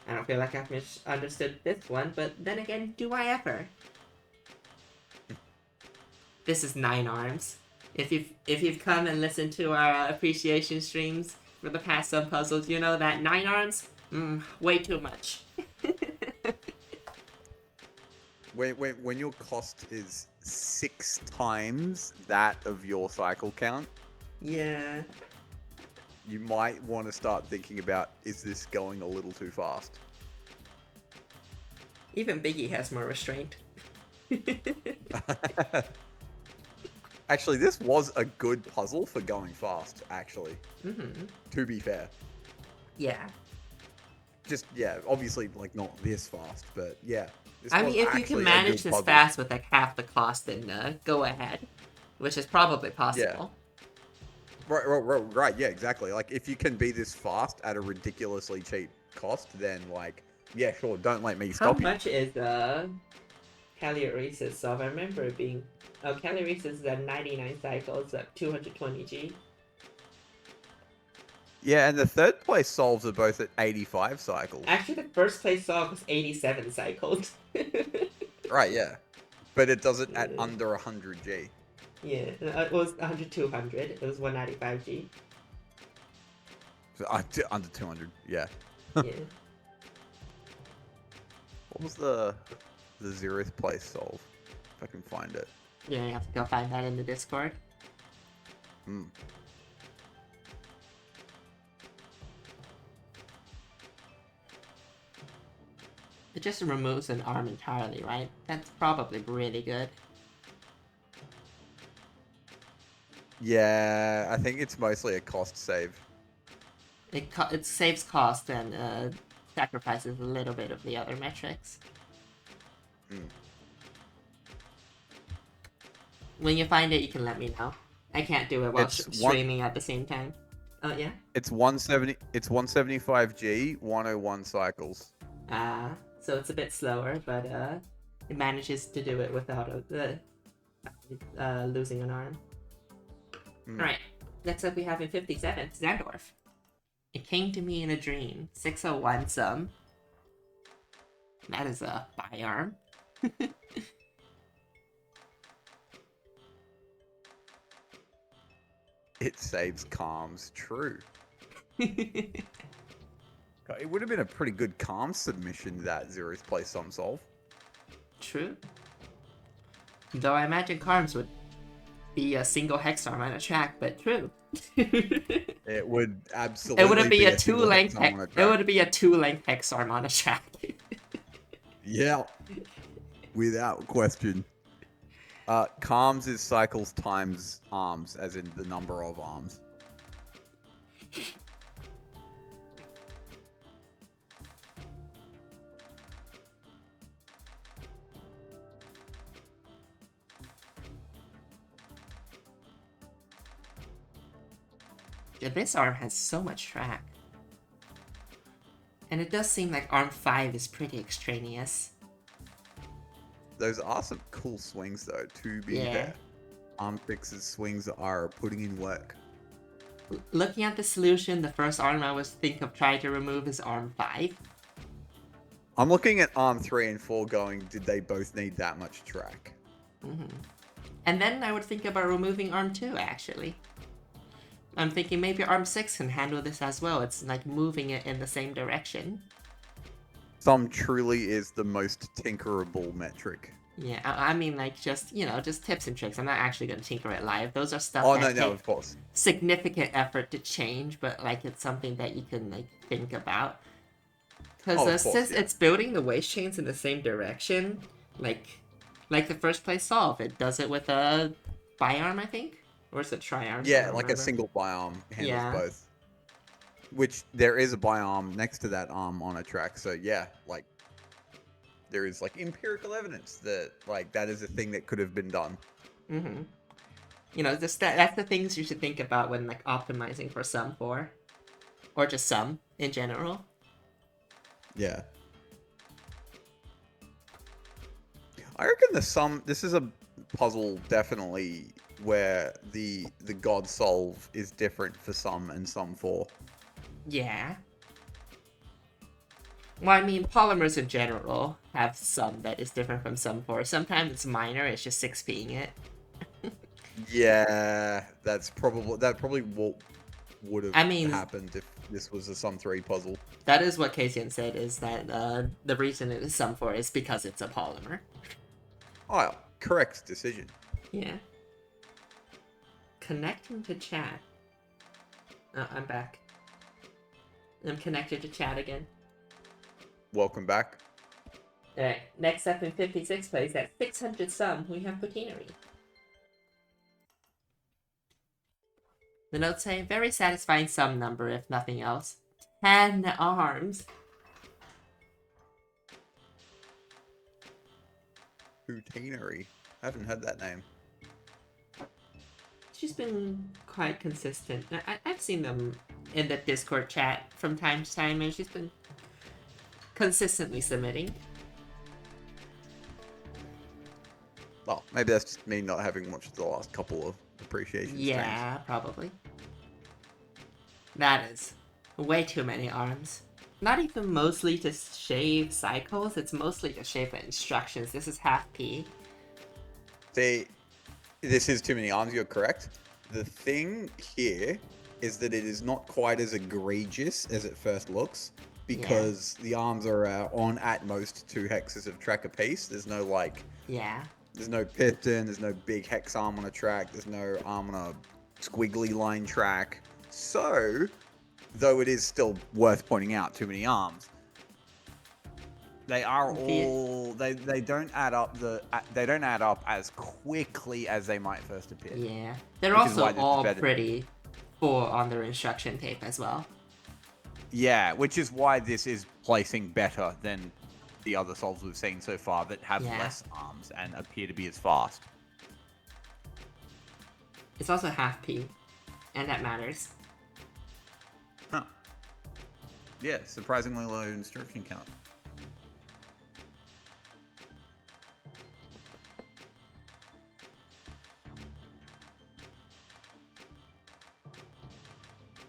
I don't feel like I've misunderstood this one, but then again, do I ever? this is 9 arms. If you've come and listened to our appreciation streams for the past sub puzzles, you know that 9 arms, way too much. When your cost is 6 times that of your cycle count, Yeah. you might want to start thinking about, is this going a little too fast? Even Biggie has more restraint. Actually, this was a good puzzle for going fast, actually. Mm-hmm. To be fair. Yeah. Just, yeah, obviously, like, not this fast, but yeah. I mean, if you can manage this fast with like half the cost, then go ahead. Which is probably possible. Right, yeah, exactly. Like, if you can be this fast at a ridiculously cheap cost, then, like, yeah, sure, don't let me stop you. How much is Calioresis solve? I remember it being... Oh, Calioresis is at 99 cycles at 220G. Yeah, and the third place solves are both at 85 cycles. Actually, the first place solve was 87 cycles. Right, yeah. But it does it at under 100G. Yeah, it was under 200. It was 195G. So, under 200, yeah. Yeah. What was the 0th place solve? If I can find it. Yeah, you have to go find that in the Discord. Hmm. It just removes an arm entirely, right? That's probably really good. Yeah, I think it's mostly a cost save. It saves cost and sacrifices a little bit of the other metrics. Mm. When you find it, you can let me know. I can't do it while streaming at the same time. Oh yeah. It's 170. It's 175G, 101 cycles. So it's a bit slower, but it manages to do it without losing an arm. Alright, next up we have in 57, Zandorf. It came to me in a dream, 601 sum. That is a bi-arm. It saves calms, true. It would have been a pretty good calm submission, that 0th place sum solve. True. Though I imagine Carms would be a single hex arm on a track, but true. It would absolutely. It wouldn't be a single two-length. hex arm on a It track. would be a two-length hex arm on a track. Yeah, without question. Calms is cycles times arms, as in the number of arms. Yeah, this arm has so much track. And it does seem like arm 5 is pretty extraneous. Those are some cool swings, though, to be fair. Arm 6's swings are putting in work. Looking at the solution, the first arm I was thinking of trying to remove is arm 5. I'm looking at arm 3 and 4 going, did they both need that much track? Mm-hmm. And then I would think about removing arm 2, actually. I'm thinking maybe arm 6 can handle this as well. It's like moving it in the same direction. Some truly is the most tinkerable metric. Yeah, I mean, like, just, you know, just tips and tricks. I'm not actually going to tinker it live. Those are stuff Oh, that no, take of course. significant effort to change, but, like, it's something that you can, like, think about. Because since it's building the waist chains in the same direction, like the first place solve, it does it with a bi-arm, I think? Or is it tri-arm? Yeah, like a single bi-arm handles both. Which, there is a bi-arm next to that arm on a track, so yeah, like, there is, like, empirical evidence that, like, that is a thing that could have been done. Mm-hmm. You know, that's the things you should think about when, like, optimizing for sum 4. Or just sum, in general. Yeah. I reckon this is a puzzle, definitely, where the god solve is different for sum and sum 4. Yeah. Well, I mean, polymers in general have some that is different from some 4. Sometimes it's minor, it's just 6p'ing it. Yeah, that probably would have I mean, happened if this was a Sum 3 puzzle. that is what Kasian said, is that the reason it is Sum 4 is because it's a polymer. Oh, correct decision. Yeah. Connecting to chat. Oh, I'm back. I'm connected to chat again. Welcome back. Alright, next up in 56 place at 600 sum, we have Patinery. The notes say, very satisfying sum number, if nothing else. 10 arms. Houtinery. I haven't heard that name. She's been quite consistent. I've seen them in the Discord chat from time to time, and she's been consistently submitting. Well, maybe that's just me not having watched the last couple of appreciation streams. Yeah, probably. That is way too many arms. Not even mostly to shave cycles, it's mostly to shave the instructions. This is half P. See, this is too many arms, you're correct. The thing here is that it is not quite as egregious as it first looks, because the arms are on at most 2 hexes of track apiece. There's no Yeah. There's no piston, there's no big hex arm on a track, there's no arm on a squiggly line track. So, though it is still worth pointing out, too many arms, they are all they don't add up as quickly as they might first appear. Yeah. They're Which is why also this is all better. pretty full on their instruction tape as well. Yeah, which is why this is placing better than the other solves we've seen so far that have less arms and appear to be as fast. It's also half P, and that matters. Huh. Yeah, surprisingly low instruction count.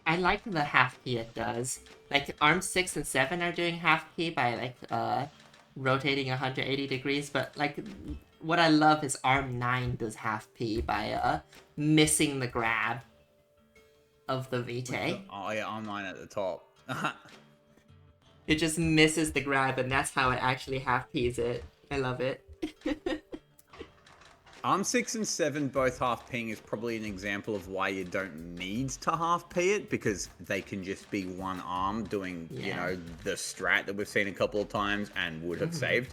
I like the half P it does. Like, arms 6 and 7 are doing half P by, rotating 180 degrees, but, what I love is arm 9 does half P by, missing the grab of the Vitae. Oh yeah, arm 9 at the top. It just misses the grab, and that's how it actually half P's it. I love it. Arm 6 and 7 both half ping is probably an example of why you don't need to half P it, because they can just be one arm doing, you know, the strat that we've seen a couple of times and would have saved.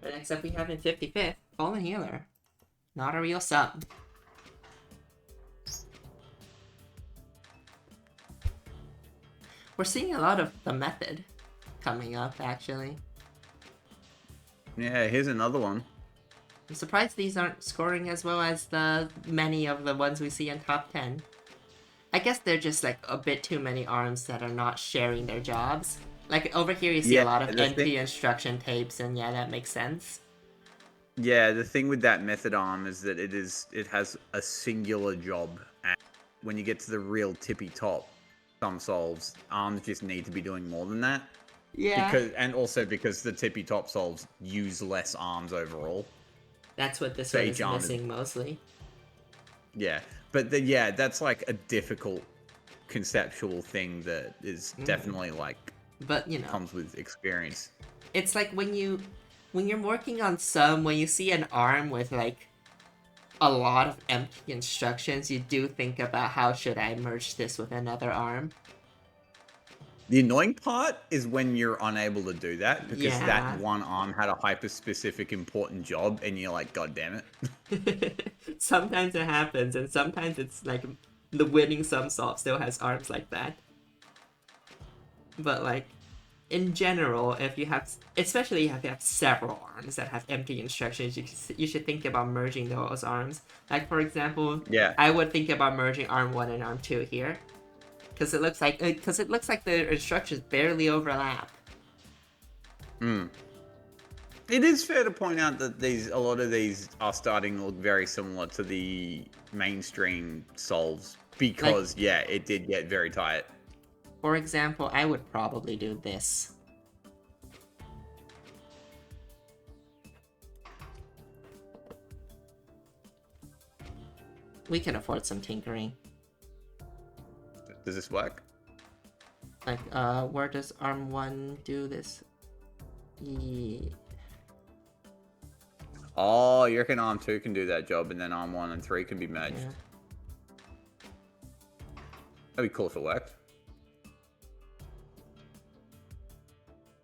But next up we have in 55th, Fallen Healer. Not a real sub. We're seeing a lot of the method coming up, actually. Yeah, here's another one. I'm surprised these aren't scoring as well as the many of the ones we see in top 10. I guess they're just a bit too many arms that are not sharing their jobs. Like over here you see a lot of NP instruction tapes, and that makes sense. Yeah, the thing with that method arm is that it has a singular job, and when you get to the real tippy top, some solves, arms just need to be doing more than that. Yeah. Because the tippy top solves use less arms overall. That's what this one is missing mostly. Yeah, but that's a difficult conceptual thing that is definitely but comes with experience. It's like when you're working on some, when you see an arm with a lot of empty instructions, you do think about how should I merge this with another arm. The annoying part is when you're unable to do that, because that one arm had a hyper-specific important job, and you're like, God damn it. Sometimes it happens, and sometimes it's the winning sum solve still has arms like that. But in general, especially if you have several arms that have empty instructions, you should think about merging those arms. For example, I would think about merging arm 1 and arm 2 here. Because it looks like the instructions barely overlap. It is fair to point out that a lot of these are starting to look very similar to the mainstream solves, because it did get very tight. For example, I would probably do this. we can afford some tinkering. Does this work? Like, where does Arm 1 do this? Oh, you reckon Arm 2 can do that job, and then Arm 1 and 3 can be merged? Yeah. That'd be cool if it worked.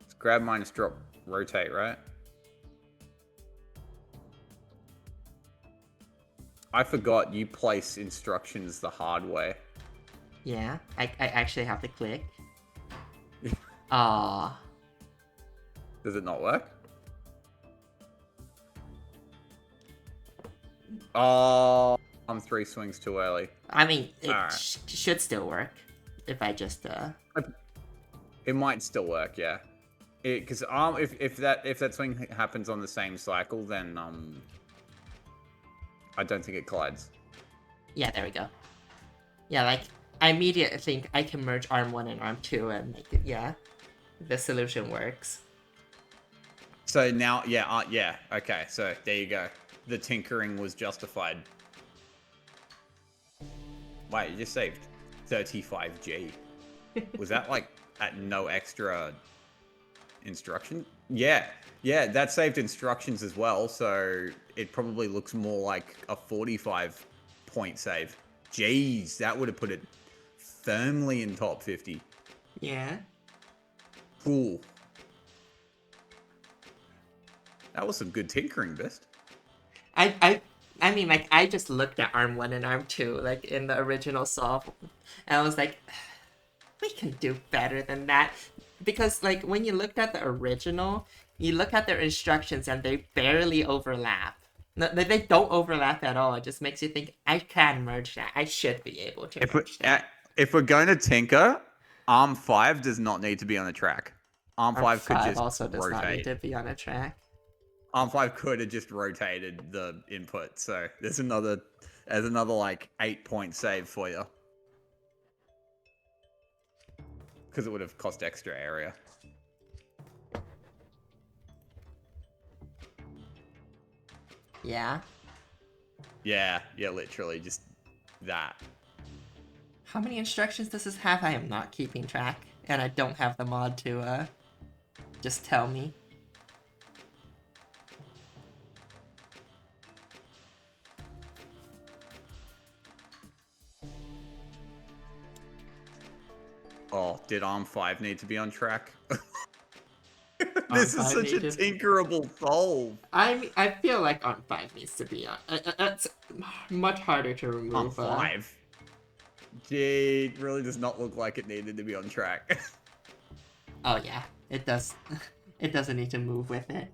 It's grab minus drop, rotate, right? I forgot you place instructions the hard way. Yeah, I actually have to click. Does it not work? Oh, Arm 3 swings too early. I mean, it Alright. should still work if I just It might still work, yeah. Because if that swing happens on the same cycle, then I don't think it collides. Yeah, there we go. Yeah, like I immediately think I can merge Arm 1 and Arm 2 and make it. Yeah, the solution works. So now, yeah, okay. So there you go. The tinkering was justified. Wait, you just saved 35G. Was that like at no extra instruction? Yeah, that saved instructions as well. So it probably looks more like a 45-point save. Jeez, that would have put it firmly in top 50. Yeah. Cool. That was some good tinkering, Bist. I mean, like, I just looked at Arm 1 and Arm 2, like, in the original solve, and I was like, we can do better than that. Because, like, when you looked at the original, you look at their instructions and they barely overlap. No, they don't overlap at all. It just makes you think, I can merge that. I should be able to merge that. If we're going to tinker, Arm 5 does not need to be on the track. Arm 5 could just also does rotate. not need to be on a track. Arm 5 could have just rotated the input, so there's another like 8-point save for you. Because it would have cost extra area. Yeah? Yeah, literally, just that. How many instructions does this have? I am not keeping track, and I don't have the mod to, just tell me. Oh, did Arm 5 need to be on track? This is such a tinkerable solve. I feel like Arm 5 needs to be on. It's much harder to remove. Arm 5? Gee, it really does not look like it needed to be on track. Oh yeah, it does. It doesn't need to move with it.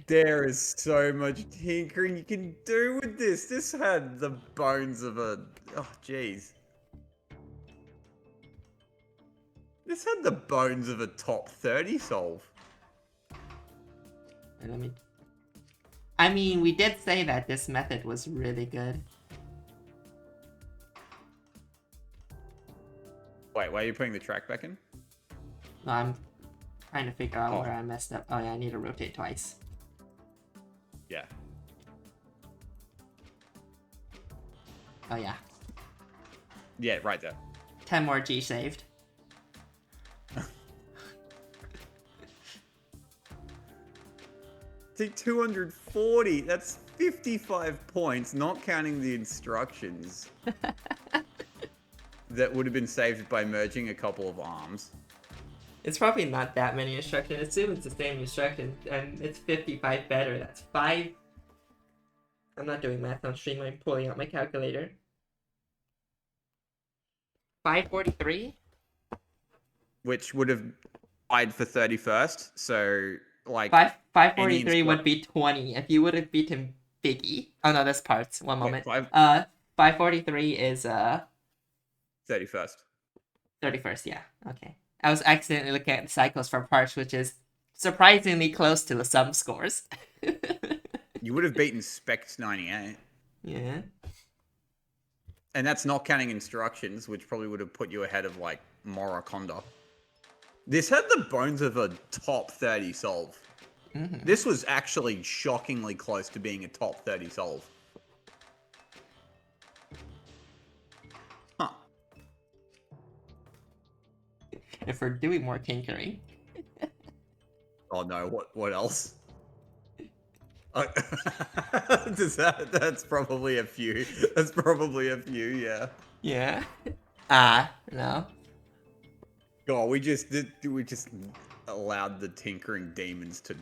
There is so much tinkering you can do with this. This had the bones of a... Oh, jeez. This had the bones of a top 30 solve. I mean, we did say that this method was really good. Wait, why are you putting the track back in? No, I'm trying to figure out where I messed up. Oh yeah, I need to rotate twice. Yeah. Oh yeah. Yeah, right there. 10 more G saved. Take 240. That's 55 points, not counting the instructions. That would have been saved by merging a couple of arms. It's probably not that many instructions. Assume it's the same instruction, and it's 55 better. That's 5. I'm not doing math on stream. I'm pulling out my calculator. 543? Which would have tied for 31st, so... Like 543 would be 20 if you would have beaten Biggie. Oh no, that's parts. One moment. 543 is 31st. 31st, yeah. Okay. I was accidentally looking at the cycles for parts, which is surprisingly close to the sum scores. You would have beaten Specs 98. Yeah. And that's not counting instructions, which probably would have put you ahead of like Morokonda. This had the bones of a top 30 solve. Mm-hmm. This was actually shockingly close to being a top 30 solve. if we're doing more tinkering. Oh no, what else? That's probably a few. That's probably a few, yeah. Yeah. No. God, we just allowed the tinkering demons to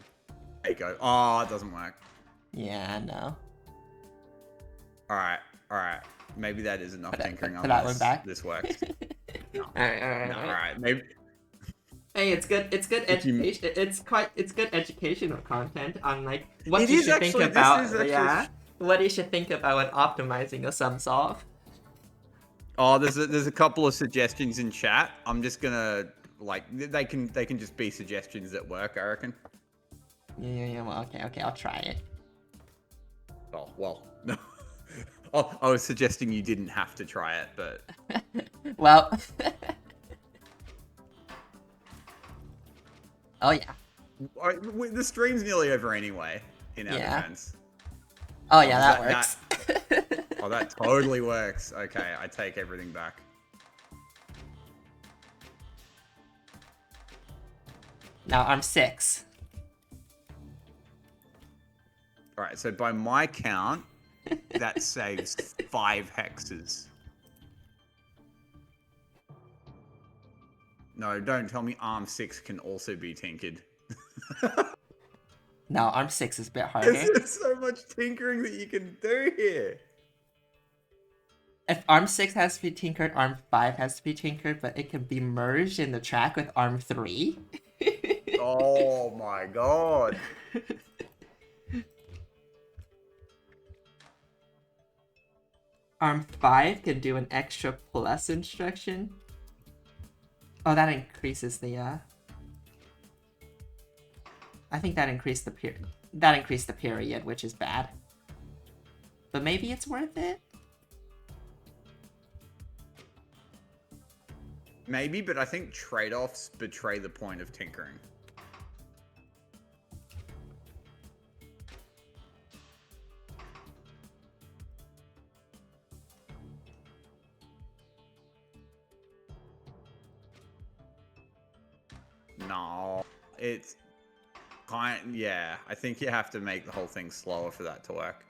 take over. Oh, it doesn't work. Yeah, no. Alright. Maybe that is enough tinkering put that one unless back. this works. No. Alright. Alright, maybe. Hey, it's good If you- education. It's good educational content on like what It you is should actually- think this about. is actually- Yeah, what you should think about when optimizing a sum solve. Oh, there's a couple of suggestions in chat. I'm just gonna like they can just be suggestions that work, I reckon. Yeah. Well, okay. I'll try it. Oh well, no. Oh, I was suggesting you didn't have to try it, but Well. Oh yeah. The stream's nearly over anyway. In our Yeah. defense. Oh yeah, that that- works. Oh, that totally works. Okay, I take everything back. Now I'm 6. All right, so by my count, that saves 5 hexes. No, don't tell me Arm 6 can also be tinkered. No, arm 6 is a bit harder. There's so much tinkering that you can do here. If arm 6 has to be tinkered, arm 5 has to be tinkered, but it can be merged in the track with arm 3. Oh my god. Arm 5 can do an extra plus instruction. Oh, that increases the, I think that increased the period, which is bad. But maybe it's worth it? Maybe, but I think trade-offs betray the point of tinkering. No, it's kind. Yeah, I think you have to make the whole thing slower for that to work.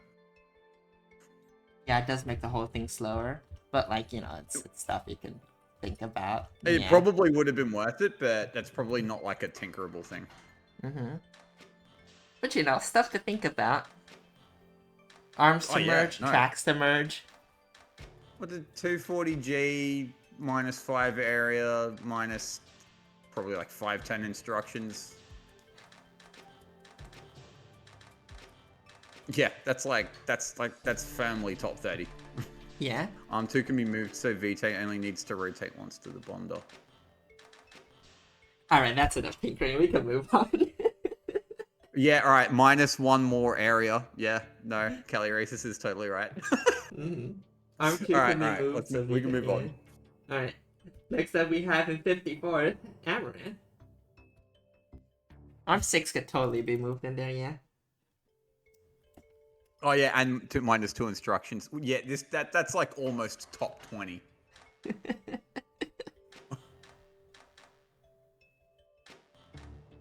Yeah, it does make the whole thing slower. But, like, you know, it's stuff you can think about. It Yeah. probably would have been worth it, but that's probably not like a tinkerable thing. Mm-hmm. But, you know, stuff to think about. Arms to Oh, yeah, merge, no. tracks to merge. What did 240G minus 5 area minus probably like 510 instructions? Yeah, that's firmly top 30. Yeah. Arm 2 can be moved, so VT only needs to rotate once to the bonder. Alright, that's enough tinkering. We can move on. Yeah, alright, minus 1 more area. Yeah, no, Kelly Races is totally right. Mm-hmm. Arm 2 Alright, can be alright, moved. So we can move on. Alright. Next up we have in 54th, Amaranth. Arm 6 could totally be moved in there, yeah. Oh yeah, and minus 2 instructions. Yeah, that's like almost top 20.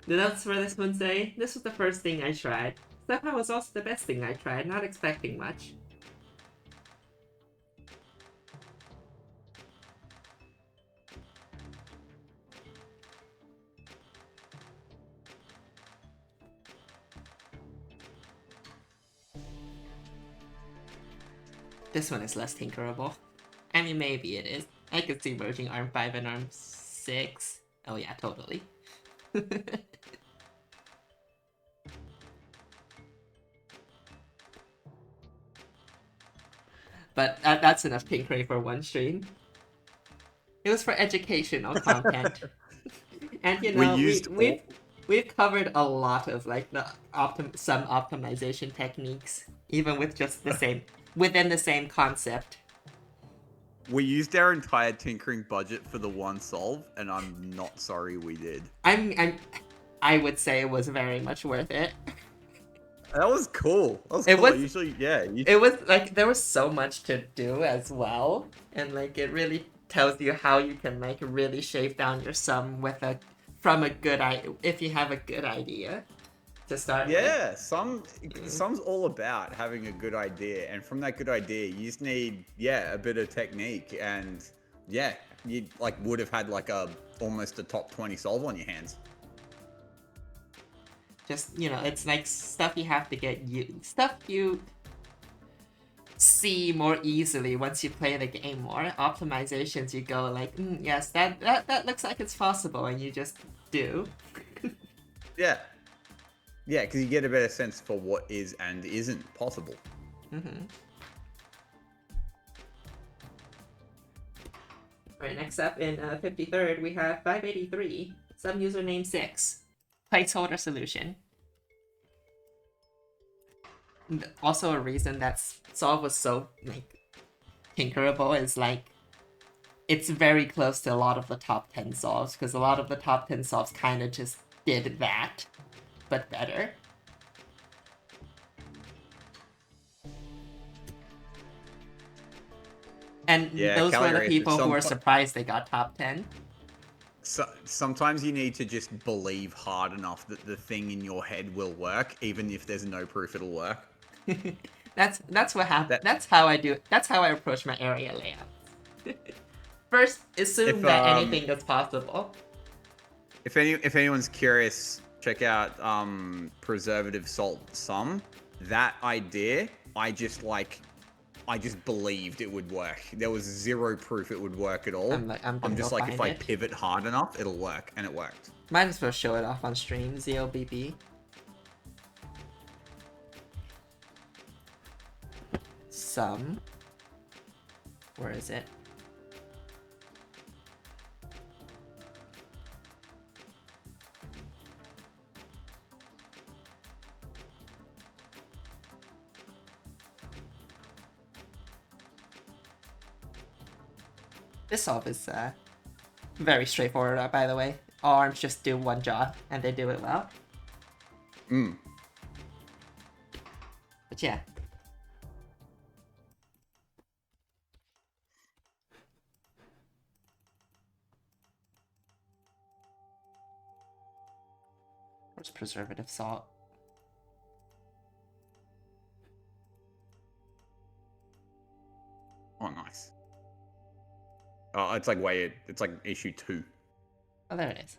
The notes for this one say, this was the first thing I tried. Somehow was also the best thing I tried, not expecting much. This one is less tinkerable. I mean, maybe it is. I could see merging arm 5 and arm 6. Oh yeah, totally. But that's enough tinkering for one stream. It was for educational content. And you know, we've covered a lot of like the some optimization techniques, even with just the same within the same concept. We used our entire tinkering budget for the one solve, and I'm not sorry we did. I would say it was very much worth it. That was cool. That was It cool. was- Usually, yeah. It was like there was so much to do as well, and like it really tells you how you can like really shave down your sum with if you have a good idea to start with. Yeah, some's all about having a good idea, and from that good idea, you just need a bit of technique, and you like would have had like almost a top 20 solve on your hands. Just, it's like stuff you have to stuff you see more easily once you play the game more. Optimizations, you go like, yes, that looks like it's possible, and you just do. Yeah, because you get a better sense for what is and isn't possible. Alright, next up in 53rd, we have 583, some username 6, placeholder solution. Also, a reason that solve was so like tinkerable is like it's very close to a lot of the top 10 solves, because a lot of the top 10 solves kind of just did that, but better. And those were the people who were surprised they got top 10. So, sometimes you need to just believe hard enough that the thing in your head will work, even if there's no proof it'll work. That's what happened. That's how I do it. That's how I approach my area layout. First, assume that anything is possible. If anyone's curious, check out preservative salt sum. That idea, I just believed it would work. There was zero proof it would work at all. I'm just like, if I pivot hard enough, it'll work, and it worked. Might as well show it off on stream. ZLBB. Sum. Where is it? This solve is very straightforward, by the way. All arms just do one job, and they do it well. But yeah. Where's preservative salt? Oh, nice. Oh, it's like issue 2. Oh, there it is.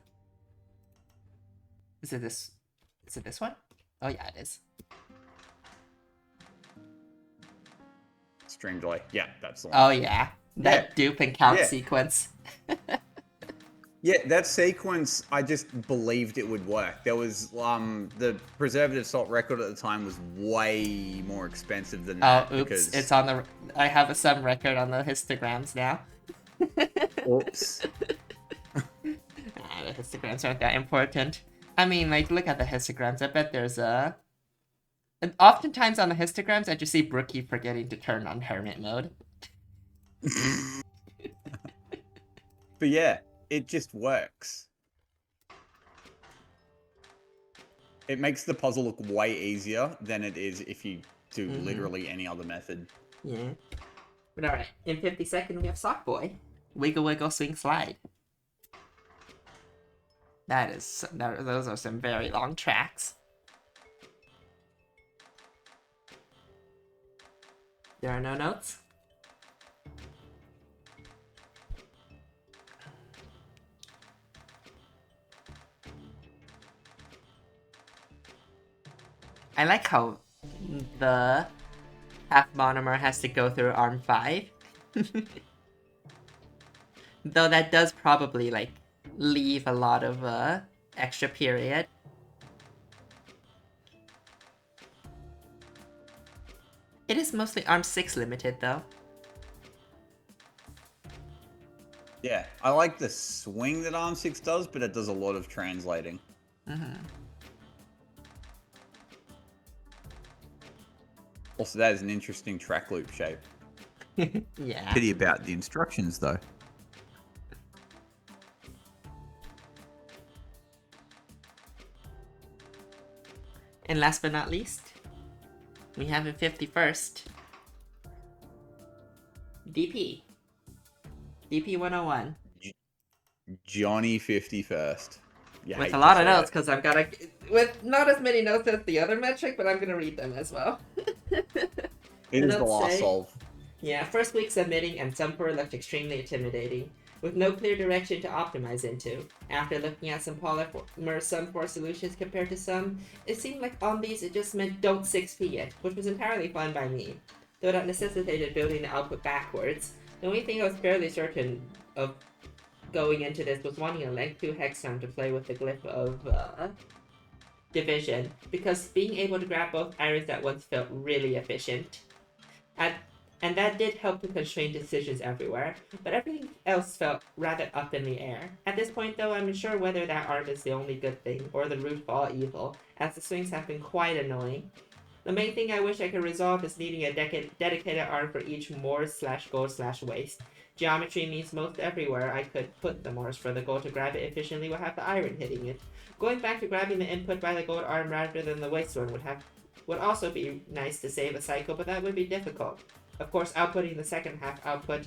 Is it this one? Oh yeah, it is. Stream delay. Yeah, that's the one. Oh yeah. That dupe and count sequence. Yeah, that sequence, I just believed it would work. There was, the preservative salt record at the time was way more expensive than that. Oh, oops. It's on the... I have some record on the histograms now. Oops. The histograms aren't that important. I mean, like, look at the histograms. I bet there's a... And oftentimes on the histograms, I just see Brookie forgetting to turn on hermit mode. But yeah, it just works. It makes the puzzle look way easier than it is if you do literally any other method. Yeah. But alright, in 52nd we have Sock Boy. Wiggle Wiggle Swing Slide. Those are some very long tracks. There are no notes? I like how the half monomer has to go through arm 5. Though that does probably, like, leave a lot of extra period. It is mostly arm 6 limited, though. Yeah, I like the swing that arm 6 does, but it does a lot of translating. Also, that is an interesting track loop shape. Yeah. Pity about the instructions, though. And last but not least, we have in 51st, DP. DP101. Johnny 51st. You With hate a to lot of see notes, it. because I've got a... With not as many notes as the other metric, but I'm going to read them as well. It is the notes last say, solve. yeah, first week submitting and some core looked extremely intimidating, with no clear direction to optimize into. After looking at some polymer sum for solutions compared to some, it seemed like on these it just meant don't 6p it, which was entirely fine by me, though that necessitated building the output backwards. The only thing I was fairly certain of going into this was wanting a length 2 hexagon to play with the glyph of division, because being able to grab both irons at once felt really efficient. And that did help to constrain decisions everywhere, but everything else felt rather up in the air. At this point though, I'm unsure whether that arm is the only good thing, or the root of all evil, as the swings have been quite annoying. The main thing I wish I could resolve is needing a dedicated arm for each Moors/gold/waste. Geometry means most everywhere I could put the Moors for the gold to grab it efficiently will have the iron hitting it. Going back to grabbing the input by the gold arm rather than the waste one would also be nice to save a cycle, but that would be difficult. Of course, outputting the second half output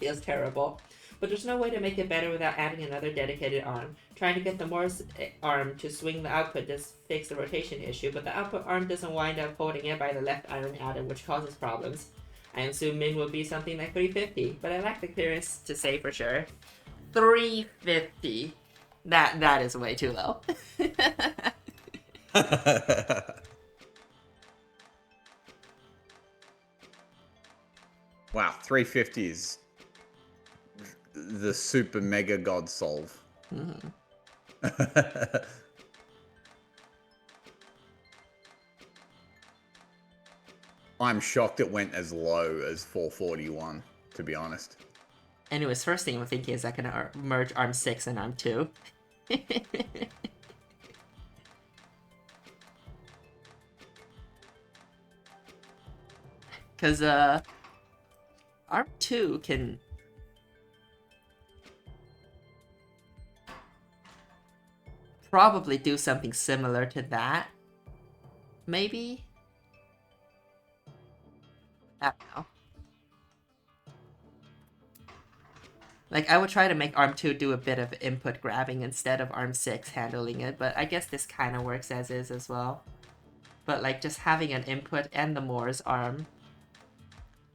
is terrible, but there's no way to make it better without adding another dedicated arm. Trying to get the Morse arm to swing the output does fix the rotation issue, but the output arm doesn't wind up holding it by the left iron atom, which causes problems. I assume min will be something like 350, but I lack the clearance to say for sure. 350. That is way too low. Wow, 350 is the super mega god solve. Mm-hmm. I'm shocked it went as low as 441, to be honest. Anyways, first thing I'm thinking is I can merge arm 6 and arm 2. Because, arm 2 can... probably do something similar to that. Maybe? I don't know. Like, I would try to make arm 2 do a bit of input grabbing instead of arm 6 handling it, but I guess this kind of works as is as well. But, like, just having an input and the Moore's arm.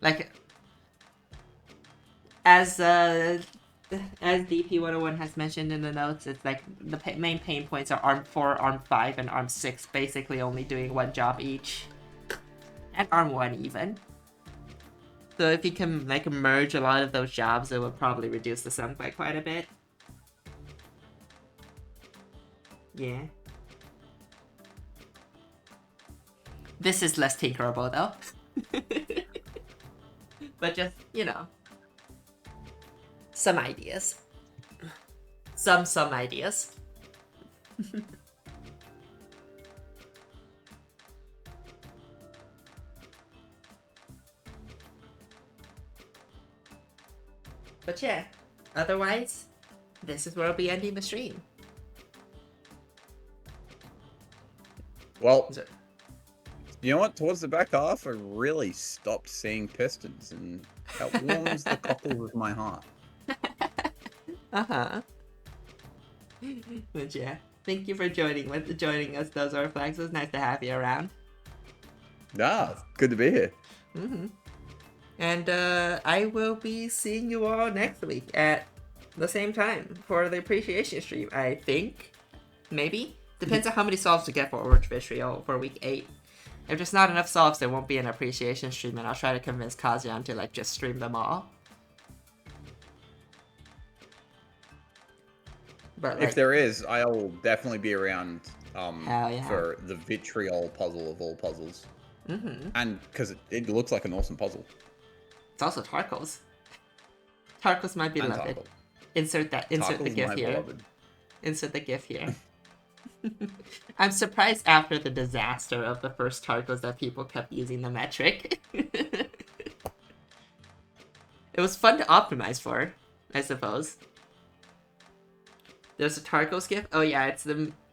Like, as DP101 has mentioned in the notes, it's like the main pain points are arm 4, arm 5, and arm 6 basically only doing one job each. And arm 1 even. So if you can like merge a lot of those jobs, it would probably reduce the sum by quite a bit. Yeah. This is less tinkerable though. But just, you know, some ideas. Some ideas. But yeah, otherwise, this is where I'll be ending the stream. Well, you know what? Towards the back half, I really stopped seeing pistons, and that warms the cockles of my heart. Uh-huh. But yeah, thank you for joining us, those Zorflax. It was nice to have you around. Ah, good to be here. Mm-hmm. And I will be seeing you all next week at the same time for the appreciation stream, I think. Maybe. Depends on how many solves to get for Orange Vitriol for week 8. If there's not enough solves, there won't be an appreciation stream, and I'll try to convince Kazian to like just stream them all. But like, If there is, I'll definitely be around hell yeah. for the vitriol puzzle of all puzzles. Mm-hmm. And because it looks like an awesome puzzle. It's also Tarkos. Tarkos my beloved. Tarkos. Insert the GIF here. Beloved. Insert the GIF here. I'm surprised after the disaster of the first Tarkos that people kept using the metric. It was fun to optimize for, I suppose. There's a Tarkos GIF? Oh yeah,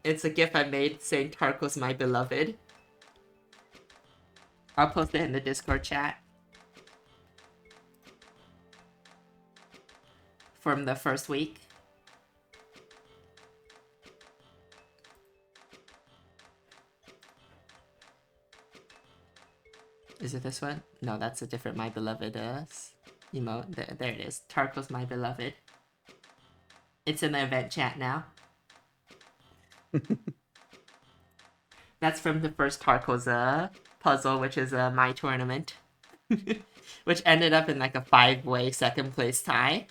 it's a GIF I made saying Tarkos my beloved. I'll post it in the Discord chat. from the first week. Is it this one? No, that's a different My Beloved emote. There it is. Tarko's My Beloved. It's in the event chat now. That's from the first Tarko's puzzle, which is My Tournament. Which ended up in like a 5-way second place tie.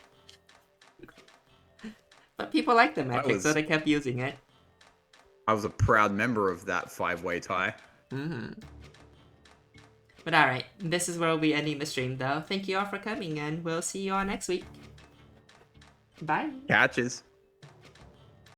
But people liked the metric, so they kept using it. I was a proud member of that 5-way tie. But alright, this is where we'll be ending the stream though. Thank you all for coming, and we'll see you all next week. Bye. Catches.